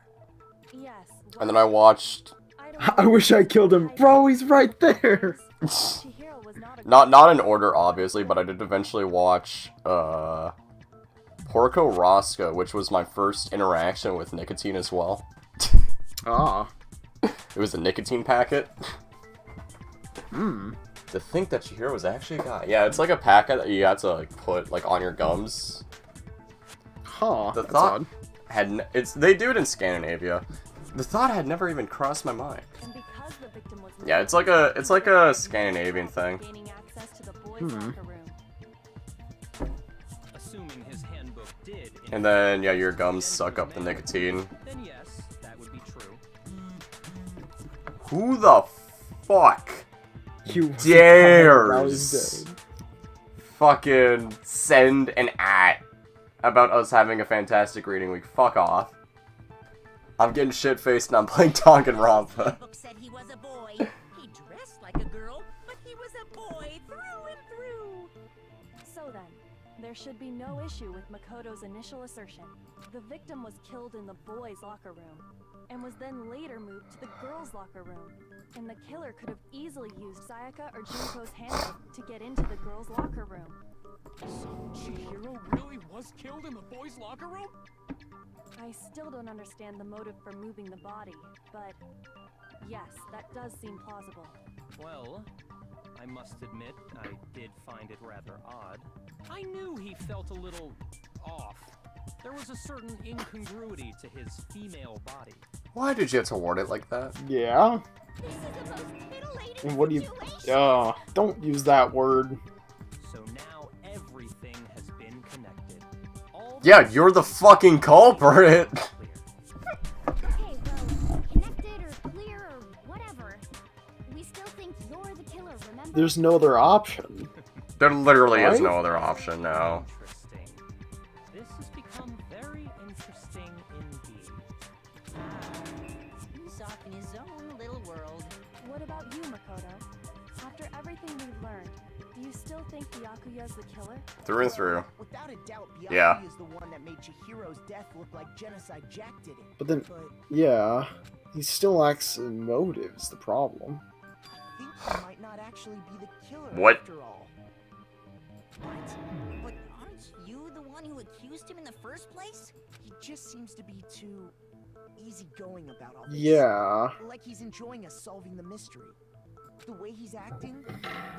Yes. And then I watched... I wish I killed him. Bro, he's right there. Chihiro was not a Not in order, obviously, but I did eventually watch, Porco Roscoe, which was my first interaction with nicotine as well. Ah. It was a nicotine packet. Hmm. To think that Chihiro was actually a guy. Yeah, it's like a packet that you have to, like, put, like, on your gums. Huh. The That's thought odd. they do it in Scandinavia. The thought had never even crossed my mind. And because the victim was Yeah, it's like a Scandinavian thing. gaining access to the boys' Hmm. locker room. Assuming his handbook did. And then, yeah, your gums suck up the nicotine. Then yes, that would be true. Who the fuck You dares fucking send an at about us having a fantastic reading week? Fuck off. I'm getting shit-faced and I'm playing Danganronpa. Book said he was a boy. He dressed like a girl, but he was a boy through and through. So then, there should be no issue with Makoto's initial assertion. The victim was killed in the boys' locker room, and was then later moved to the girls' locker room. And the killer could have easily used Sayaka or Junko's handbook to get into the girls' locker room. So Chihiro really was killed in the boys' locker room? I still don't understand the motive for moving the body, but yes, that does seem plausible. Well, I must admit, I did find it rather odd. I knew he felt a little off. There was a certain incongruity to his female body. Why did you have to word it like that? Yeah. This is the most titillating And what do you... situation. Don't use that word. So now everything has been connected. All Yeah, you're the fucking culprit! clear. Okay, well, connected or clear or whatever. We still think you're the killer, remember? There's no other option. There literally is Right? no other option now. Interesting. This has become very interesting indeed. He's off in his own little world. What about you, Makoto? After everything we've learned, do you still still think Byakuya's the killer? Through and through. Without a doubt, Yeah. Byakuya is the one that made Chihiro's death look like Genocide Jack did it. But then, yeah, he still lacks in motive is the problem. I think he might not actually be the killer What? after all. But aren't you the one who accused him in the first place? He just seems to be too easygoing about all this. Yeah. Like he's enjoying us solving the mystery. The way he's acting,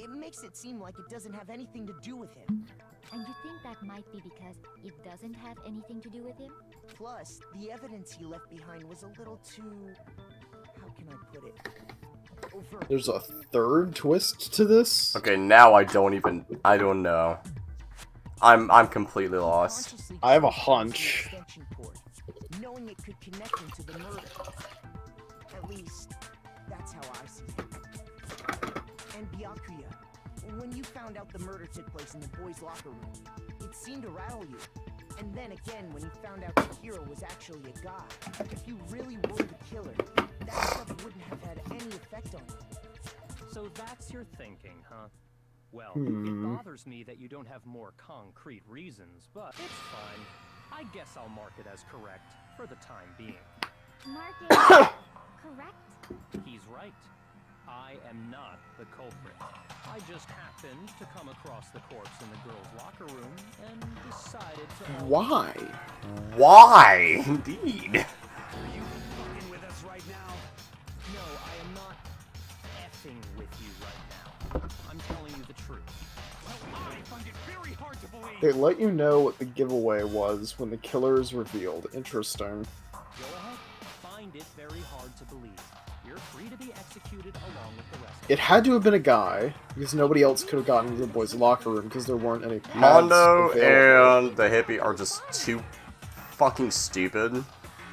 it makes it seem like it doesn't have anything to do with him. And you think that might be because it doesn't have anything to do with him? Plus, the evidence he left behind was a little too... how can I put it? Overt. There's a third twist to this? Okay, now I don't know. I'm completely lost. Consciously I have a clicked onto the hunch. extension cord, knowing it could connect him to the murder. At least, that's how I see it. And Byakuya, when you found out the murder took place in the boys' locker room, it seemed to rattle you. And then again, when you found out Chihiro was actually a guy, if you really were the killer, that stuff wouldn't have had any effect on you. So that's your thinking, huh? Well, Hmm. it bothers me that you don't have more concrete reasons, but it's fine. I guess I'll mark it as correct for the time being. Market correct? He's right. I am not the culprit. I just happened to come across the corpse in the girls' locker room and decided to... Why? Why? Indeed. Are you fucking with us right now? No, I am not effing with you right now. I'm telling you the truth. Well, I find it very hard to believe. They let you know what the giveaway was when the killer is revealed. Interesting. Go ahead. Find it very hard to believe. You're free to be executed along with the rest. It had to have been a guy, because nobody else could have gotten into the boys' locker room because there weren't any pads Mondo available. and the hippie are just too fucking stupid.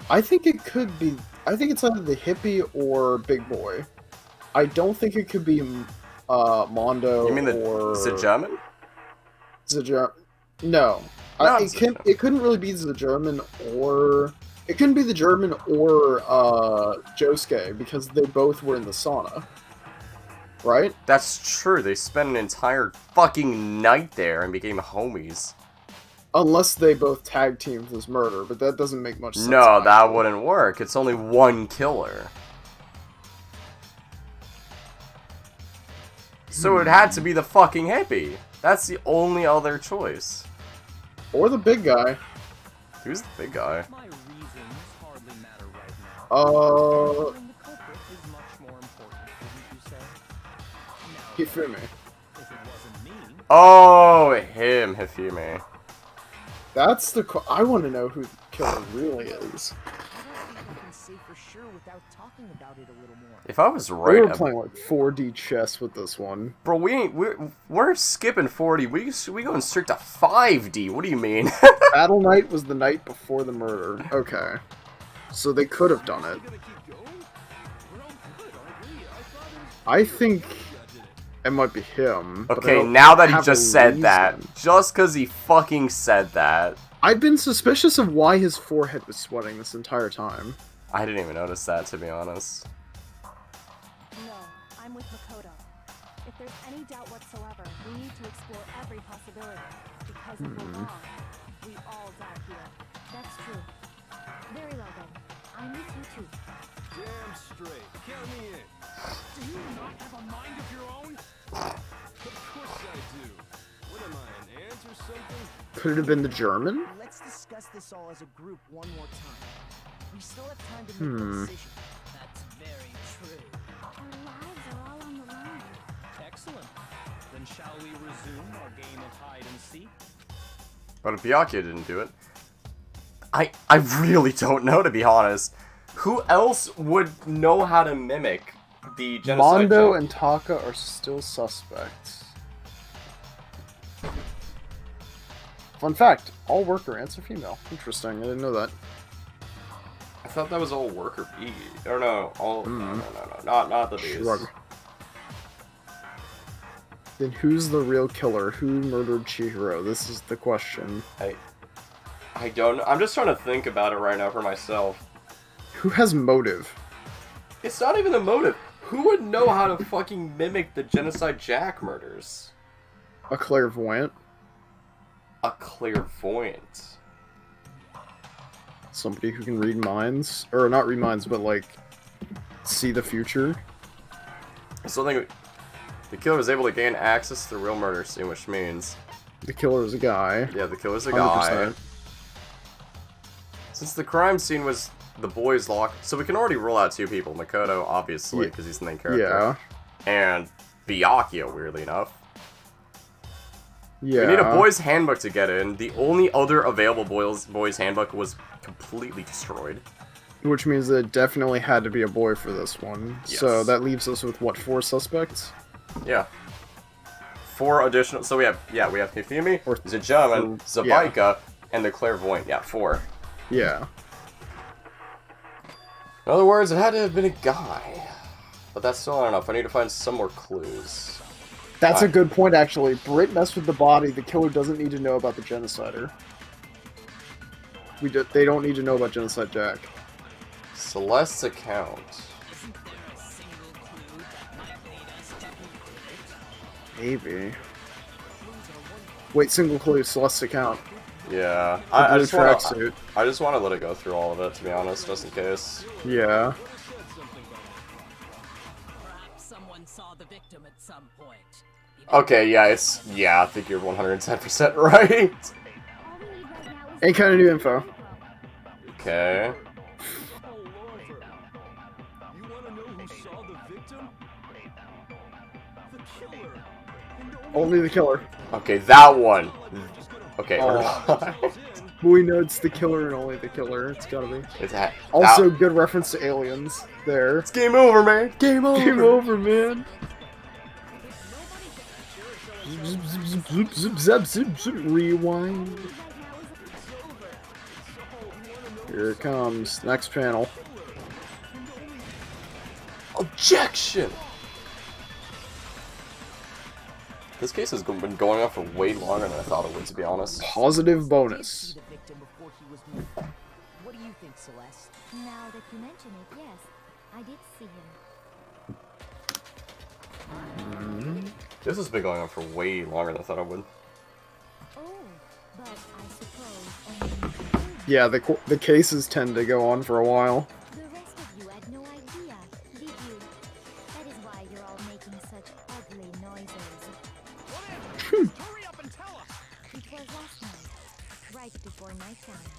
I think it could be. I think it's either the hippie or Big Boy. I don't think it could be Mondo. You mean the German? No, No, it couldn't really be the German or it couldn't be the German or Josuke because they both were in the sauna, right? That's true. They spent an entire fucking night there and became homies. Unless they both tag teamed this murder, but that doesn't make much sense. No, that wouldn't work. It's only one killer. So it had to be the fucking hippie. That's the only other choice. Or the big guy. Who's the big guy? My reasons hardly matter right now. Finding the culprit is much more important, wouldn't you say? Hifumi. If it wasn't me, Oh, him, Hifumi. That's the. I want to know who the killer really is. I don't think we can say for sure without talking about it a little more. If I was We right, were playing like 4D chess with this one. bro, we're skipping 4D. We going straight to 5D. What do you mean? Battle Night was the night before the murder. Okay, so they could have done it. I think it might be him. but I Okay, don't now that he have a just said that, reason. just because he fucking said that, I've been suspicious of why his forehead was sweating this entire time. I didn't even notice that, to be honest. No, I'm with Makoto. If there's any doubt whatsoever, we need to explore every possibility. Because if we're wrong, we all die here. That's true. Very well then. I'm with you too. Damn straight. Count me in. Do you not have a mind of your own? Of course I do. What am I, an ant or something? Could it have been the German? Let's discuss this all as a group one more time. We still have time to make a decision. That's very true. Our lives are all on the line. excellent. Then shall we resume our game of hide and seek? But if Byakuya didn't do it, I really don't know, to be honest. Who else would know how to mimic the genocide? Mondo joke? and Taka are still suspects. Fun fact, all worker ants are female. Interesting, I didn't know that. I thought that was all worker bee. Or no, all no, not the bees. Shrug. Then who's the real killer? Who murdered Chihiro? This is the question. I don't know. I'm just trying to think about it right now for myself. Who has motive? It's not even the motive. Who would know how to fucking mimic the Genocide Jack murders? A clairvoyant. A clairvoyant. Somebody who can read minds. Or not read minds, but like see the future. Something the killer was able to gain access to the real murder scene, which means the killer is a guy. Yeah, the killer's a guy. 100%. Since the crime scene was the boys' lock, so we can already rule out 2 people. Makoto, obviously, because he's the main character. Yeah. And Byakuya, weirdly enough. Yeah. We need a boys' handbook to get in. The only other available boys' handbook was completely destroyed. Which means that it definitely had to be a boy for this one. Yes. So that leaves us with, what, 4 suspects? Yeah. 4 additional... So we have Hifumi, Zajaman, Zabaika, and the clairvoyant. Yeah, 4. Yeah. In other words, it had to have been a guy. But that's still not enough. I need to find some more clues. That's a good point, actually. Britt messed with the body. The killer doesn't need to know about the genocider. They don't need to know about Genocide Jack. Celeste's account. Maybe. Wait, single clue, Celeste's account. Yeah. The I blue just want tracksuit. I just want to let it go through all of it, to be honest, just in case. Yeah. Perhaps someone saw the victim at some point. Okay, yeah, I think you're 110% right. Any kind of new info. Okay. Only the killer. Okay, that one. Okay, We know it's the killer and only the killer. It's gotta be. It's that. Also, good reference to Aliens there. It's game over, man. Game over. Game over, man. Zip, zip, zip, zip, zip, zip, zip, rewind. Here it comes. Next panel. Objection! This case has been going on for way longer than I thought it would, to be honest. Positive bonus. What do you think, Celeste? Now that you mention it, yes, I did see him. This has been going on for way longer than I thought it would. Oh, but I suppose only Yeah, the cases tend to go on for a while. the rest of you had no idea, did you? That is why you're all making such ugly noises. Hurry up and tell us! It was last night, right before nighttime.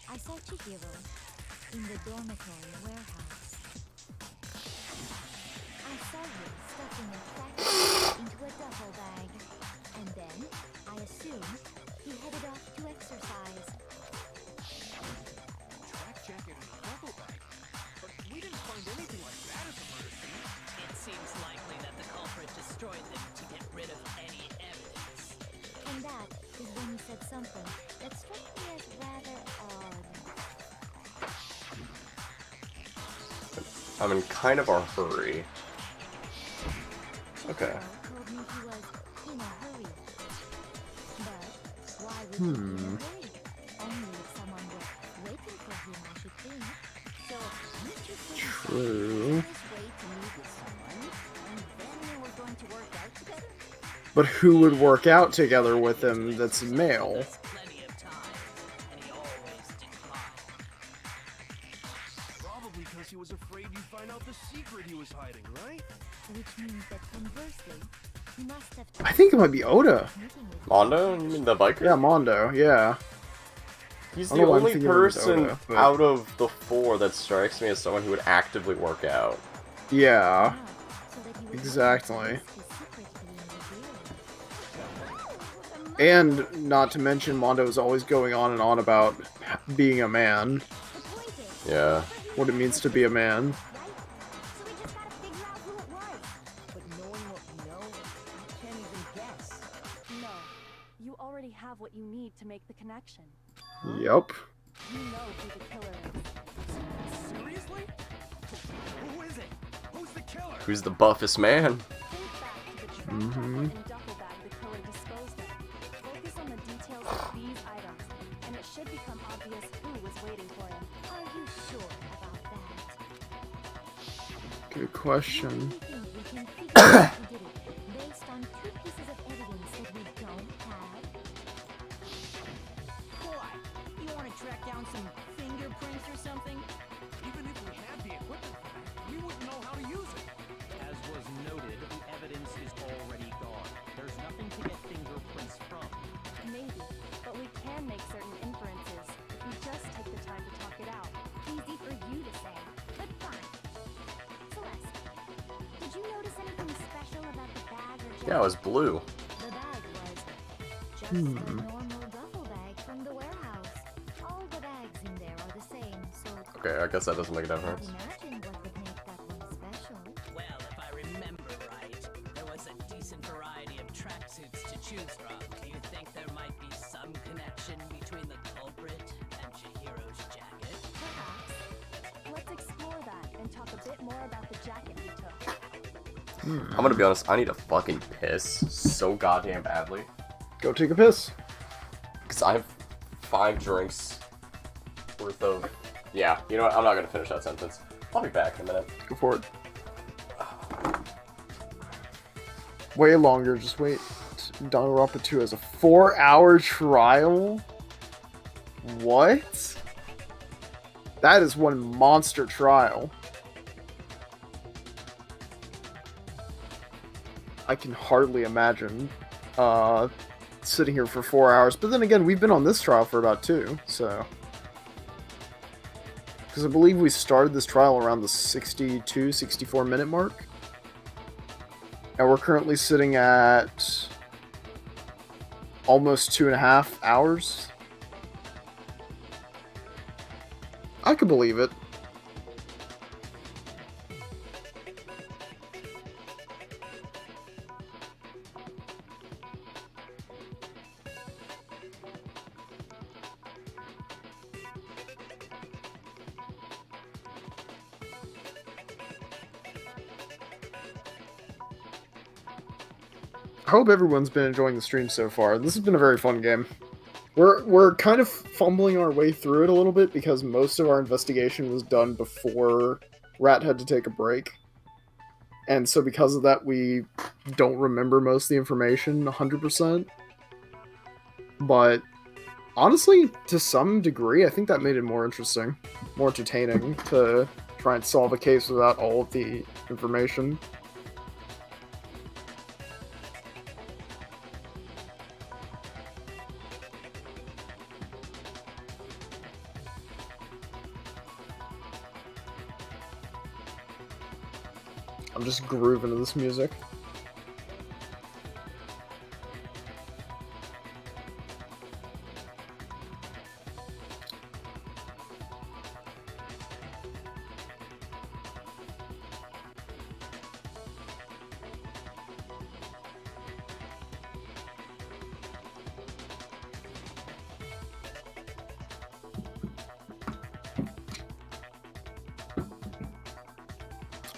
I saw Chihiro in the dormitory warehouse. I saw him stuffing a tracksuit into a duffel bag, and then I assumed he headed off to exercise. Track jacket and a duffel bag? But we didn't find anything like that at the murder scene. It seems likely that the culprit destroyed them to get rid of any evidence. And that is when he said something that struck me as rather odd. I'm in kind of a hurry. Okay. Told me he was in a hurry. But why would he be in a hurry? Only if someone was waiting for him, I should think. So, you two couldn't True. way to meet with someone, and then you were going to work out together? But who would work out together with him that's male? Plenty of time, and he always declined. Probably because he was afraid you'd find out the secret he was hiding, right? Which means that conversely, he must have I think it might be Oda. meeting with Mondo? You mean the biker? Yeah, Mondo, yeah. He's I the don't know why I'm only thinking it was person Oda, but- out of the 4 that strikes me as someone who would actively work out. Yeah, now, so that he would exactly. his secret being revealed. And not to mention, Mondo is always going on and on about being a man. The point is, Yeah. What it means to be a man. right? So we just gotta figure out who it was. But knowing what we know, I can't even guess. No, you already have what you need to make the connection. Yup. You know who the killer is. Seriously? Who is it? Who's the killer? Who's the buffest man? Think back to the trash and duffel bag the killer disposed of. Focus on the details of these items, and it should become obvious who was waiting for him. Are you sure about that? Good question. We think we can figure out who did it based on 2 pieces of evidence that we track down some fingerprints or something? Even if we had the equipment for that, we wouldn't know how to use it. As was noted, the evidence is already gone. There's nothing to get fingerprints from. Maybe, but we can make certain inferences if we just take the time to talk it out. Easy for you to say, but fine. Celeste, did you notice anything special about the bag or Yeah, it was blue. The bag was just a normal duffel bag from the warehouse. All the bags in there are the same, so Okay, I guess that doesn't make a can't difference. imagine what would make that one special. Well, if I remember right, there was a decent variety of tracksuits to choose from. Do you think there might be some connection between the culprit and Chihiro's jacket? Perhaps. Let's explore that and talk a bit more about the jacket we took. I'm gonna be honest, I need to fucking piss so goddamn badly. Go take a piss. Because I have 5 drinks worth of... Yeah, you know what? I'm not gonna finish that sentence. I'll be back in a minute. Go for it. Way longer, just wait. Danganronpa 2 has a 4-hour trial? What? That is one monster trial. I can hardly imagine sitting here for 4 hours. But then again, we've been on this trial for about 2, so... Because I believe we started this trial around the 62, 64 minute mark. And we're currently sitting at almost 2.5 hours. I could believe it. I hope everyone's been enjoying the stream so far. This has been a very fun game. We're kind of fumbling our way through it a little bit because most of our investigation was done before Rat had to take a break. And so because of that, we don't remember most of the information 100%. But honestly, to some degree, I think that made it more interesting, more entertaining to try and solve a case without all of the information. I'm just grooving to this music.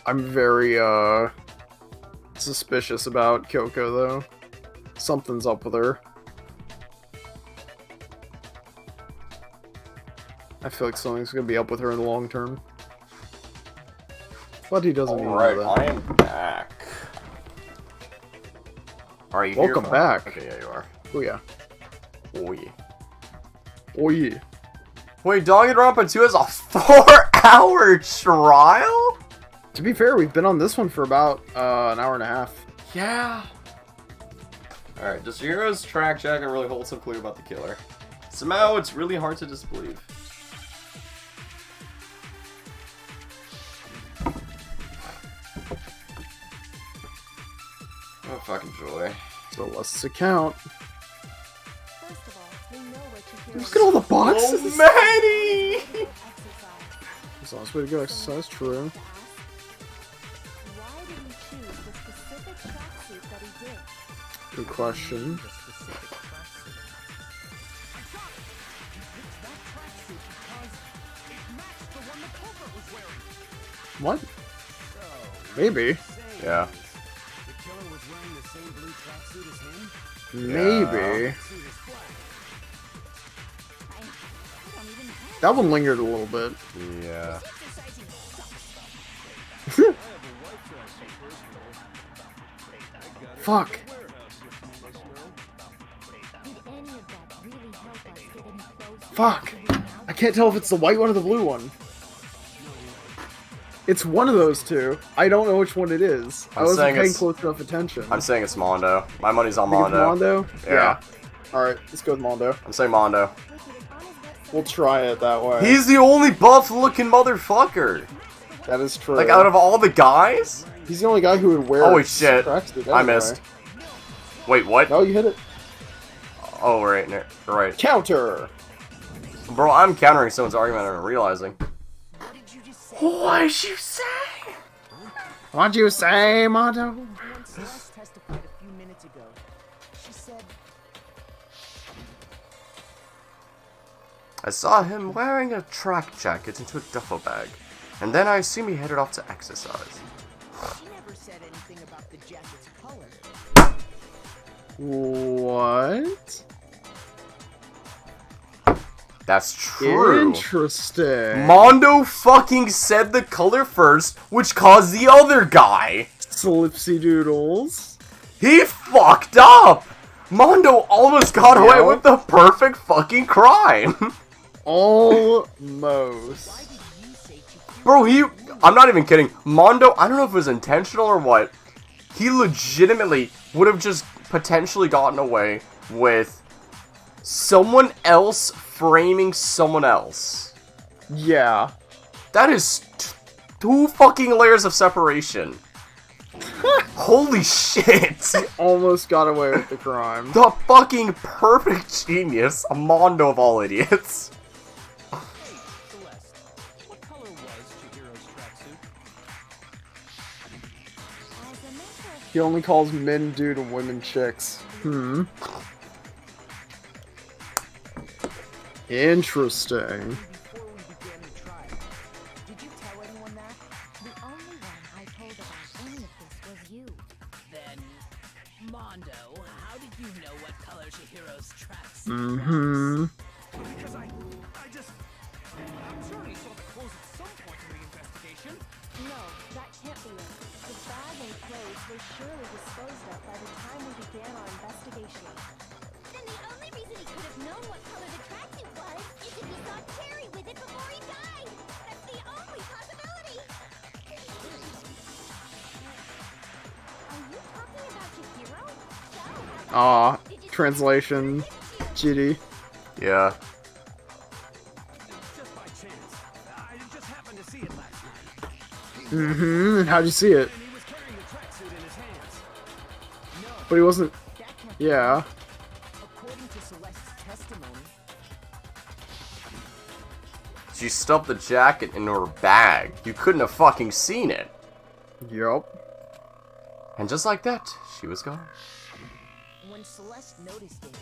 I'm very, suspicious about Kyoko, though. Something's up with her. I feel like something's gonna be up with her in the long term. But he doesn't even know that. I am back. Are you Welcome here? back. Okay, yeah, you are. Oh yeah. Oh yeah. Oh yeah. Wait, Danganronpa 2 has a 4-hour trial? To be fair, we've been on this one for about an hour and a half. Yeah. Alright, does Chihiro's track jacket really hold some clue about the killer? Somehow, it's really hard to disbelieve. Oh, fucking joy. So let's account. First of all, we know where Chihiro Look at all the boxes! So many! That's the honest way to go, exercise, true. Why did he choose the specific tracksuit that he did? Good question. What? Maybe. Yeah. The killer was wearing the same blue tracksuit as him? Maybe. That one lingered a little bit. Yeah. Fuck. Did any of that really help us get any closer Fuck. to figuring out can't tell if it's the white one or the blue one. It's one of those two. I don't know which one it is. I wasn't paying close enough attention. I'm saying it's Mondo. My money's on Think it's Mondo. Mondo? Yeah. Alright, let's go with Mondo. I'm saying Mondo. We'll try it that way. He's the only buff-looking motherfucker. That is true. Like, out of all the guys? He's the only guy who would wear Holy shit. tracksuit I anyway. missed. Wait, what? No, you hit it. Oh, right. Right. Counter! Bro, I'm countering someone's argument and realizing. What did you say? What'd you say, Mondo? When Celeste testified a few minutes ago, she said, I saw him wearing a track jacket into a duffel bag, and then I assume he headed off to exercise. she never said anything about the jacket's color. What? That's true. Interesting. Mondo fucking said the color first, which caused the other guy. Slipsy doodles. He fucked up. Mondo almost got away with the perfect fucking crime. Almost. Bro, I'm not even kidding. Mondo, I don't know if it was intentional or what. He legitimately would have just potentially gotten away with someone else framing someone else. Yeah. That is two fucking layers of separation. Holy shit. He almost got away with the crime. The fucking perfect genius. A Mondo of all idiots. Celeste, what color was Chihiro's tracksuit? He only calls men dude and women chicks. Interesting. Before we began the trial, did you tell anyone that? The only one I told about any of this was you. Then, Mondo, how did you know what color Chihiro's tracksuit Because I'm sure he saw the clothes at some point in the investigation. No, that can't be it. The bag and clothes were surely disposed of by the time we began our investigation. Then the only reason he could have known what color the tracksuit was is if he saw Terry with it before he died. That's the only possibility. Are you talking about Chihiro? Aw, translation. GD. Yeah. Just by chance. I just happened to see it last night. And how'd you see it? And he was carrying the tracksuit in his hands. But he wasn't. That can't be Yeah. according to Celeste's testimony. She stuffed the jacket into her bag. You couldn't have fucking seen it. Yup. And just like that, she was gone. When Celeste noticed it,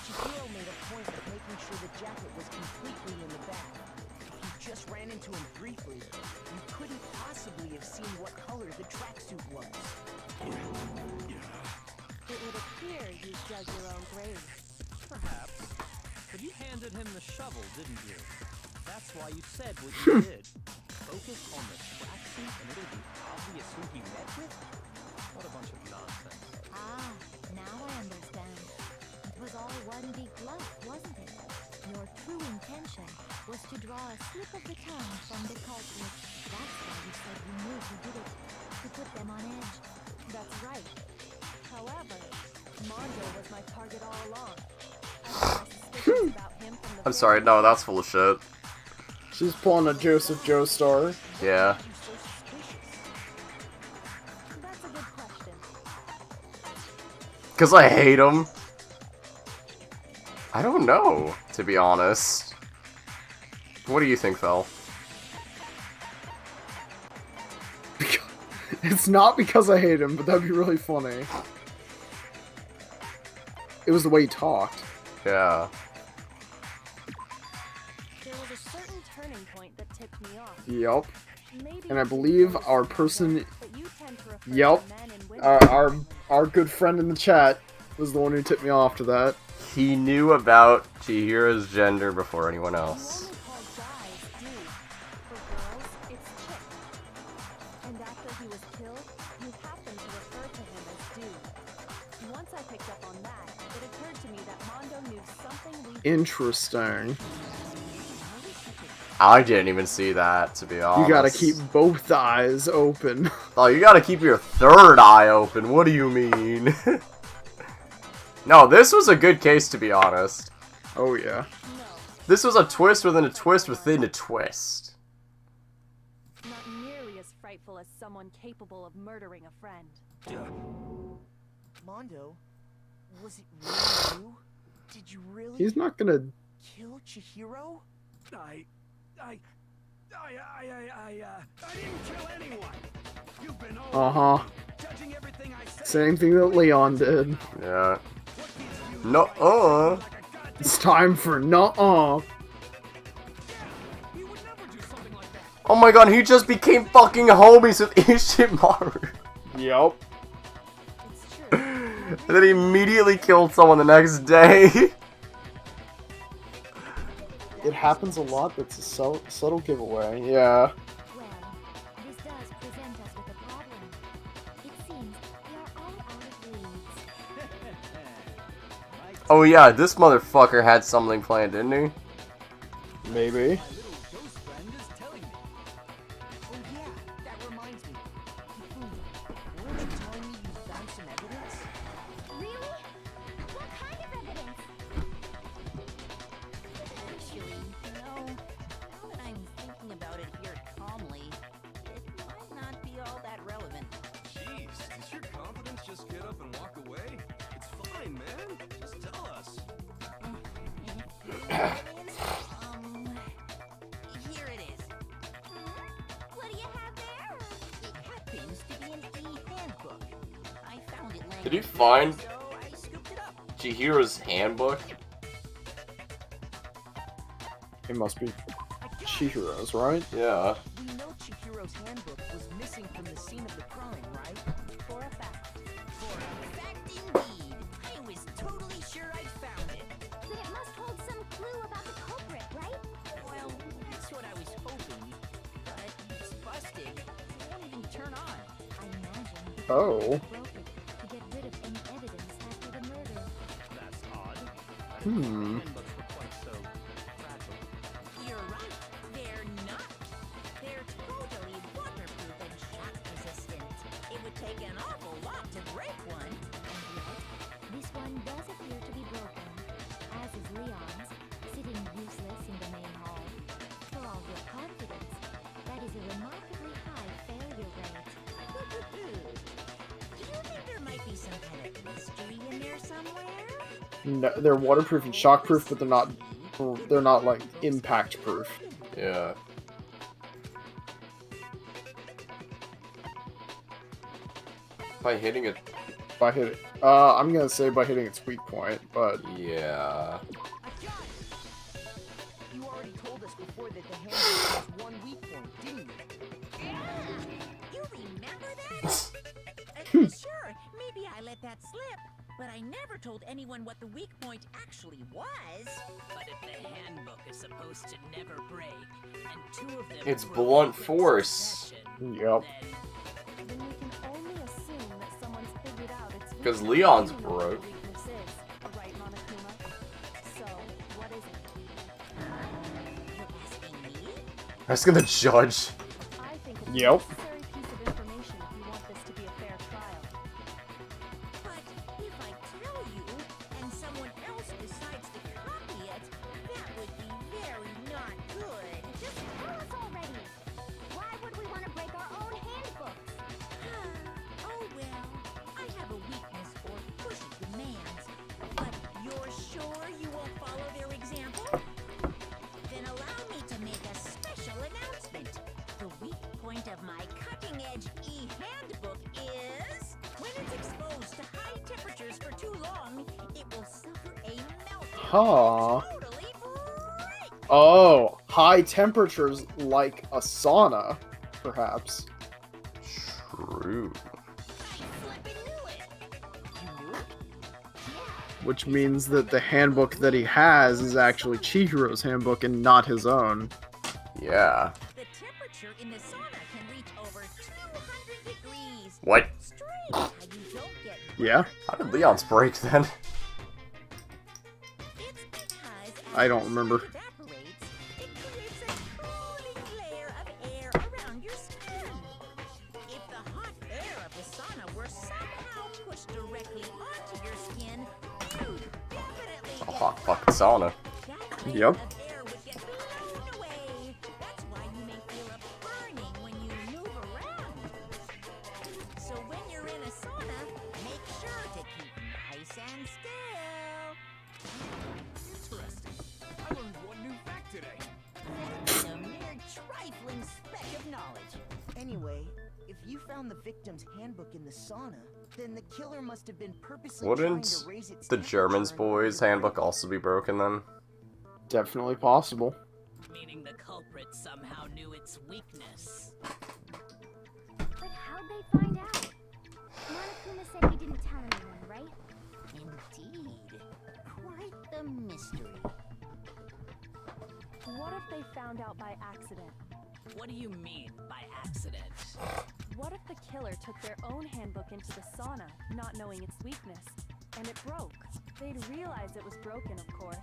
Chihiro made a point of making sure the jacket was completely in the bag. If you just ran into him briefly, you couldn't possibly have seen what color the tracksuit was. It would appear you dug your own grave. Perhaps. But you handed him the shovel, didn't you? That's why you said what you did. Focus on the tracksuit and it'll be obvious who he met with? What a bunch of nonsense. Ah, now I understand. It was all one big bluff, wasn't it? Your true intention was to draw a slip of the tongue from the culprit. That's why you said you knew who did it, to put them on edge. That's right. However, Mondo was my target all along. I had my suspicions about him from the I'm sorry, no, that's full of shit. She's pulling a Joseph Joestar. Yeah. That's a good question. Because I hate him. I don't know, to be honest. What do you think, Fel? It's not because I hate him, but that'd be really funny. It was the way he talked. Yeah. There was a certain turning point that tipped me off. Yup. Maybe And I believe our person. but you tend to refer Yup. to men and women. Our good friend in the chat was the one who tipped me off to that. He knew about Chihiro's gender before anyone else. Normally called guys dude. For girls, it's chick. And after he was killed, you happened to refer to him as dude. Once I picked up on that, it occurred to me that Mondo knew something we Interesting. I didn't even see that, to be honest. You gotta keep both eyes open. Oh, you gotta keep your third eye open. What do you mean? No, this was a good case, to be honest. Oh, yeah. This was a twist within a twist within a twist. Not nearly as frightful as someone capable of murdering a friend. Mondo, was it really you? Did you really He's not gonna... kill Chihiro? I didn't kill anyone. You've been Uh-huh. judging everything I say. Same thing that Leon did. Yeah. No, It's time for nuh-uh. Oh my god, he just became fucking homies with Ishimaru. Yup. And then he immediately killed someone the next day. It happens a lot, that's a subtle giveaway. Yeah. Well, this does present us with a problem. It seems we are all out of leads. Oh yeah, this motherfucker had something planned, didn't he? Maybe. Oh yeah, that reminds me. Weren't you telling me you found some evidence? Really? What kind of evidence? Actually, now that I'm thinking about it here calmly, it might not be all that relevant. Jeez, does your confidence just get up and walk away? It's fine, man. Just tell us. Here it is. What do you have there? It happens to be an e-handbook. I found it laying Did you around, find so I scooped it up. Chihiro's handbook? It must be Chihiro's, right? Yeah. We know Chihiro's handbook was missing from the scene of the crime, right? For a fact. For a fact indeed. I was totally sure I'd found it. Then it must hold some clue about the culprit, right? Well, that's what I was hoping. But it's busted. It won't even turn on. I imagine the Oh. broke it to get rid of any evidence after the murder. That's odd. Hmm. Handbooks were quite so fragile. You're right. They're not. They're totally waterproof and shock resistant. It would take an awful lot to break one. And yet, this one does appear to be broken, as is Leon's, sitting useless in the main hall. For all your confidence, that is a remarkably high failure rate. Do you think there might be some kind of mystery in there somewhere? No, they're waterproof and shockproof, but they're not like impact proof. Yeah. By hitting it. By hitting, I'm gonna say by hitting its weak point, but Yeah. I got it! You already told us before that the handbook has one weak point, didn't you? You remember that? Sure, maybe I let that slip. But I never told anyone what the weak point actually was. But if the handbook is supposed to never break, and two of them It's were blunt in force. possession, Yep. Then we can only assume that someone's figured out its 'Cause weakness. Leon's You know what broke. the weakness is, right, Monokuma? So, what is it? You're asking me? Asking the judge. I think it's Yep. a necessary piece of information if you want this to be a fair trial. But if I tell you, and someone else decides to copy it, that would be very not good. Just tell us already. Why would we want to break our own handbooks? Oh well, I have a weakness for pushy demands. But you're sure you won't follow their example? Then allow me to make a special announcement. The weak point of my cutting-edge e-handbook is when it's exposed to high temperatures for too long, it will suffer a meltdown. Huh. Totally break. Oh, high temperatures like a sauna, perhaps. True. Which means that the handbook that he has is actually Chihiro's handbook and not his own. Yeah. The temperature in the sauna can reach over 200 degrees. What? Strange how you don't get Yeah? How did Leon's break then? It's because I don't remember. evaporates, it creates a hot fucking sauna. Yep. Air would get blown away. That's why you may feel a burning when you move around. So when you're in a sauna, make sure to keep nice and still. Interesting. I learned one new fact today. That's a mere trifling speck of knowledge. Anyway, if you found the victim's handbook in the sauna, then the killer must have been purposely Wouldn't trying to raise its the temperature German's in boys' order to handbook break it. also be broken then? Definitely possible. Meaning the culprit somehow knew its weakness. But how'd they find out? Monokuma said he didn't tell anyone, right? Indeed. Quite the mystery. What if they found out by accident? What do you mean by accident? What if the killer took their own handbook into the sauna, not knowing its weakness, and it broke? They'd realize it was broken, of course,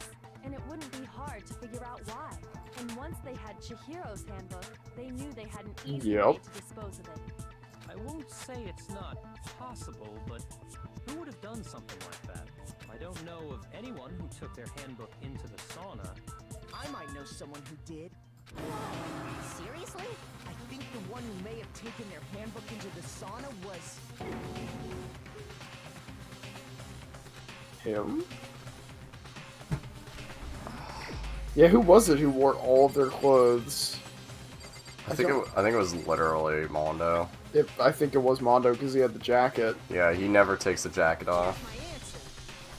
and it wouldn't be hard to figure out why. And once they had Chihiro's handbook, they knew they had an easy Yep. way to dispose of it. I won't say it's not possible, but who would have done something like that? I don't know of anyone who took their handbook into the sauna. I might know someone who did. Seriously? I think the one who may have taken their handbook into the sauna was... Him? Yeah, who was it who wore all of their clothes? I think it was literally Mondo. I think it was Mondo because he had the jacket. Yeah, he never takes the jacket off.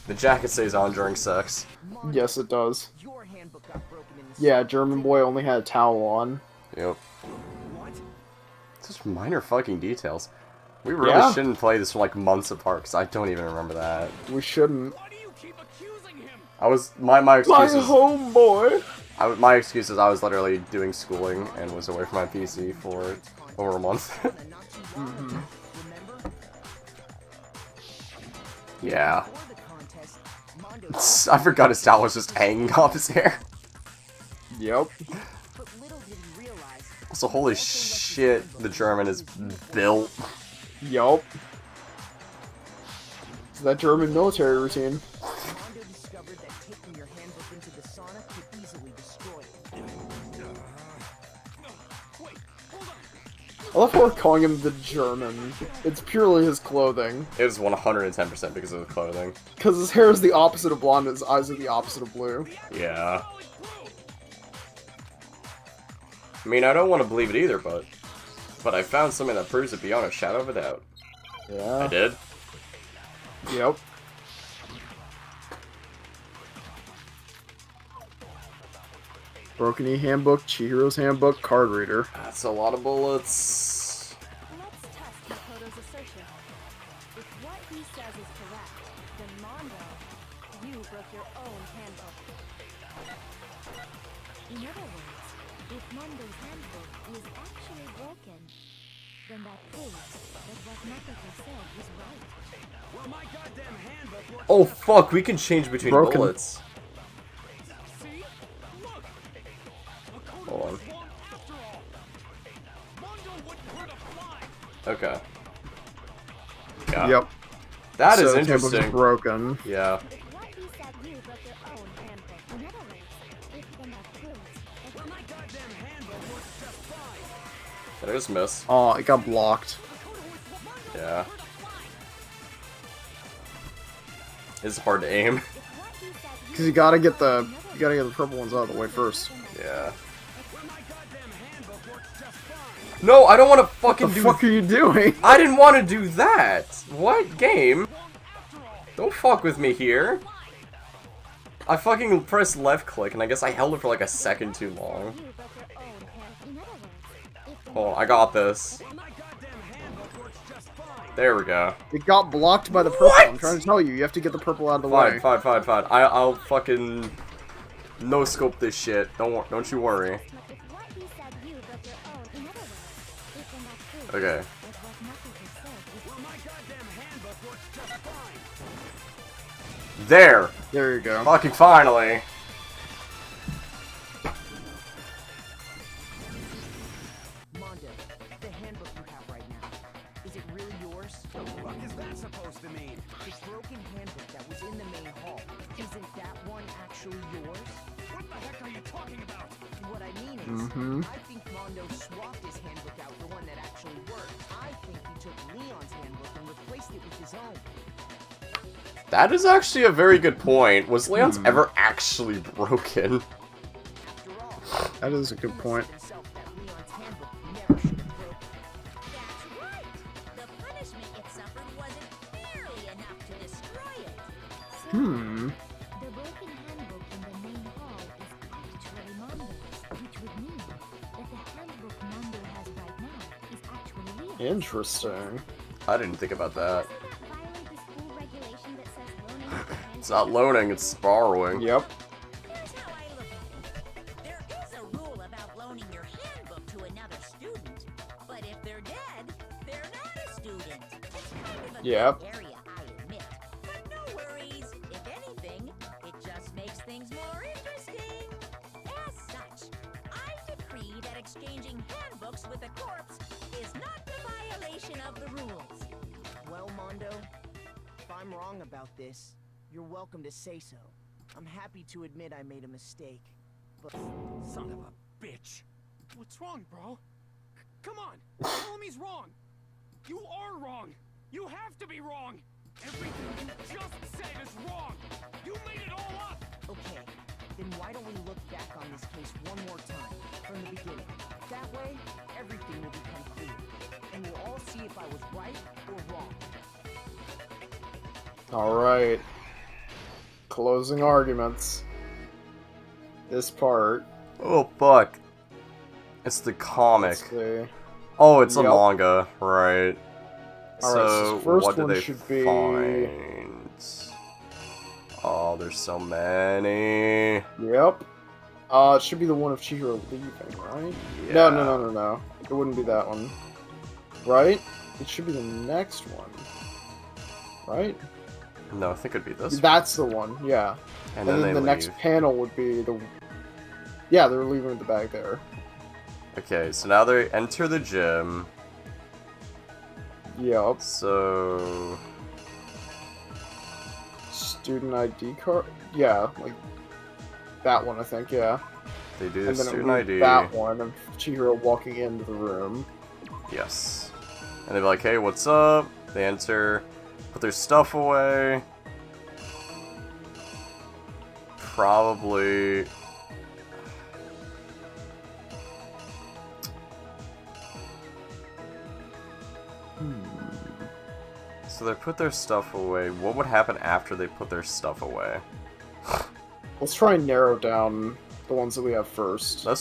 The jacket stays on during sex. Yes, it does. Your handbook got broken in the Yeah, sauna. German boy only had a towel on. Yep. What? Such minor fucking details. We really Yeah. shouldn't play this for like months apart, because I don't even remember that. We shouldn't. Why do you keep accusing him? I was, my My excuses, homeboy! my excuse is I was literally doing schooling and was away from my PC for over a month. Sauna not too long ago. Remember? Yeah. Before the contest, Mondo I forgot his towel was just hanging off his hair. Yep. but little did he realize... So holy shit, the German is built. Yup. It's that German military routine. Mondo discovered that taking your handbook into the sauna could easily destroy it. Wait, hold on. I love how we're calling him the German. It's purely his clothing. It was 110% because of the clothing. Because his hair is the opposite of blonde, his eyes are the opposite of blue. Yeah. I mean, I don't want to believe it either, but I found something that proves it beyond a shadow of a doubt. I Yeah. did. Yep. Broken E handbook, Chihiro's handbook, card reader. That's a lot of bullets. Let's test Makoto's assertion. If what he says is correct, then Mondo, you broke your own handbook. In other words, if Mondo's handbook is actually broken, then that proves that what Makoto said was right. Well, my goddamn handbook works. Oh fuck, we can change between Broken. bullets. See? Look. Makoto Hold on. was wrong after all. Mondo wouldn't hurt a fly. Okay. Yeah. Yep. That So is the handbook's interesting. broken. Yeah. If what he said you broke your own handbook. In other words, if then that proves that Well, my goddamn handbook works just fine. Did I just miss? Oh, it got blocked. Yeah. It's hard to aim. if what he said you Because you gotta get the purple ones out of the way first. Yeah. Well, my goddamn handbook works just fine. No, I don't want to What fucking the do. fuck are you doing? I didn't want to do that. What game? Don't fuck with me here. I fucking pressed left click and I guess I held it for like a second too long. you broke your own handbook. In other words, if the Hold on, I got this. Well, my goddamn handbook works just fine. There we go. It got blocked by the purple. What? I'm trying to tell you, you have to get the purple out of the Fine, way. fine. I'll fucking no scope this shit. Don't you worry. if what he said you broke your own. In other words, if then that proves Okay. that what Makoto said was Well, my goddamn handbook works just fine. There. There you go. Fucking finally. Mondo, the handbook you have right now, is it really yours? The fuck is that supposed to mean? The broken handbook that was in the main hall, isn't that one actually yours? What the heck are you talking about? What I mean is, Mm-hmm. I think Mondo swapped his handbook out for one that actually worked. I think he took Leon's handbook and replaced it with his own. That is actually a very good point. Was Leon's ever actually broken? After all, That is a good he point. said himself that Leon's handbook never should have broken. That's right. The punishment it suffered wasn't nearly enough to destroy it. So, Hmm. the broken handbook in the main hall is actually Mondo's, which would mean that the handbook Mondo has right now is actually Leon's. Interesting. I didn't think about that. Doesn't that violate the school regulation that says loaning of the It's not loaning, it's borrowing. Yep. Here's how I look at it. There is a rule about loaning your handbook to another student, but if they're dead, they're not a student. It's kind of a Yep. gray area, I admit. But no worries. If anything, it just makes things more interesting. As such, I decree that exchanging handbooks with a corpse is not a violation of the rules. Well, Mondo, if I'm wrong about this, you're welcome to say so. I'm happy to admit I made a mistake, but Son of a bitch. What's wrong, bro? Come on, tell him he's wrong. You are wrong. You have to be wrong. Everything you just said is wrong. You made it all up. okay, then why don't we look back on this case one more time, from the beginning? That way, everything will become clear, and we'll all see if I was right or wrong. Alright. Closing arguments. This part. Oh, fuck. It's the comic. Let's see. Oh, it's a Yep. manga, right. Alright, so the first what do one they should be- find? Oh, there's so many. Yep. It should be the one of Chihiro leaving, right? Yeah. No. It wouldn't be that one. Right? It should be the next one. Right? No, I think it'd be this one. That's the one, yeah. And And then then they the next leave. panel would be the... Yeah, they're leaving with the bag there. Okay, so now they enter the gym. Yep. So... Student ID card? Yeah, like... That one, I think, yeah. They do the And then it student would be ID. that one of Chihiro walking into the room. Yes. And they'd be like, hey, what's up? They enter, put their stuff away. Probably... So they put their stuff away. What would happen after they put their stuff away? Let's try and narrow down the ones that we have first. How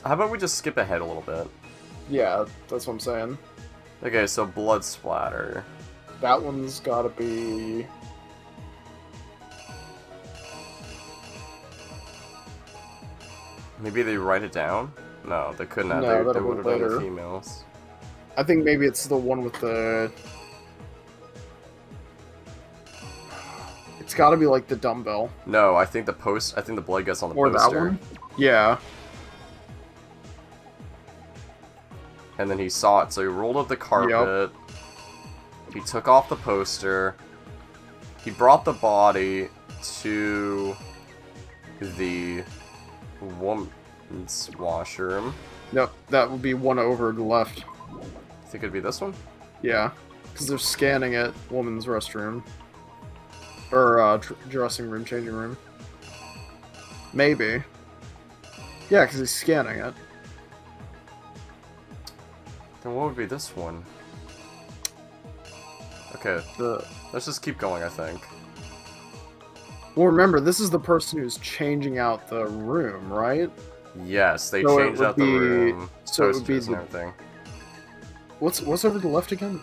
about we just skip ahead a little bit? Yeah, that's what I'm saying. Okay, so blood splatter. That one's gotta be... Maybe they write it down? No, they couldn't have. No, They that'll would have be done the later. females. I think maybe it's the one with the... It's gotta be like the dumbbell. No, I think the blood gets on the Or poster. that one? Yeah. And then he saw it, so he rolled up the carpet. He took off the poster. He brought the body to the woman's washroom. Yep, that would be one over to the left. Think it'd be this one? Yeah, because they're scanning it. Woman's restroom. Or, dressing room, changing room. Maybe. Yeah, because he's scanning it. Then what would be this one? Okay, let's just keep going, I think. Well, remember, this is the person who's changing out the room, right? Yes, they So it changed would out the be- room, so it would be posters and the- everything. What's over to the left again?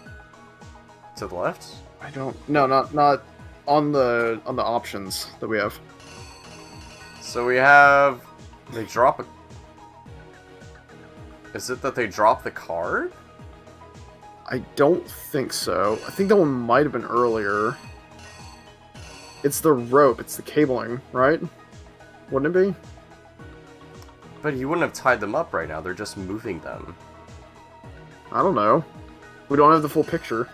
To the left? I don't... No, not on the options that we have. So we have... They drop a... Is it that they drop the card? I don't think so. I think that one might have been earlier. It's the rope. It's the cabling, right? Wouldn't it be? But he wouldn't have tied them up right now. They're just moving them. I don't know. We don't have the full picture.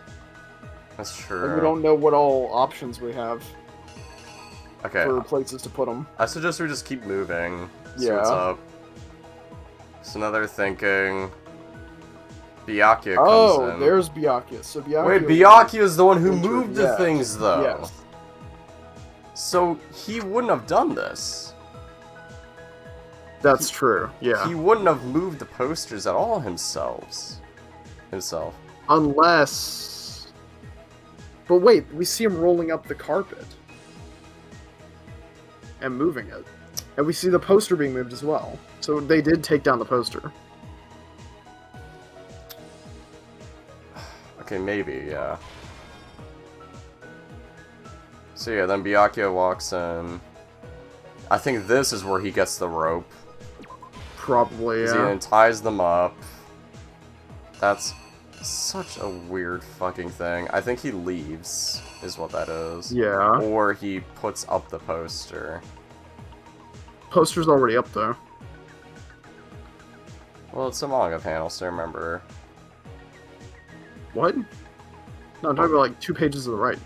That's Like, true. we don't know what all options we have. Okay. for places to put them. I suggest we just keep moving. See Yeah. what's up. So now they're thinking... Byakuya comes Oh, in. there's Byakuya. So Byakuya. Wait, Byakuya is the one who entered, moved the yes, things, though. Yes. So he wouldn't have done this. That's true. Yeah. He wouldn't have moved the posters at all himself. Unless. But wait, we see him rolling up the carpet and moving it, and we see the poster being moved as well. So they did take down the poster. Okay, maybe, yeah. So yeah, then Byakuya walks in. I think this is where he gets the rope. Probably, He yeah. then ties them up. That's such a weird fucking thing. I think he leaves, is what that is. Yeah. Or he puts up the poster. Poster's already up there. Well, it's a manga panel, so remember. What? No, I'm talking about like 2 pages to the right.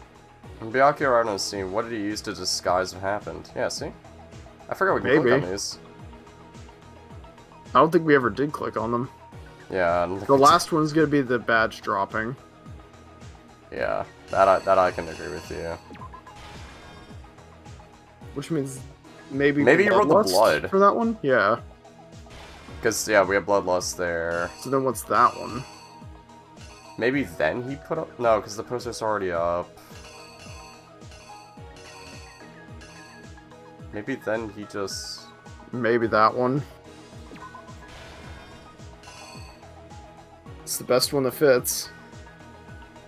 When Byakuya arrived on the scene, what did he use to disguise what happened? Yeah, see? I forgot we can click on these. I don't think we ever did click on them. Yeah. The last one's gonna be the badge dropping. Yeah, that I can agree with you. Which means maybe he wrote the Bloodlust blood for that one? Yeah. Because, yeah, we have Bloodlust there. So then what's that one? Maybe then he put up... No, because the poster's already up. Maybe then he just... Maybe that one. It's the best one that fits.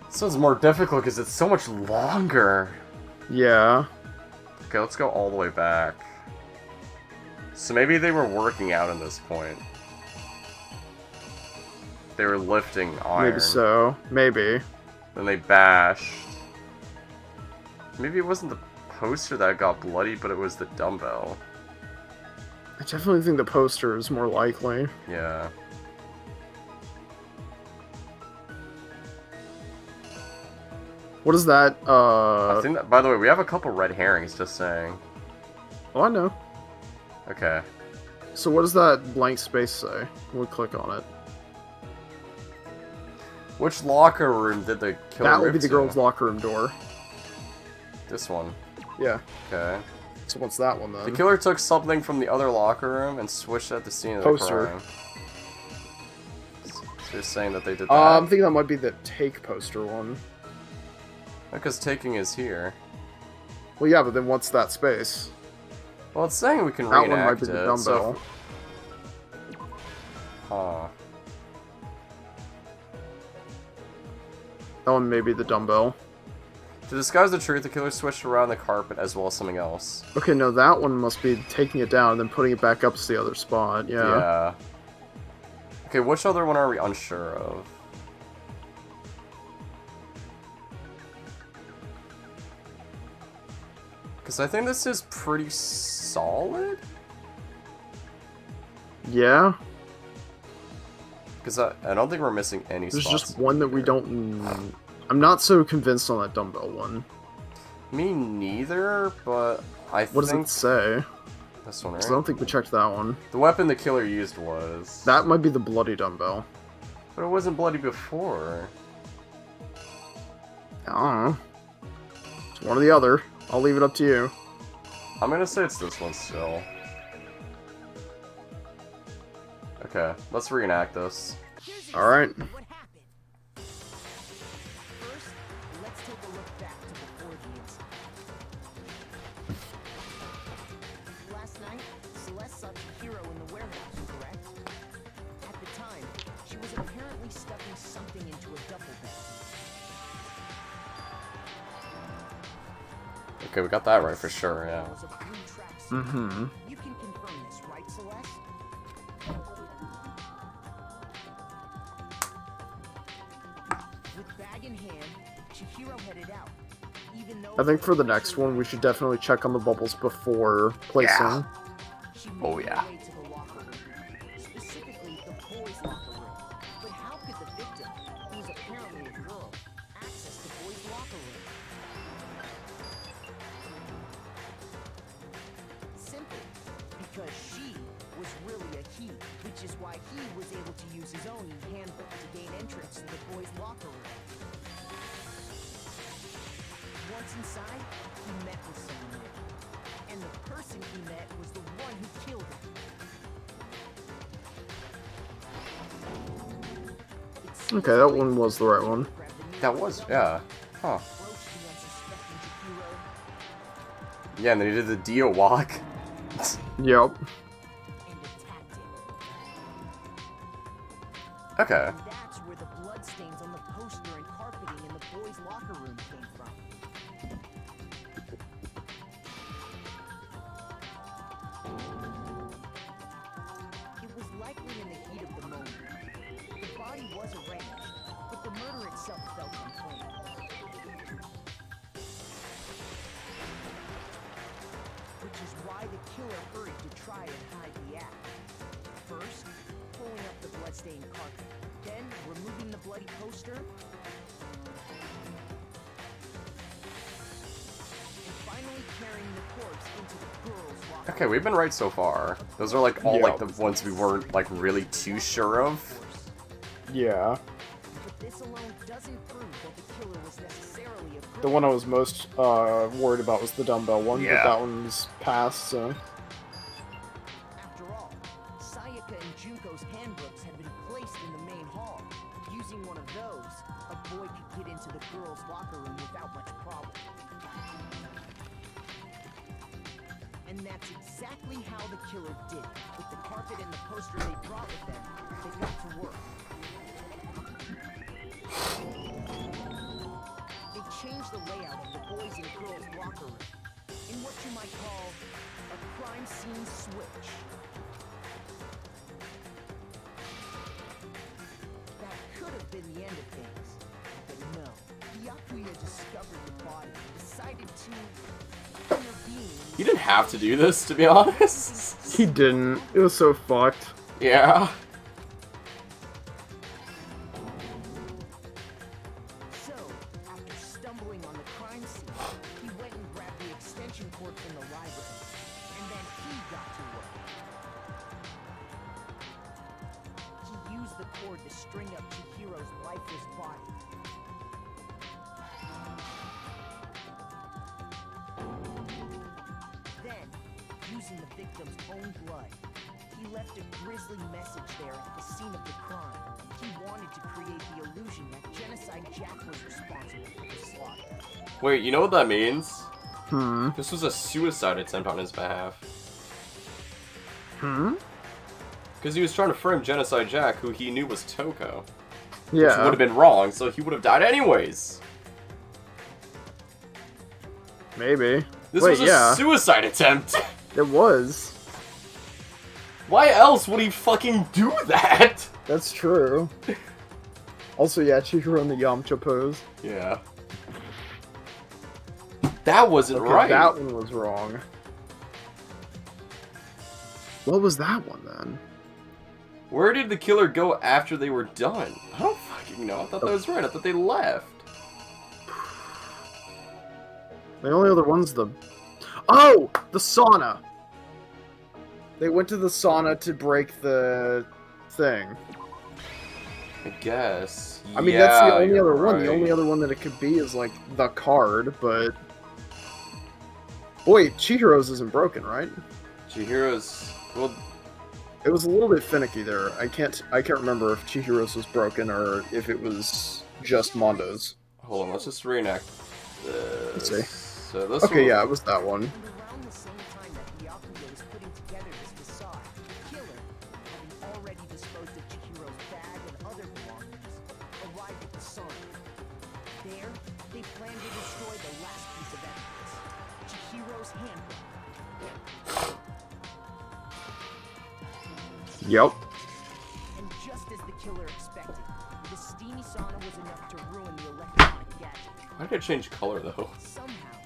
This one's more difficult because it's so much longer. Yeah. Okay, let's go all the way back. So maybe they were working out at this point. They were lifting iron. Maybe so. Maybe. Then they bashed. Maybe it wasn't the poster that got bloody, but it was the dumbbell. I definitely think the poster is more likely. Yeah. What is that? I think that, by the way, we have a couple red herrings, just saying. Oh, I know. Okay. So what does that blank space say? We'll click on it. Which locker room did the killer That would rip be the to? girls' locker room door. This one. Yeah. Okay. So what's that one then? The killer took something from the other locker room and switched it at the scene of the Poster. crime. So you're saying that they did that? I'm thinking that might be the take poster one. Because taking is here. Well, yeah, but then what's that space? Well, it's saying we can That one reenact might be the it, dumbbell. so Huh. That one may be the dumbbell. To disguise the truth, the killer switched around the carpet as well as something else. Okay, no, that one must be taking it down and then putting it back up to the other spot. Yeah. Okay, which other one are we unsure of? Because I think this is pretty solid? Yeah. Because I don't think we're missing any There's spots. just one that we don't... I'm not so convinced on that dumbbell one. Me neither, but I What does think... it say? This one, right? 'Cause I don't think we checked that one. The weapon the killer used was... That might be the bloody dumbbell. But it wasn't bloody before. I don't know. It's one or the other. I'll leave it up to you. I'm gonna say it's this one still. Okay, let's reenact this. Alright. First, let's take a look back to before the incident. Last night, Celeste saw Chihiro in the warehouse, correct? At the time, she was apparently stuffing something into a duffel bag. Okay, we got that right for sure, yeah. Mm-hmm. You can confirm this, right, Celeste? With bag in hand, Chihiro headed out. Even though I think for the next one, we should definitely check on the bubbles before placing. Yeah. she moved Oh, yeah. her way to the locker room, specifically the boys' locker room. But how could the victim, who was apparently a girl, access the boys' locker room? which is why he was able to use his own handbook to gain entrance to the boys' locker room. Once inside, he met with someone new. And the person he met was the one who killed him. Okay, that one was the right one. That was, yeah. Huh. Yeah, and then he did the Dio walk. Yep. Okay. That's where the bloodstains on the poster and carpeting in the boys' locker room came from. It was likely in the heat of the moment. The body was arranged, but the murder itself felt unclean. Which is why the killer hurried to try and hide the act. First, pulling up the bloodstained carpet, then removing the bloody poster, and finally carrying the corpse into the girls' locker. Okay, we've been right so far. Those are like all like the ones we weren't like really too sure of. Yeah. But this alone doesn't prove that the killer was necessarily a The one I was most worried about was the dumbbell one, Yeah. but that one's passed, so... After all, Sayaka and Junko's handbooks had been placed in the main hall. Using one of those, a boy could get into the girls' locker room without much problem. And that's exactly how the killer did it. With the carpet and the poster they brought with them, they got to work. They changed the layout of the boys' and girls' locker room in what you might call a crime scene switch. That could have been the end of things, but no. Byakuya discovered the body and decided to intervene. You didn't have to do this, to be honest. He didn't. It was so fucked. Yeah. So, after stumbling on the crime scene, he went and grabbed the extension cord from the library, and then he got to work. He used the cord to string up Chihiro's lifeless body. Then, using the victim's own blood, he left a grisly message there at the scene of the crime. He wanted to create the illusion that Genocide Jack was responsible for the slaughter. Wait, you know what that means? Hmm. This was a suicide attempt on his behalf. Hmm? Because he was trying to frame Genocide Jack, who he knew was Toko. Which Yeah. would have been wrong, so he would have died anyways. Maybe. This Wait, was a yeah. suicide attempt. It was. Why else would he fucking do that? That's true. Also, yeah, Chihiro in the Yamcha pose. Yeah. That wasn't Okay, right. that one was wrong. What was that one, then? Where did the killer go after they were done? I don't fucking know. I thought that was right. I thought they left. The only other one's the... Oh! The sauna! They went to the sauna to break the thing. I guess. I mean, that's the only you're other one. The right. only other one that it could be is, like, the card, but... Wait, Chihiro's isn't broken, right? Chihiro's... Well... It was a little bit finicky there. I can't remember if Chihiro's was broken or if it was just Mondo's. Hold on, let's just reenact this. Let's see. So this Okay, one... yeah, it was that one. And around the same time that Byakuya was putting together this facade, the killer, having already disposed of Chihiro's bag and other belongings, arrived at the sauna. There, they planned to destroy the last piece of evidence, Chihiro's handbook. Yep. And just as the killer expected, the steamy sauna was enough to ruin the electronic gadget. Why did it change color, though? Somehow,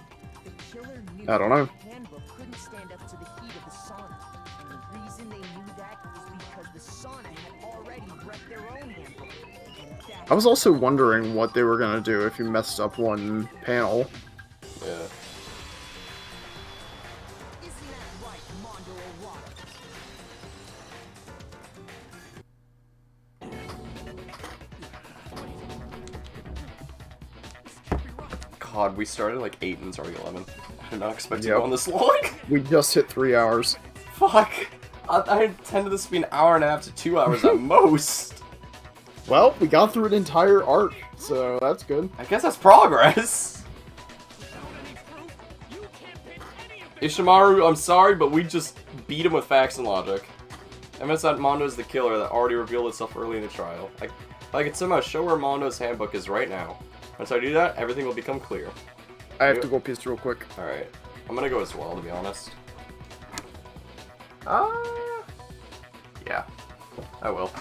the killer knew I don't know. the handbook couldn't stand up to the heat of the sauna. And the reason they knew that is because the sauna had already wrecked their own handbook. And that I was also wondering what they were gonna do if you messed up one panel. Yeah. isn't that right, Mondo Owada? God, we started like 8 and it's already 11. I did not expect to go on this long. We just hit 3 hours. Fuck. I intended this to be an hour and a half to 2 hours at most. Well, we got through an entire arc, so that's good. I guess that's progress. Ishimaru, I'm sorry, but we just beat him with facts and logic. Evidence that Mondo is the killer that already revealed itself early in the trial. If I could somehow show where Mondo's handbook is right now. Once I do that, everything will become clear. I have to go piss real quick. Alright. I'm gonna go as well, to be honest. Yeah. I will.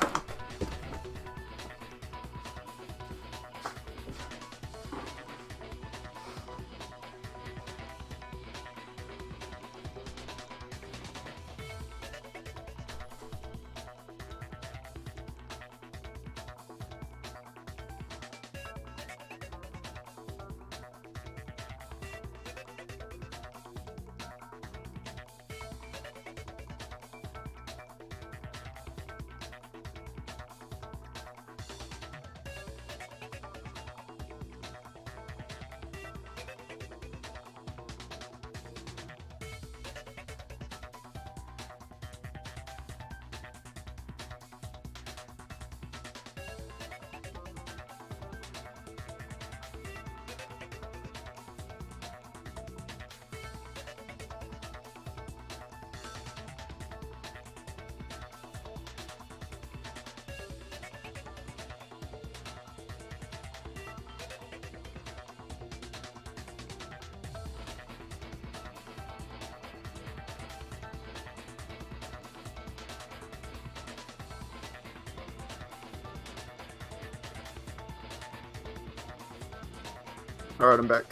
Alright, I'm back.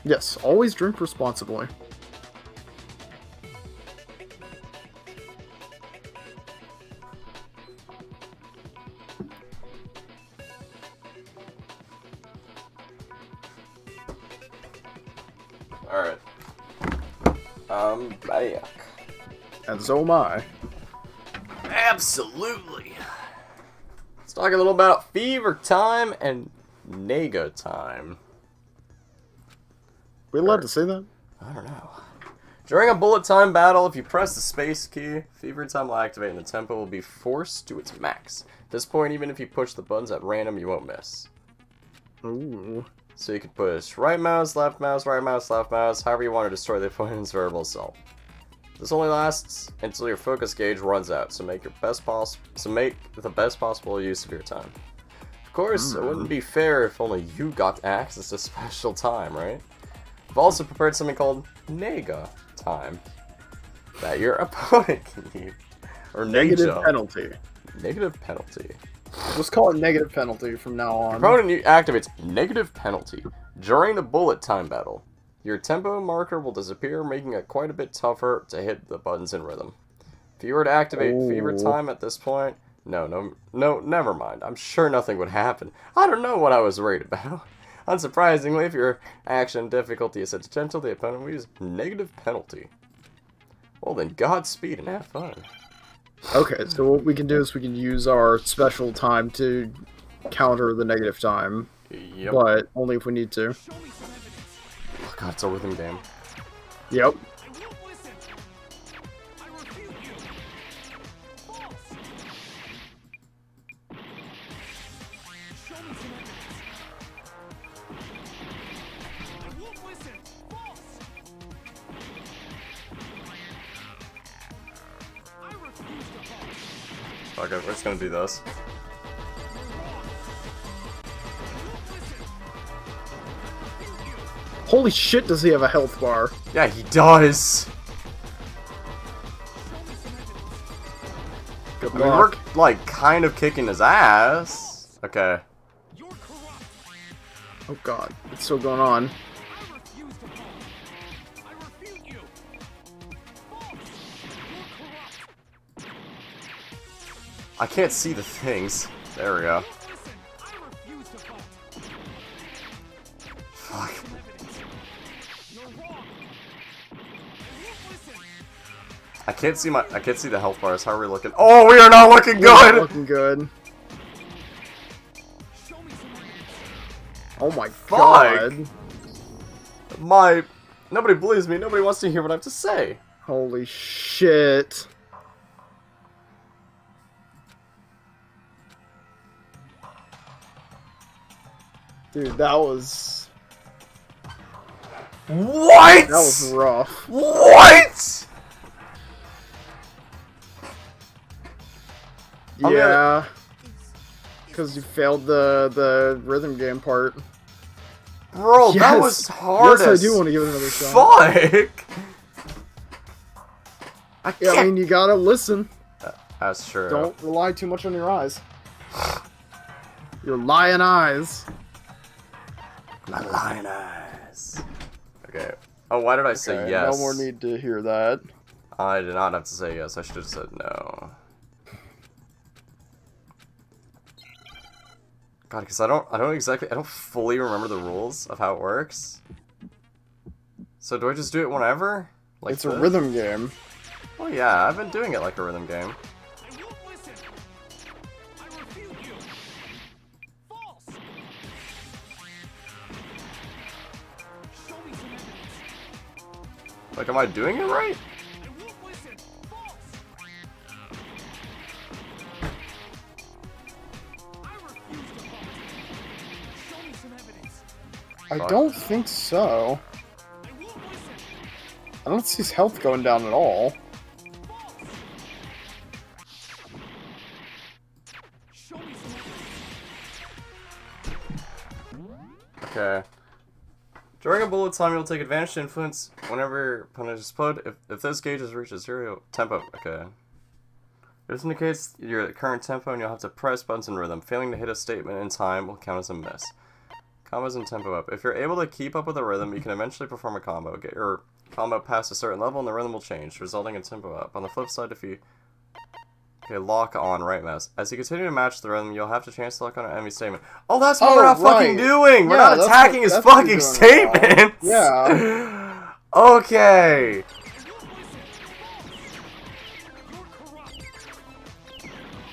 Yes, always drink responsibly. Alright. Back. And so am I. Absolutely. Let's talk a little about Fever Time and Nega Time. We allowed to say that? I don't know. During a bullet time battle, if you press the space key, Fever Time will activate and the tempo will be forced to its max. At this point, even if you push the buttons at random, you won't miss. Ooh. So you could push right mouse, left mouse, right mouse, left mouse, however you want to destroy the opponent's variable self. This only lasts until your focus gauge runs out, so make the best possible use of your time. Of course, it wouldn't be fair if only you got access to special time, right? I've also prepared something called Nega Time that your opponent can use. Or Negative penalty. Negative penalty. Let's call it negative penalty from now on. Opponent activates negative penalty during the bullet time battle. Your tempo marker will disappear, making it quite a bit tougher to hit the buttons in rhythm. If you were to activate Fever Time at this point, no, never mind. I'm sure nothing would happen. I don't know what I was worried about. Unsurprisingly, if your action difficulty is set to gentle, the opponent will use negative penalty. Well then, Godspeed and have fun. Okay, so what we can do is we can use our special time to counter the negative time. Yep. But only if we need to. Oh god, it's a rhythm game. Yep. Okay, we're just gonna do this. Holy shit, does he have a health bar? Yeah, he does! Good I mean, we're, luck. like, kind of kicking his ass. Okay. Oh god, what's still going on? I can't see the things. There we go. Fuck. I can't see the health bars. How are we looking? Oh, we are not looking We're not good. looking good. Oh my Fuck. god. Nobody believes me. Nobody wants to hear what I have to say. Holy shit. Dude, that was... What? That was rough. What? Yeah. Because you failed the rhythm game part. Bro, that Yes. was hard. Yes, I do want to give it another shot. Fuck. I mean, you gotta listen. That's true. Don't rely too much on your eyes. Your lying eyes. My lying eyes. Okay. Oh, why did I say Okay, yes? no more need to hear that. I did not have to say yes. I should have said no. God, because I don't fully remember the rules of how it works. So do I just do it whenever? Like It's a rhythm game. Oh yeah, I've been doing it like a rhythm game. Like, am I doing it right? I don't think so. I don't see his health going down at all. Okay. During a bullet time, you'll take advantage to influence whenever opponent is explode. If this gauge has reached a 0 tempo, okay. This indicates your current tempo, and you'll have to press buttons in rhythm. Failing to hit a statement in time will count as a miss. Combos and tempo up. If you're able to keep up with the rhythm, you can eventually perform a combo. Get your combo past a certain level, and the rhythm will change, resulting in tempo up. On the flip side, if you lock on right mouse. As you continue to match the rhythm, you'll have to chance to lock on an enemy statement. Oh, that's what we're not fucking doing! We're not attacking his fucking statements! Yeah. Okay!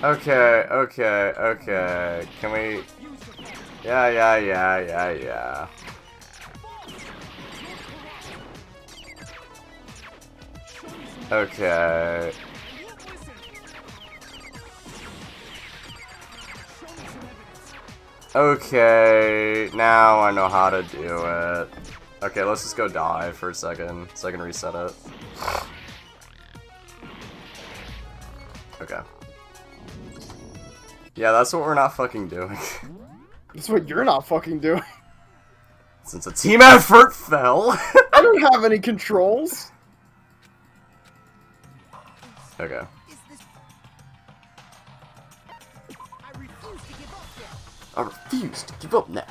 Okay. Can we... Yeah. Okay. Okay, now I know how to do it. Okay, let's just go die for a second, so I can reset it. Okay. Yeah, that's what we're not fucking doing. That's what you're not fucking doing. Since a team effort fell. I don't have any controls. Okay. I refuse to give up now.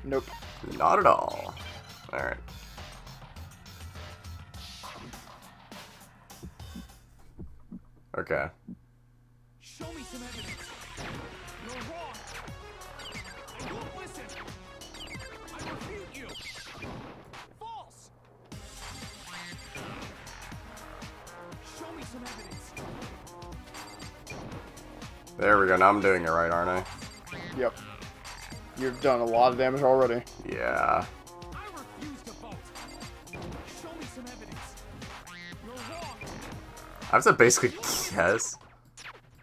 Nope. Not at all. Alright. Okay. Show me some evidence. You're wrong. I won't listen. I refute you. False. Show me some evidence. There we go. Now I'm doing it right, aren't I? Yep. You've done a lot of damage already. Yeah. I refuse to vote. Show me some evidence. You're wrong. I have to basically guess.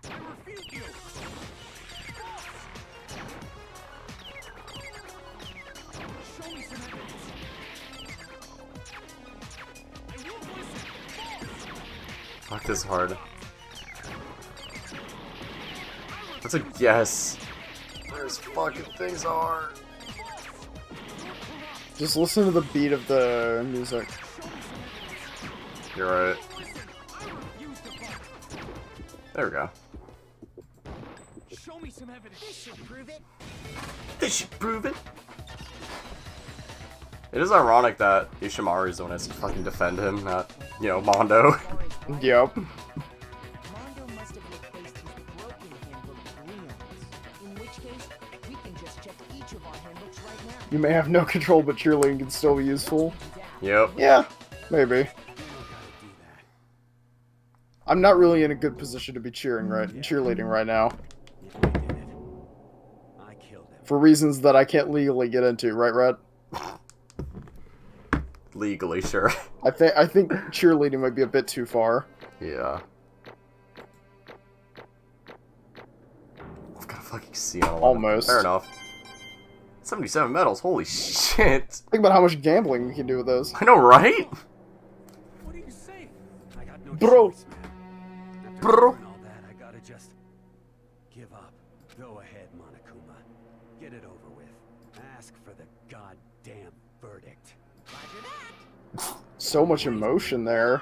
I refute you. False. Show me some evidence. I won't listen. False. Fuck, this is hard. That's a guess. There's fucking things are. Just listen to the beat of the music. You're right. There we go. Show me some evidence. This should prove it. This should prove it. It is ironic that Ishimari's the one has to fucking defend him, not, you know, Mondo. Yep. Mondo must have replaced his broken handbook with Leon's. In which case, we can just check each of our handbooks right now. You may have no control, but cheerleading can still be useful. Yep. Yeah, maybe. I'm not really in a good position to be cheerleading right now. For reasons that I can't legally get into, right, Red? Legally, sure. I think cheerleading might be a bit too far. Yeah. I've got a fucking C on 11. Almost. Fair enough. 77 medals, holy shit. Think about how much gambling we can do with those. I know, right? What are you saying? I got no Bro. choice, man. After Bro. doing all that, I gotta just give up. Go ahead, Monokuma. Get it over with. Ask for the goddamn verdict. So much emotion there.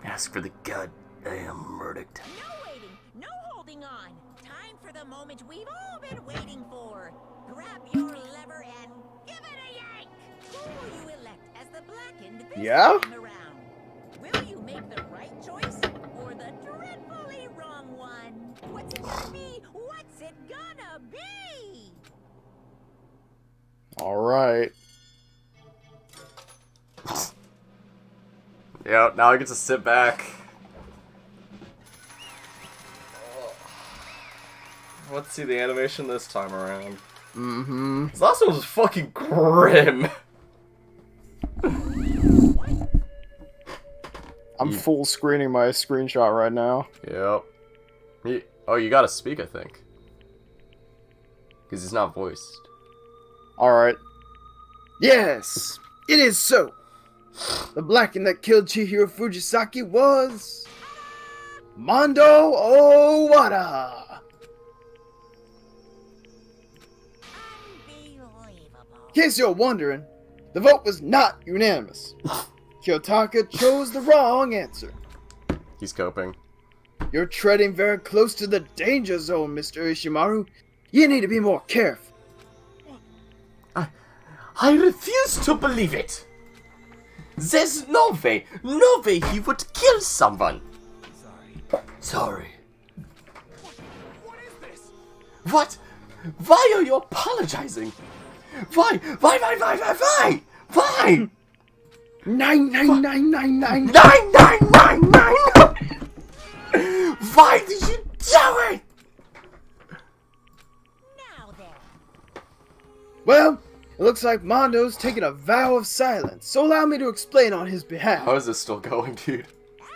Ask for the goddamn verdict. No waiting, no holding on. Time for the moment we've all been waiting for. Grab your lever and give it a yank. Who will you elect as the blackened this Yeah? time around? Will you make the right choice or the dreadfully wrong one? What's it gonna be? What's it gonna be? Alright. Yeah, now I get to sit back. Let's see the animation this time around. Mm-hmm. This last one was fucking grim. I'm full screening my screenshot right now. Yep. Oh, you gotta speak, I think. Because he's not voiced. Alright. Yes! It is so! The blackened that killed Chihiro Fujisaki was... Mondo Owada! In case you're wondering, the vote was not unanimous. Kiyotaka chose the wrong answer. He's coping. You're treading very close to the danger zone, Mr. Ishimaru. You need to be more careful. I refuse to believe it. There's no way he would kill someone. Sorry. What is this? What? Why are you apologizing? Why? Why? 99999. 9999. Why did you do it? Now then. Well, it looks like Mondo's taking a vow of silence, so allow me to explain on his behalf. How is this still going, dude?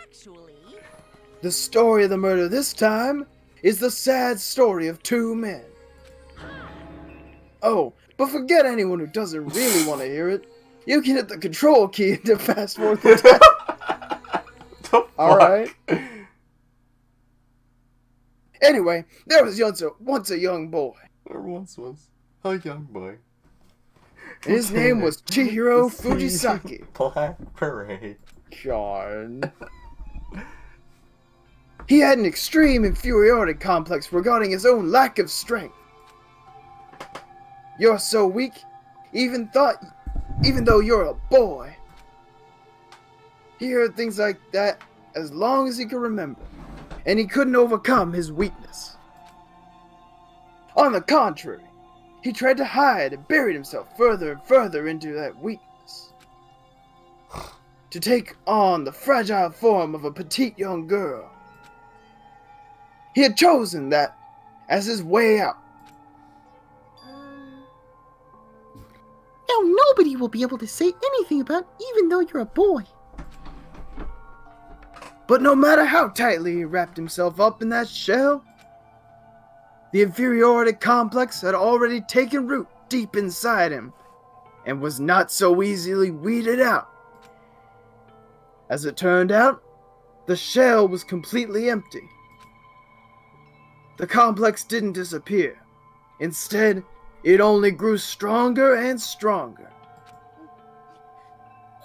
Actually, The story of the murder this time is the sad story of two men. Oh, but forget anyone who doesn't really want to hear it. You can hit the control key to fast forward the time. Alright. Anyway, there was once a young boy. There once was a young boy. And his name was Chihiro Fujisaki. Black Parade. John. He had an extreme inferiority complex regarding his own lack of strength. You're so weak, even though you're a boy. He heard things like that as long as he could remember, and he couldn't overcome his weakness. On the contrary, he tried to hide and buried himself further and further into that weakness. To take on the fragile form of a petite young girl. He had chosen that as his way out. Now nobody will be able to say anything about even though you're a boy. But no matter how tightly he wrapped himself up in that shell, the inferiority complex had already taken root deep inside him and was not so easily weeded out. As it turned out, the shell was completely empty. The complex didn't disappear. Instead, it only grew stronger and stronger.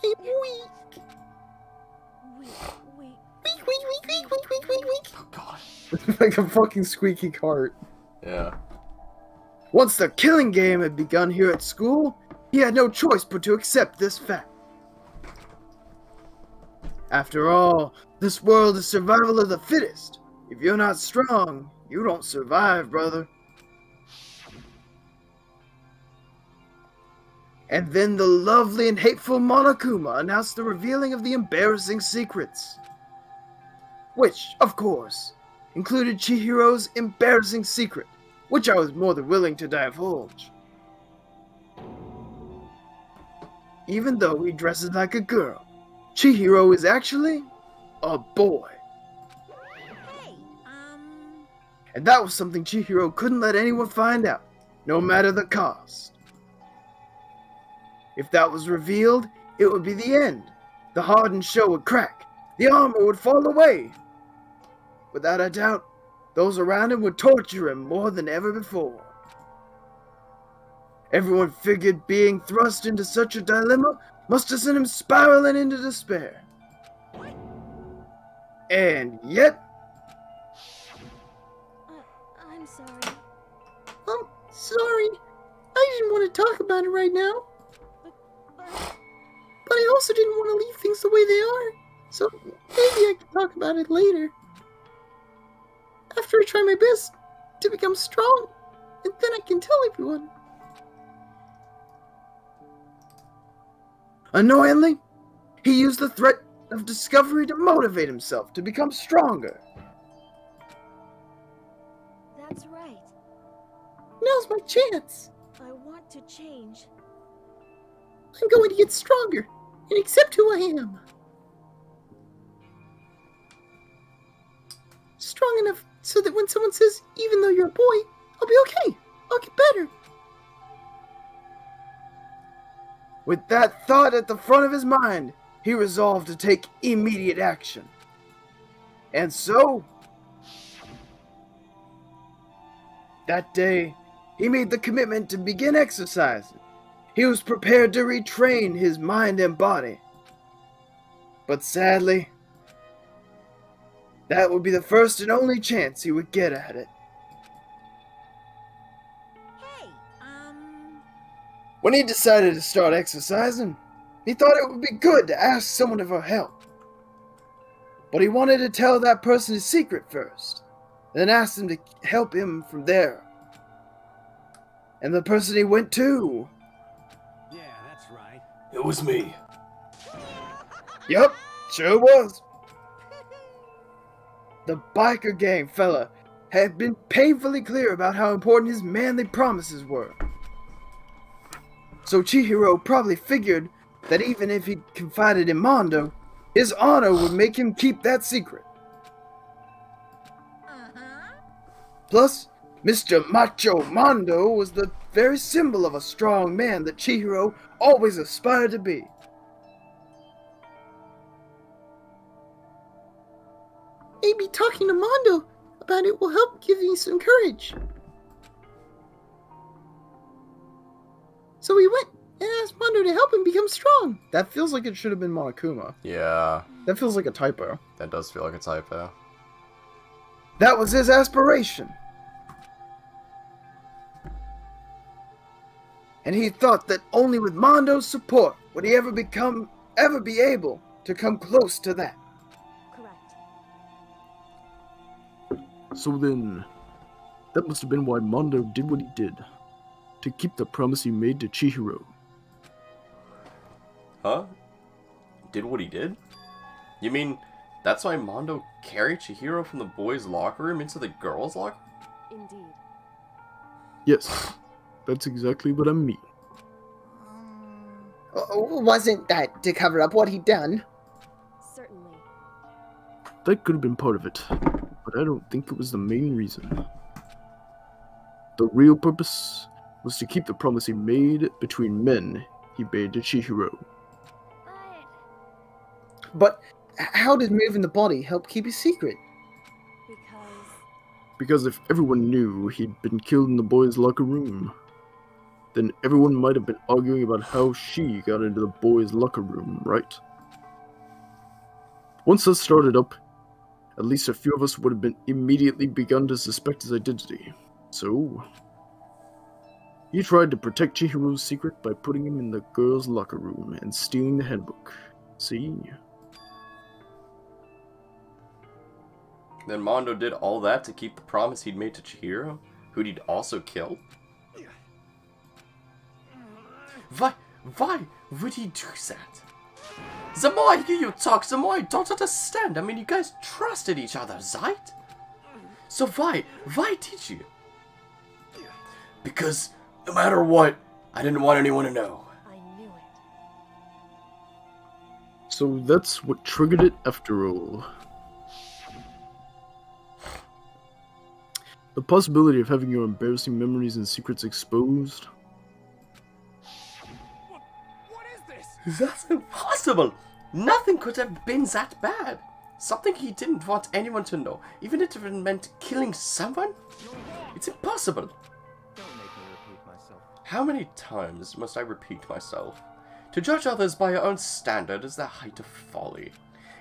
I'm weak. Weak. Oh, God. Like a fucking squeaky cart. Yeah. Once the killing game had begun here at school, he had no choice but to accept this fact. After all, this world is survival of the fittest. If you're not strong, you don't survive, brother. And then the lovely and hateful Monokuma announced the revealing of the embarrassing secrets. Which, of course, included Chihiro's embarrassing secret, which I was more than willing to divulge. Even though he dresses like a girl, Chihiro is actually a boy. Hey, And that was something Chihiro couldn't let anyone find out, no matter the cost. If that was revealed, it would be the end. The hardened shell would crack. The armor would fall away. Without a doubt, those around him would torture him more than ever before. Everyone figured being thrust into such a dilemma must have sent him spiraling into despair. And yet... I'm sorry. I'm sorry. I didn't want to talk about it right now. But I also didn't want to leave things the way they are. So maybe I can talk about it later. After I try my best to become strong, and then I can tell everyone. Annoyingly, he used the threat of discovery to motivate himself to become stronger. That's right. Now's my chance. I want to change. I'm going to get stronger and accept who I am. Strong enough so that when someone says, even though you're a boy, I'll be okay. I'll get better. With that thought at the front of his mind, he resolved to take immediate action. And so, that day, he made the commitment to begin exercising. He was prepared to retrain his mind and body. But sadly, that would be the first and only chance he would get at it. hey, When he decided to start exercising, he thought it would be good to ask someone for help. But he wanted to tell that person his secret first, and then ask them to help him from there. And the person he went to... Yeah, that's right. It was me. Yup, sure was. The biker gang fella had been painfully clear about how important his manly promises were. So Chihiro probably figured that even if he confided in Mondo, his honor would make him keep that secret. Plus, Mr. Macho Mondo was the very symbol of a strong man that Chihiro always aspired to be. Maybe talking to Mondo about it will help give you some courage. So he went and asked Mondo to help him become strong. That feels like it should have been Monokuma. Yeah, That feels like a typo. that does feel like a typo. That was his aspiration. And he thought that only with Mondo's support would he ever be able to come close to that. Correct. So then, that must have been why Mondo did what he did. To keep the promise he made to Chihiro. Huh? Did what he did? You mean, that's why Mondo carried Chihiro from the boys' locker room into the girls' locker room? Indeed. Yes, that's exactly what I mean. Wasn't that to cover up what he'd done? Certainly. That could have been part of it, but I don't think it was the main reason. The real purpose was to keep the promise he made between men he made to Chihiro. But how did moving the body help keep his secret? Because if everyone knew he'd been killed in the boys' locker room, then everyone might have been arguing about how she got into the boys' locker room, right? Once that started up, at least a few of us would have been immediately begun to suspect his identity. So, he tried to protect Chihiro's secret by putting him in the girls' locker room and stealing the handbook. See? Then Mondo did all that to keep the promise he'd made to Chihiro, who'd he'd also killed? Why would he do that? The more I hear you talk, the more I don't understand. I mean, you guys trusted each other, right? So why did you? Because no matter what, I didn't want anyone to know. I knew it. So that's what triggered it after all. The possibility of having your embarrassing memories and secrets exposed. What is this? That's impossible. Nothing could have been that bad. Something he didn't want anyone to know, even if it meant killing someone? It's impossible. Don't make me repeat myself. How many times must I repeat myself? To judge others by your own standard is the height of folly.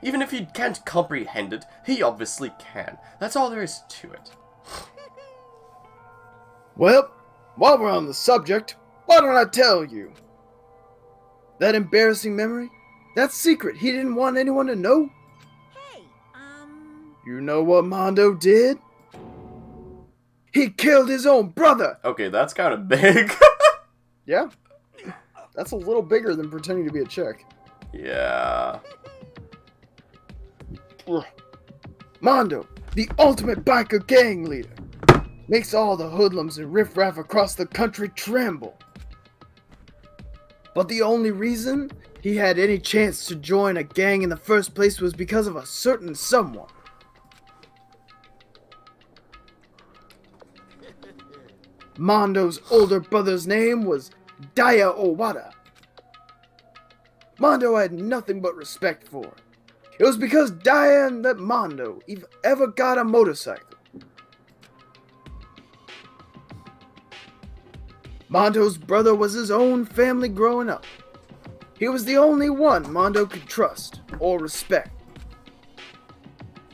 Even if he can't comprehend it, he obviously can. That's all there is to it. Well, while we're on the subject, why don't I tell you? That embarrassing memory? That secret he didn't want anyone to know? Hey, You know what Mondo did? He killed his own brother! Okay, that's kind of big. Yeah. That's a little bigger than pretending to be a chick. Yeah. Mondo, the ultimate biker gang leader, makes all the hoodlums and riffraff across the country tremble. But the only reason he had any chance to join a gang in the first place was because of a certain someone. Mondo's older brother's name was Daya Owada. Mondo had nothing but respect for him. It was because Daya and that Mondo ever got a motorcycle. Mondo's brother was his own family growing up. He was the only one Mondo could trust or respect.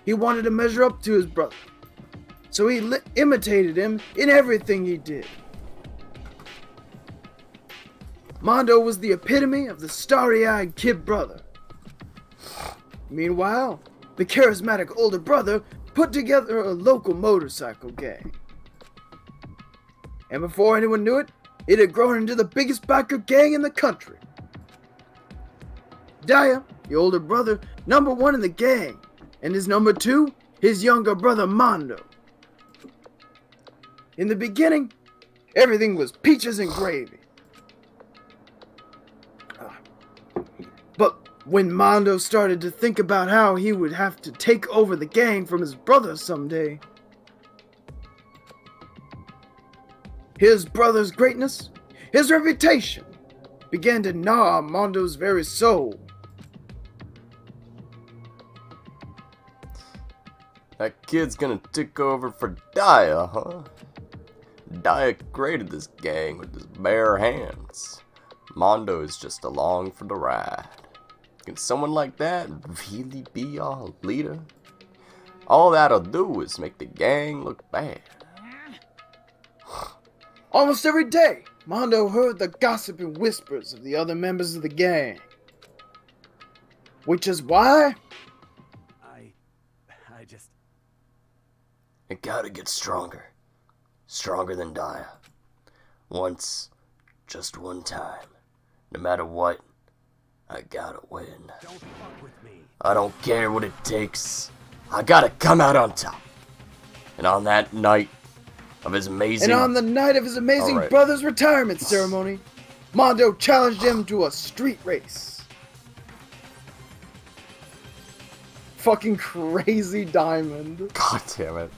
He wanted to measure up to his brother, so he imitated him in everything he did. Mondo was the epitome of the starry-eyed kid brother. Meanwhile, the charismatic older brother put together a local motorcycle gang. And before anyone knew it, it had grown into the biggest biker gang in the country. Daya, the older brother, number one in the gang, and his number two, his younger brother Mondo. In the beginning, everything was peaches and gravy. But when Mondo started to think about how he would have to take over the gang from his brother someday, his brother's greatness, his reputation, began to gnaw Mondo's very soul. That kid's gonna take over for Daya, huh? Daya created this gang with his bare hands. Mondo is just along for the ride. Can someone like that really be our leader? All that'll do is make the gang look bad. Almost every day, Mondo heard the gossip and whispers of the other members of the gang. Which is why I gotta get stronger. Stronger than Daya. Once, just one time. No matter what, I gotta win. Don't fuck with me. I don't care what it takes. I gotta come out on top. And on that night of his amazing... And on the night of his amazing brother's retirement ceremony, Mondo challenged him to a street race. Fucking crazy diamond. God damn it.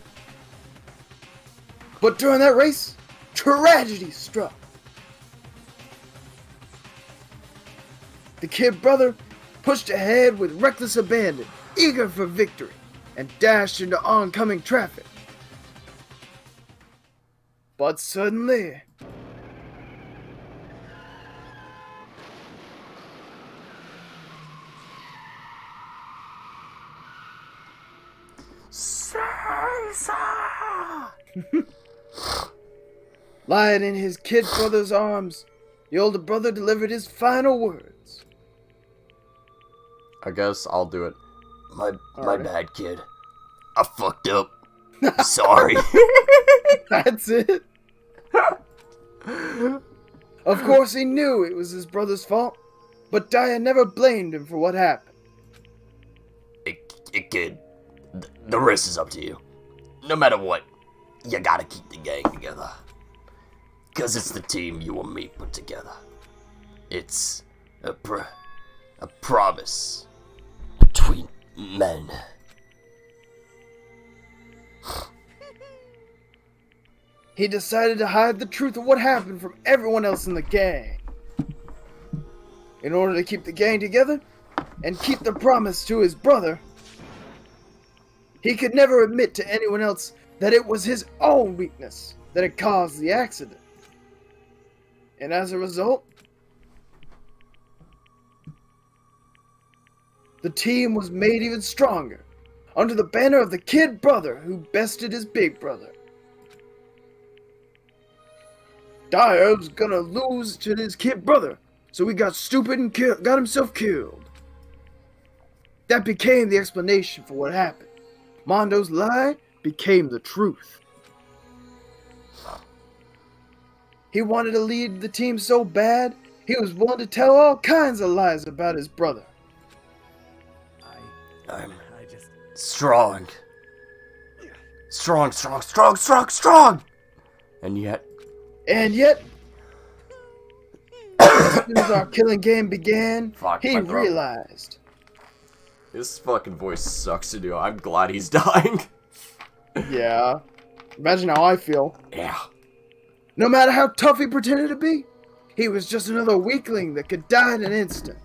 But during that race, tragedy struck. The kid brother pushed ahead with reckless abandon, eager for victory, and dashed into oncoming traffic. But suddenly... Lying in his kid brother's arms, the older brother delivered his final words. I guess I'll do it. My bad, kid. I fucked up. Sorry. That's it. Of course he knew it was his brother's fault, but Daya never blamed him for what happened. Kid, the rest is up to you. No matter what, you gotta keep the gang together. Cause it's the team you and me put together. It's a promise between men. He decided to hide the truth of what happened from everyone else in the gang. In order to keep the gang together and keep the promise to his brother, he could never admit to anyone else that it was his own weakness that had caused the accident. And as a result, the team was made even stronger under the banner of the kid brother who bested his big brother. Dyer was gonna lose to his kid brother, so he got stupid and got himself killed. That became the explanation for what happened. Mondo's lie became the truth. He wanted to lead the team so bad, he was willing to tell all kinds of lies about his brother. I'm strong. Strong. And yet, as soon as our killing game began, he realized. This fucking voice sucks to do. I'm glad he's dying. Yeah. Imagine how I feel. Yeah. No matter how tough he pretended to be, he was just another weakling that could die in an instant.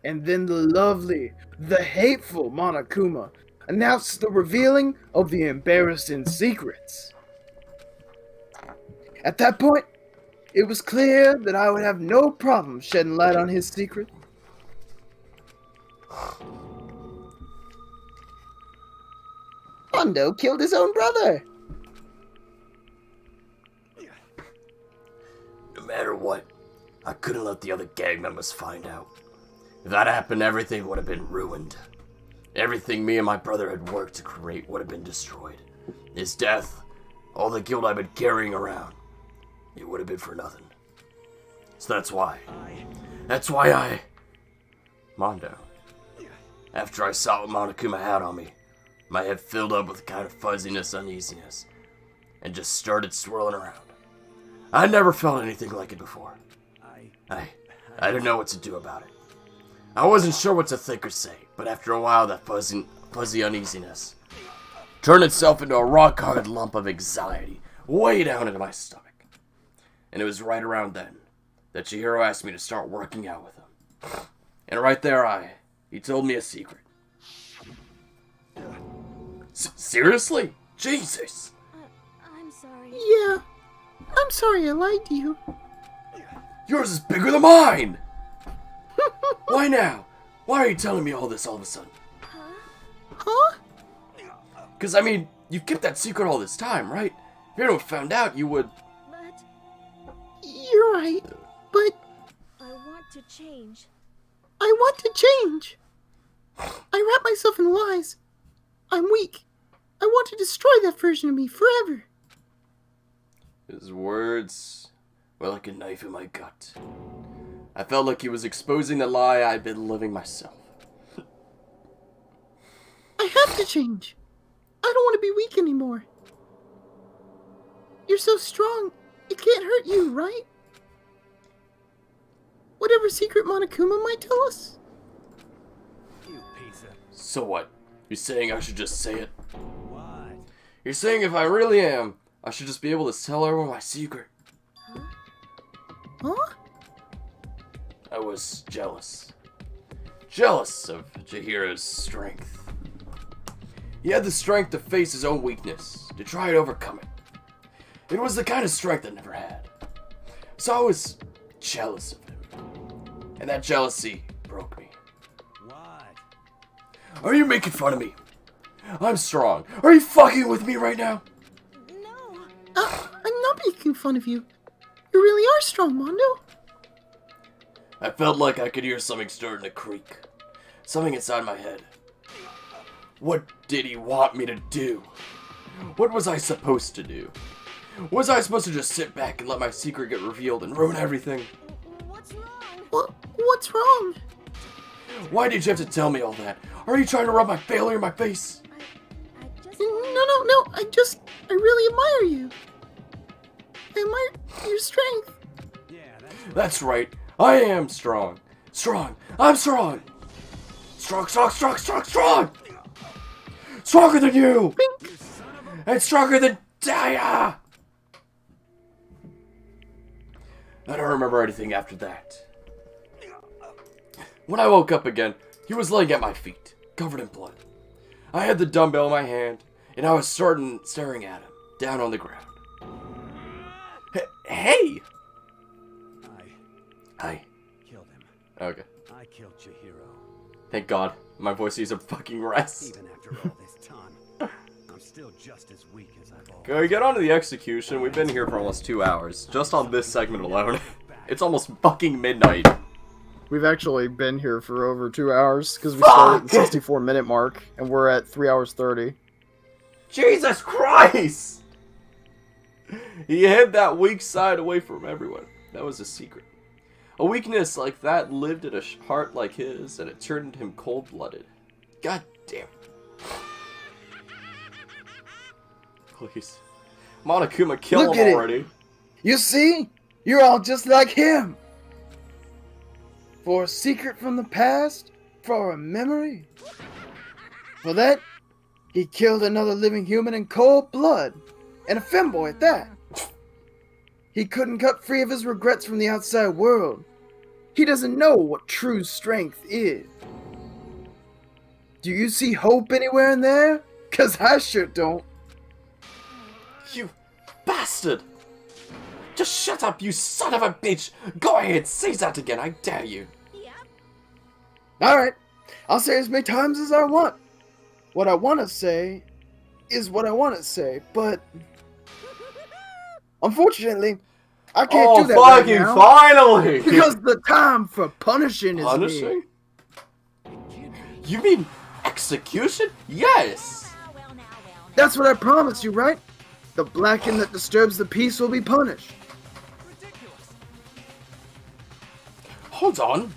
And then the hateful Monokuma announced the revealing of the embarrassing secrets. At that point, it was clear that I would have no problem shedding light on his secret. Mondo killed his own brother. no matter what, I couldn't let the other gang members find out. If that happened, everything would have been ruined. Everything me and my brother had worked to create would have been destroyed. His death, all the guilt I've been carrying around, it would have been for nothing. So that's why I... Mondo. After I saw what Monokuma had on me, my head filled up with a kind of fuzziness, uneasiness, and just started swirling around. I never felt anything like it before. I didn't know what to do about it. I wasn't sure what to think or say, but after a while that fuzzy uneasiness turned itself into a rock-hard lump of anxiety way down into my stomach. And it was right around then that Chihiro asked me to start working out with him. And right there he told me a secret. Seriously? Jesus! I'm sorry. Yeah, I'm sorry I lied to you. Yours is bigger than mine! Why now? Why are you telling me all this all of a sudden? Huh? Because, I mean, you've kept that secret all this time, right? If anyone found out, you would... But... You're right, but... I want to change. I want to change. I wrap myself in lies. I'm weak. I want to destroy that version of me forever. His words were like a knife in my gut. I felt like he was exposing the lie I'd been living myself. I have to change. I don't want to be weak anymore. You're so strong, it can't hurt you, right? Whatever secret Monokuma might tell us. You piece of... So what? You're saying I should just say it? What? You're saying if I really am, I should just be able to tell everyone my secret? Huh? I was jealous. Jealous of Chihiro's strength. He had the strength to face his own weakness, to try and overcome it. It was the kind of strength I never had. So I was jealous of him. And that jealousy broke me. What? Are you making fun of me? I'm strong. Are you fucking with me right now? No. I'm not making fun of you. You really are strong, Mondo. I felt like I could hear something starting to creak. Something inside my head. What did he want me to do? What was I supposed to do? Was I supposed to just sit back and let my secret get revealed and ruin everything? What's wrong? What's wrong? Why did you have to tell me all that? Are you trying to rub my failure in my face? No. I really admire you. I admire your strength. That's right. I am strong. Strong. I'm strong. Strong. Stronger than you. And stronger than Daya. I don't remember anything after that. When I woke up again, he was laying at my feet, covered in blood. I had the dumbbell in my hand, and I was staring at him, down on the ground. Hey! I killed him. Okay. I killed Chihiro. Thank God. My voice needs a fucking rest. Even after all this time, I'm still just as weak as I've always. Can we get on to the execution? We've been here for almost 2 hours, just on this segment alone. It's almost fucking midnight. We've actually been here for over 2 hours, because we started at the 64-minute mark, and we're at 3 hours 30. Jesus Christ! He hid that weak side away from everyone. That was a secret. A weakness like that lived in a heart like his, and it turned him cold-blooded. God damn it. Please. Monokuma, kill Look him at already. it. You see? You're all just like him. For a secret from the past? For a memory? For that, he killed another living human in cold blood. And a femboy at that. He couldn't cut free of his regrets from the outside world. He doesn't know what true strength is. Do you see hope anywhere in there? 'Cause I sure don't. You bastard! Just shut up, you son of a bitch! Go ahead, say that again, I dare you. Alright, I'll say as many times as I want. What I want to say is what I want to say, but unfortunately, I can't do that right now. Finally! Because the time for punishing is near. Punishing? You mean execution? Yes! That's what I promised you, right? The blackened that disturbs the peace will be punished. Hold on.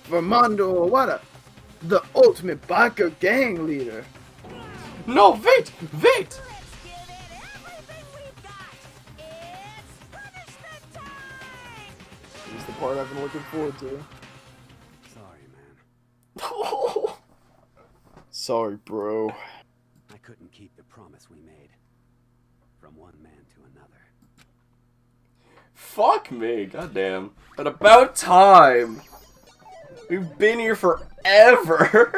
Vermondo Owada, the ultimate biker gang leader. No, wait! This is the part I've been looking forward to. Sorry, man. Sorry, bro. I couldn't keep the promise we made. From one man to another. Fuck me, goddamn. But about time! We've been here forever!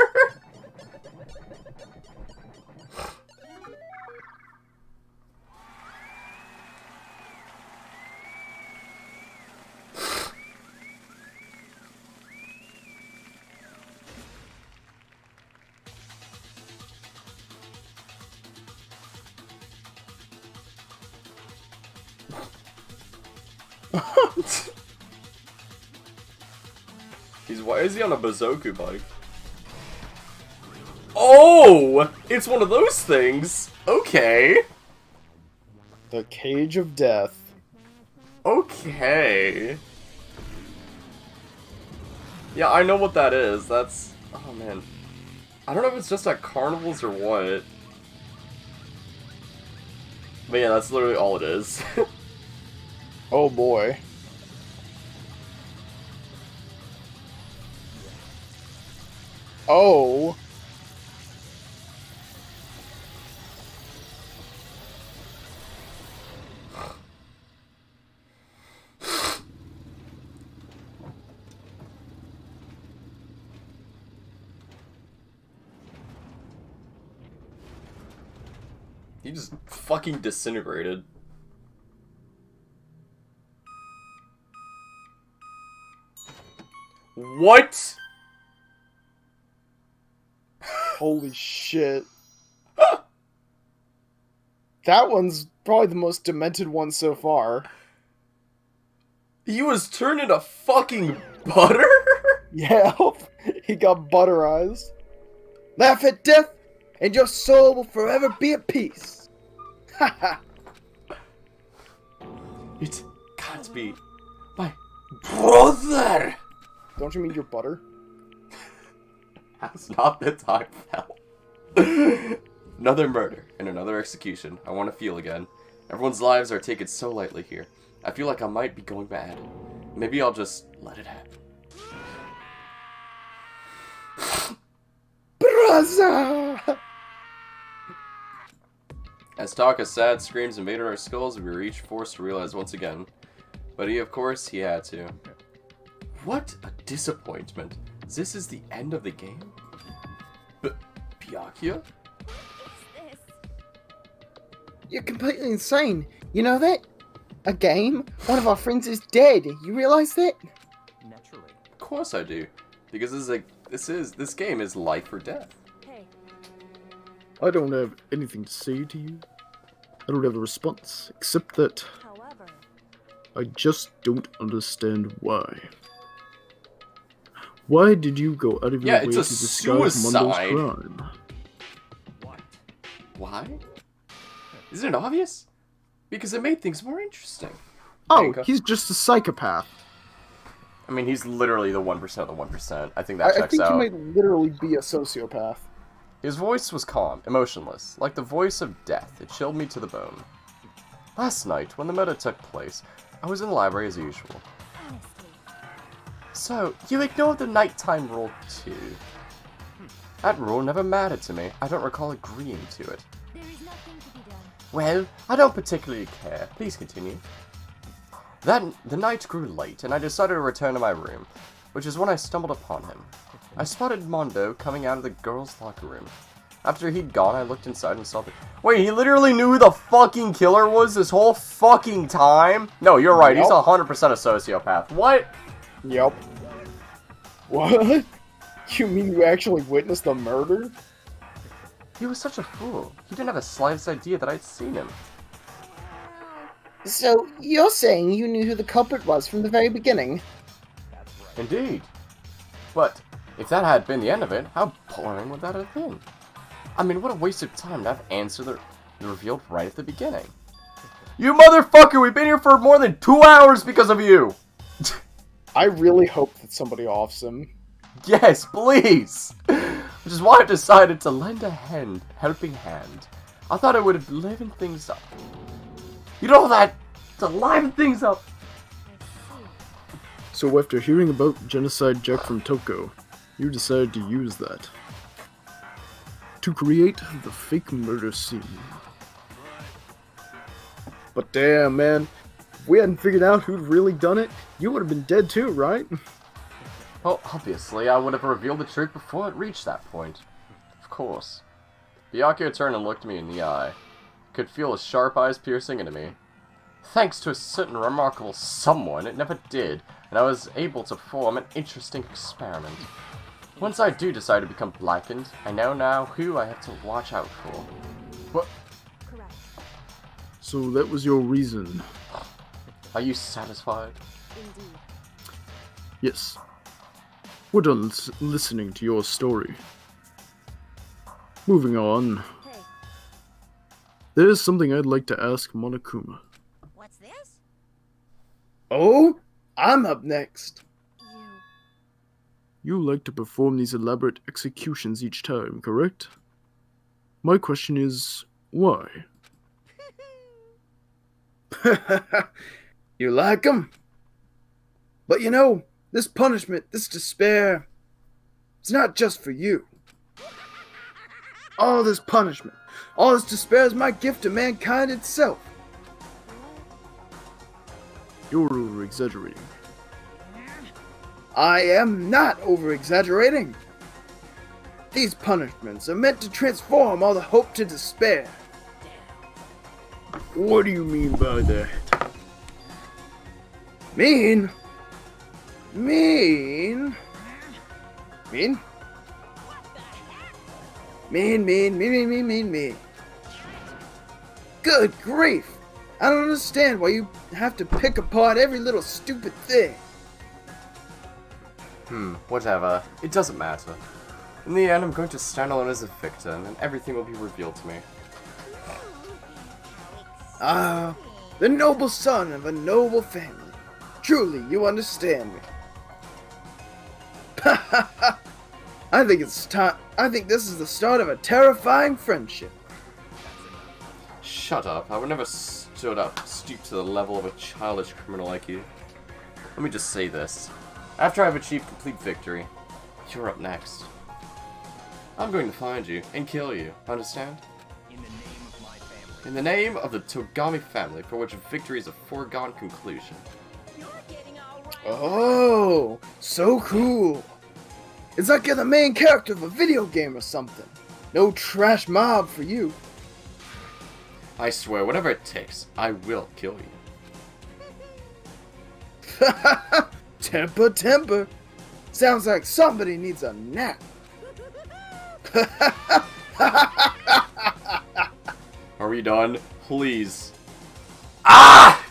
Why is he on a Bazoku bike? Oh! It's one of those things! Okay. The Cage of Death. Okay. Yeah, I know what that is. That's... Oh, man. I don't know if it's just at carnivals or what. But yeah, that's literally all it is. Oh boy. Oh. He just fucking disintegrated. What? Holy shit. That one's probably the most demented one so far. He was turned into fucking butter? Yeah, he got butterized. Laugh at death? and your soul will forever be at peace. Ha ha! It can't be my brother! Don't you mean your butter? That's not the time, pal. Another murder and another execution. I want to feel again. Everyone's lives are taken so lightly here. I feel like I might be going mad. Maybe I'll just let it happen. Brother! As Taka's sad screams invaded our skulls, we were each forced to realize once again. But he, of course, he had to. What a disappointment. This is the end of the game? Byakuya? You're completely insane. You know that? A game? One of our friends is dead. You realize that? Naturally. Of course I do. Because this game is life or death. Hey, I don't have anything to say to you. I don't have a response, except that however, I just don't understand why. Why did you go out of your Yeah, way it's to a disguise suicide. Mondo's crime? What? Why? Isn't it obvious? Because it made things more interesting. Oh, Anka. he's just a psychopath. I mean, he's literally the 1% of the 1%. I think that I checks think out. he might literally be a sociopath. His voice was calm, emotionless, like the voice of death. It chilled me to the bone. Last night, when the murder took place, I was in the library as usual. So, you ignored the nighttime rule too? That rule never mattered to me. I don't recall agreeing to it. There is nothing to be done. Well, I don't particularly care. Please continue. Then, the night grew late, and I decided to return to my room, which is when I stumbled upon him. I spotted Mondo coming out of the girls' locker room. After he'd gone, I looked inside and saw that— Wait, he literally knew who the fucking killer was this whole fucking time? No, you're right, he's 100% a sociopath. What? Yep. What? You mean you actually witnessed the murder? He was such a fool. He didn't have the slightest idea that I'd seen him. So, you're saying you knew who the culprit was from the very beginning? That's right. Indeed. But, if that had been the end of it, how boring would that have been? I mean, what a waste of time to have answer the revealed right at the beginning. You motherfucker, we've been here for more than 2 hours because of you! I really hope that somebody offs him. Yes, please! Which is why I decided to lend a helping hand. I thought it would liven things up. You know that? To liven things up! So after hearing about Genocide Jack from Toko, you decided to use that to create the fake murder scene. But damn, man. If we hadn't figured out who'd really done it, you would have been dead too, right? Well, obviously, I would have revealed the truth before it reached that point. Of course. Byakuya turned and looked me in the eye. Could feel his sharp eyes piercing into me. Thanks to a certain remarkable someone, it never did, and I was able to form an interesting experiment. Once I do decide to become blackened, I know now who I have to watch out for. What? correct. So that was your reason. Are you satisfied? Indeed. Yes. We're done listening to your story. Moving on. Hey, There's something I'd like to ask Monokuma. What's this? Oh, I'm up next. You like to perform these elaborate executions each time, correct? My question is, why? You like 'em? But you know, this punishment, this despair, it's not just for you. All this punishment, all this despair is my gift to mankind itself. You're over-exaggerating. I am not over-exaggerating. These punishments are meant to transform all the hope to despair. What do you mean by that? Mean? Good grief! I don't understand why you have to pick apart every little stupid thing. Whatever. It doesn't matter. In the end, I'm going to stand alone as a victim, and everything will be revealed to me. Ah, the noble son of a noble family. Truly, you understand me. I think it's time. I think this is the start of a terrifying friendship. Shut up. I would never stoop to the level of a childish criminal like you. Let me just say this. After I've achieved complete victory, you're up next. I'm going to find you and kill you, understand? In the name of my family. In the name of the Togami family, for which victory is a foregone conclusion. Oh, so cool. It's like you're the main character of a video game or something. No trash mob for you. I swear, whatever it takes, I will kill you. Temper. Sounds like somebody needs a nap. Are we done? Please. Ah!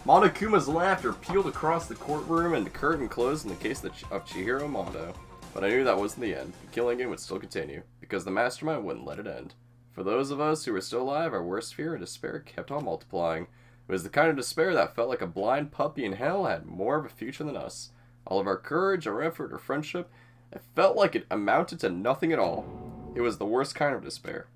Monokuma's laughter peeled across the courtroom and the curtain closed in the case of Chihiro Mondo. But I knew that wasn't the end. The killing game would still continue, because the mastermind wouldn't let it end. For those of us who were still alive, our worst fear and despair kept on multiplying. It was the kind of despair that felt like a blind puppy in hell had more of a future than us. All of our courage, our effort, our friendship, it felt like it amounted to nothing at all. It was the worst kind of despair.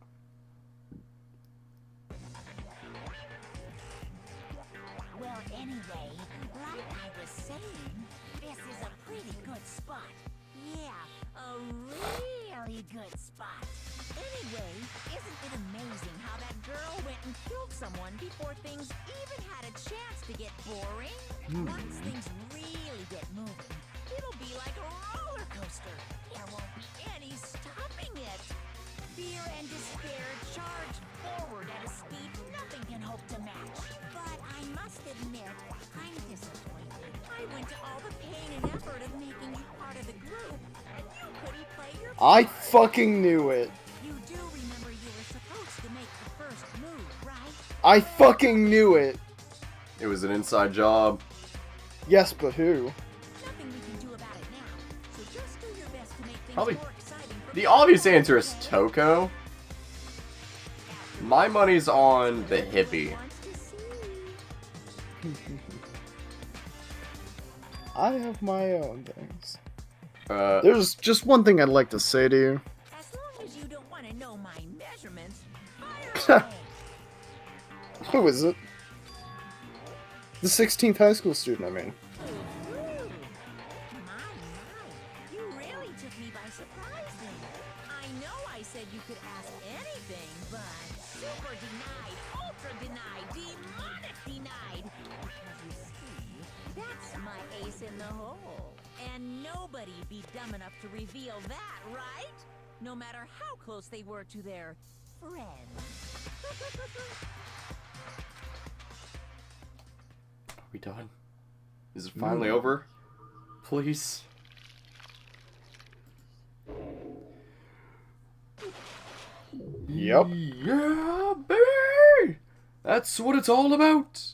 Well, anyway, like I was saying, this is a pretty good spot. Yeah, a really good spot. Anyway, isn't it amazing how that girl went and killed someone before things even had a chance to get boring? Once things really get moving, it'll be like a roller coaster. There won't be any stopping it. Fear and despair charge forward at a speed nothing can hope to match. But I must admit, I'm disappointed. I went to all the pain and effort of making you part of the group, and you couldn't play your I part. fucking knew it. You do remember you were supposed to make the first move, right? I fucking knew it. It was an inside job. Yes, but who? Nothing we can do about it now. So just do your best to make things Probably. more exciting for The obvious answer is Toko. My money's on the hippie. I have my own things. Uh, There's just one thing I'd like to say to you. As long as you don't want to know my measurements, fire away. Who is it? The 16th high school student, I mean. You really took me by surprise there. I know I said you could ask anything, but super denied, ultra denied, demonic denied. Because you see, that's my ace in the hole. And nobody'd be dumb enough to reveal that, right? No matter how close they were to their friends. Are we done? Is it finally over? Please? Yep. Yeah, baby! That's what it's all about!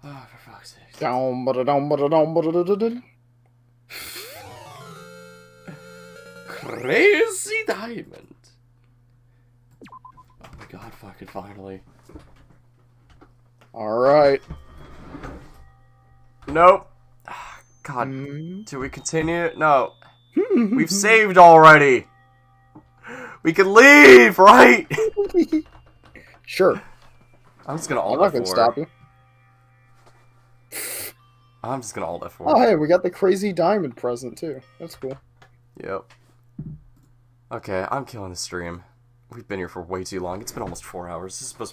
Ah, for fuck's sake. Down, ba-da-dum, ba-da-dum, ba-da-da-da-da. Crazy Diamond! Oh my god, fucking finally. Alright. Nope. Ah, God, do we continue? No. We've saved already! We can leave, right? Sure. I'm just gonna I'm alt not gonna F4. stop you. I'm just gonna alt F4. Oh, hey, we got the crazy diamond present, too. That's cool. Yep. Okay, I'm killing the stream. We've been here for way too long. It's been almost 4 hours. This is supposed